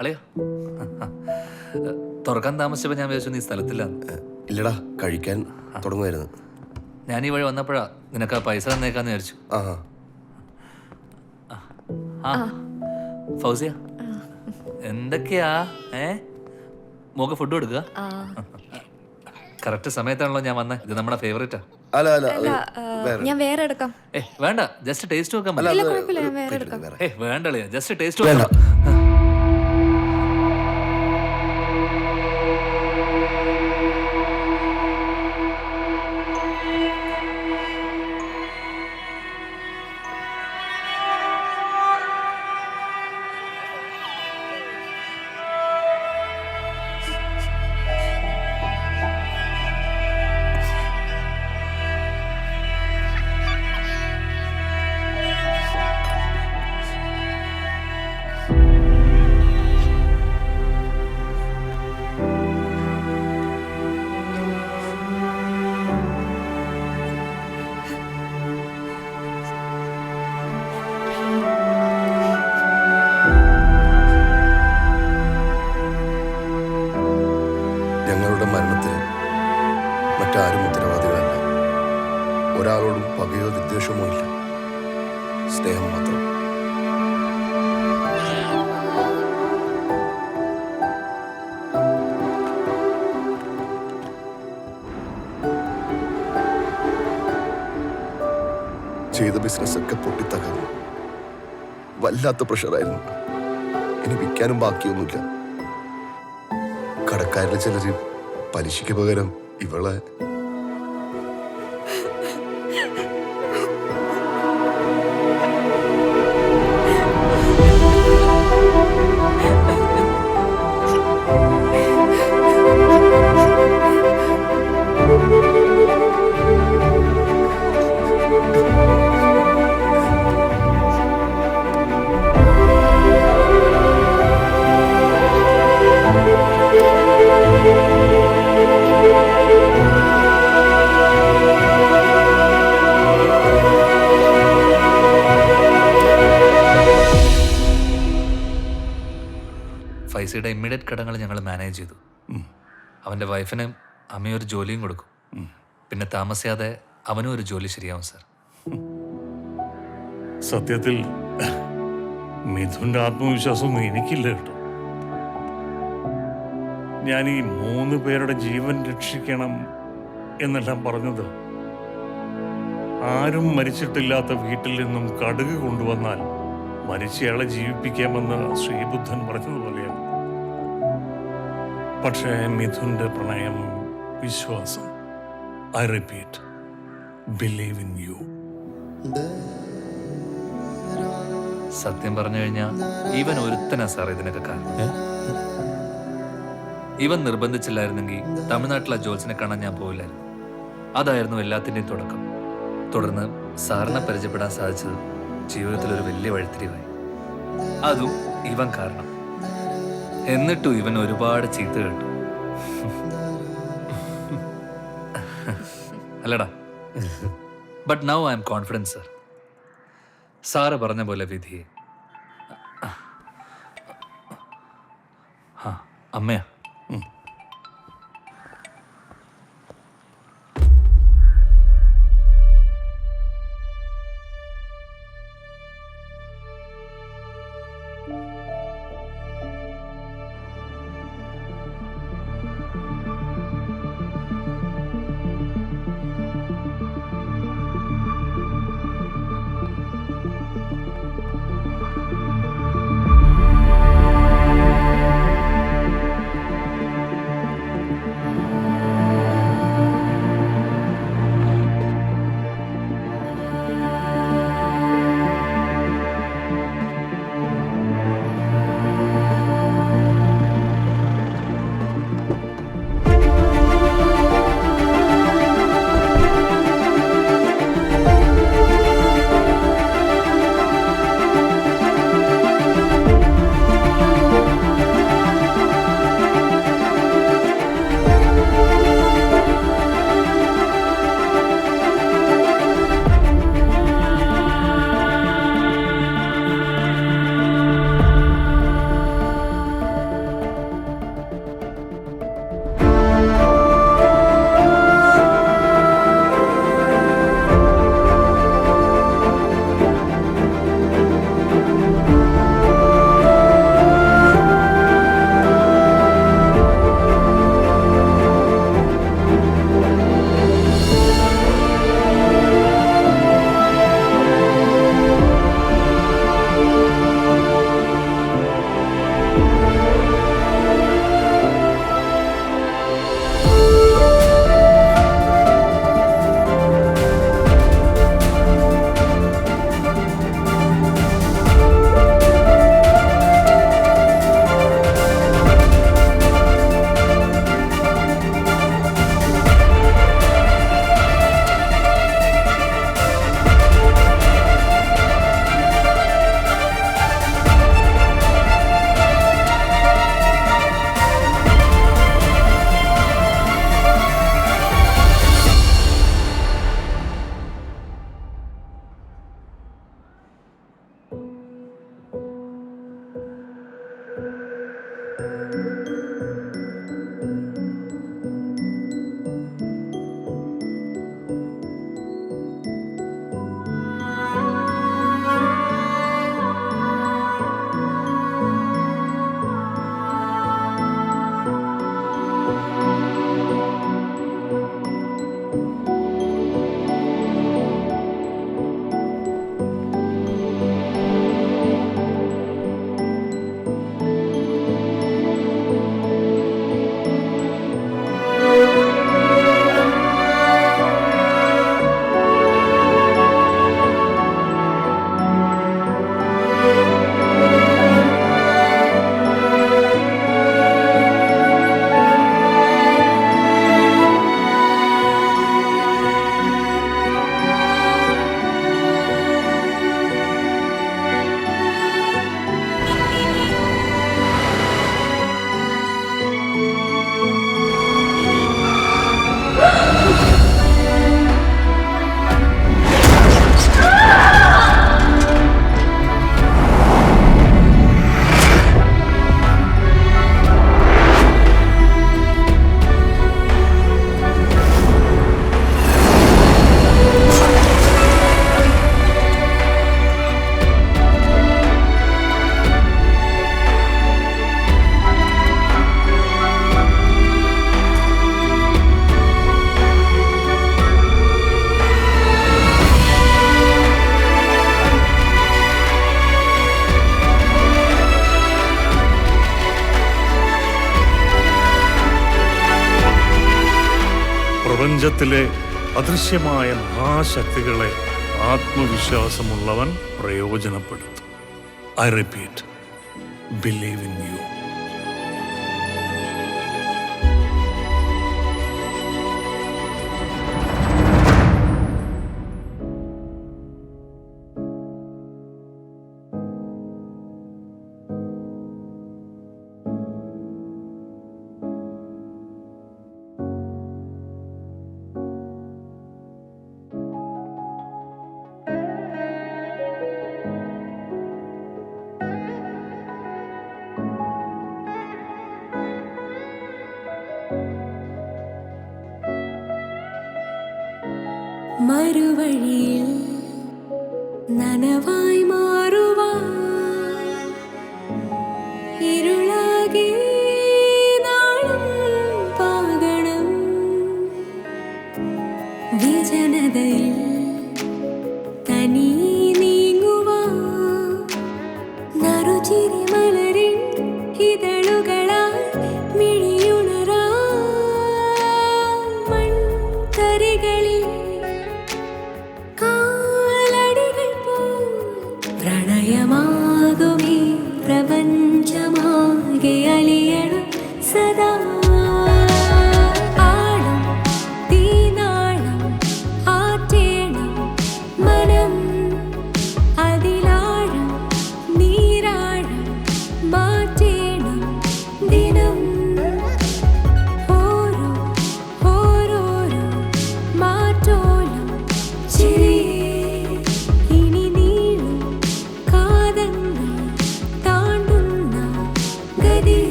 അളിയാ, തുറക്കാൻ താമസിച്ചപ്പോ ഞാൻ വിചാരിച്ചു നീ സ്ഥലത്തില്ല. ഇല്ലടാ, കഴിക്കാൻ തുടങ്ങുമായിരുന്നു. ഞാൻ ഈ വഴി വന്നപ്പോഴാ നിനക്ക് ആ പൈസ തന്നേക്കാന്ന് വിചാരിച്ചു. ഫൗസിയ, എന്തൊക്കെയാ മോക്ക് ഫുഡ് കൊടുക്കുക? കറക്റ്റ് സമയത്താണല്ലോ ഞാൻ വന്നേ. ഇത് നമ്മുടെ ഫേവറേറ്റാ. ഞാൻ വേറെ എടുക്കാം. വേണ്ട, ജസ്റ്റ് ടേസ്റ്റ് നോക്കാൻ വേണ്ട അളിയാ, ജസ്റ്റ് ടേസ്റ്റ് നോക്കാം. ഞങ്ങളുടെ മരണത്തിന് മറ്റാരും ഉത്തരവാദികളല്ല. ഒരാളോടും പകയോ വിദ്വേഷമോ ഇല്ല, സ്നേഹം മാത്രം. ചെയ്ത ബിസിനസ്സൊക്കെ പൊട്ടിത്തകർന്നു. വല്ലാത്ത പ്രഷറായിരുന്നു. ഇനി വിൽക്കാനും ബാക്കിയൊന്നുമില്ല. കടക്കാരിലെ ചിലര് പലിശയ്ക്ക് പകരം ഇവളെ ലിസിയുടെ ഇമ്മീഡിയറ്റ് കടങ്ങൾ ഞങ്ങൾ മാനേജ് ചെയ്തു. അവൻ്റെ വൈഫിന് അമ്മയൊരു ജോലിയും കൊടുക്കും. പിന്നെ താമസിയാതെ അവനും ഒരു ജോലി ശരിയാവും സാർ. സത്യത്തിൽ മിഥുൻ്റെ ആത്മവിശ്വാസമൊന്നും എനിക്കില്ല കേട്ടോ. ഞാൻ ഈ 3 പേരുടെ ജീവൻ രക്ഷിക്കണം എന്നെല്ലാം പറഞ്ഞത് ആരും മരിച്ചിട്ടില്ലാത്ത വീട്ടിൽ നിന്നും കടുക് കൊണ്ടുവന്നാൽ മരിച്ചയാളെ ജീവിപ്പിക്കാമെന്ന് ശ്രീബുദ്ധൻ പറഞ്ഞതുപോലെയാണ്. പക്ഷേ മിഥുൻ്റെ പ്രണയം, വിശ്വാസം, I repeat, believe in you. സത്യം പറഞ്ഞു കഴിഞ്ഞാൽ ഇവൻ ഒരുത്തനാ സാർ ഇതിനൊക്കെ കാരണം. ഇവൻ നിർബന്ധിച്ചില്ലായിരുന്നെങ്കിൽ തമിഴ്നാട്ടിലെ ജോത്സിനെ കാണാൻ ഞാൻ പോയില്ലായിരുന്നു. അതായിരുന്നു എല്ലാത്തിൻ്റെയും തുടക്കം. തുടർന്ന് സാറിനെ പരിചയപ്പെടാൻ സാധിച്ചത് ജീവിതത്തിലൊരു വലിയ വഴിത്തിരിവായി. അതും ഇവൻ കാരണം. എന്നിട്ടും ഇവൻ ഒരുപാട് ചീത്ത കേട്ടു. അല്ലടാ. But now I am confidence sir. Sir പറഞ്ഞ പോലെ വിധിയെ. അമ്മയാ. പ്രപഞ്ചത്തിലെ അദൃശ്യമായ മഹാശക്തികളെ ആത്മവിശ്വാസമുള്ളവൻ പ്രയോജനപ്പെടുത്തും. I repeat, believe in you. മറുവഴിയിൽ നനവായി മാറുവാൻ ഇരുളാകെ നാളും പാകണം വിജനതയിൽ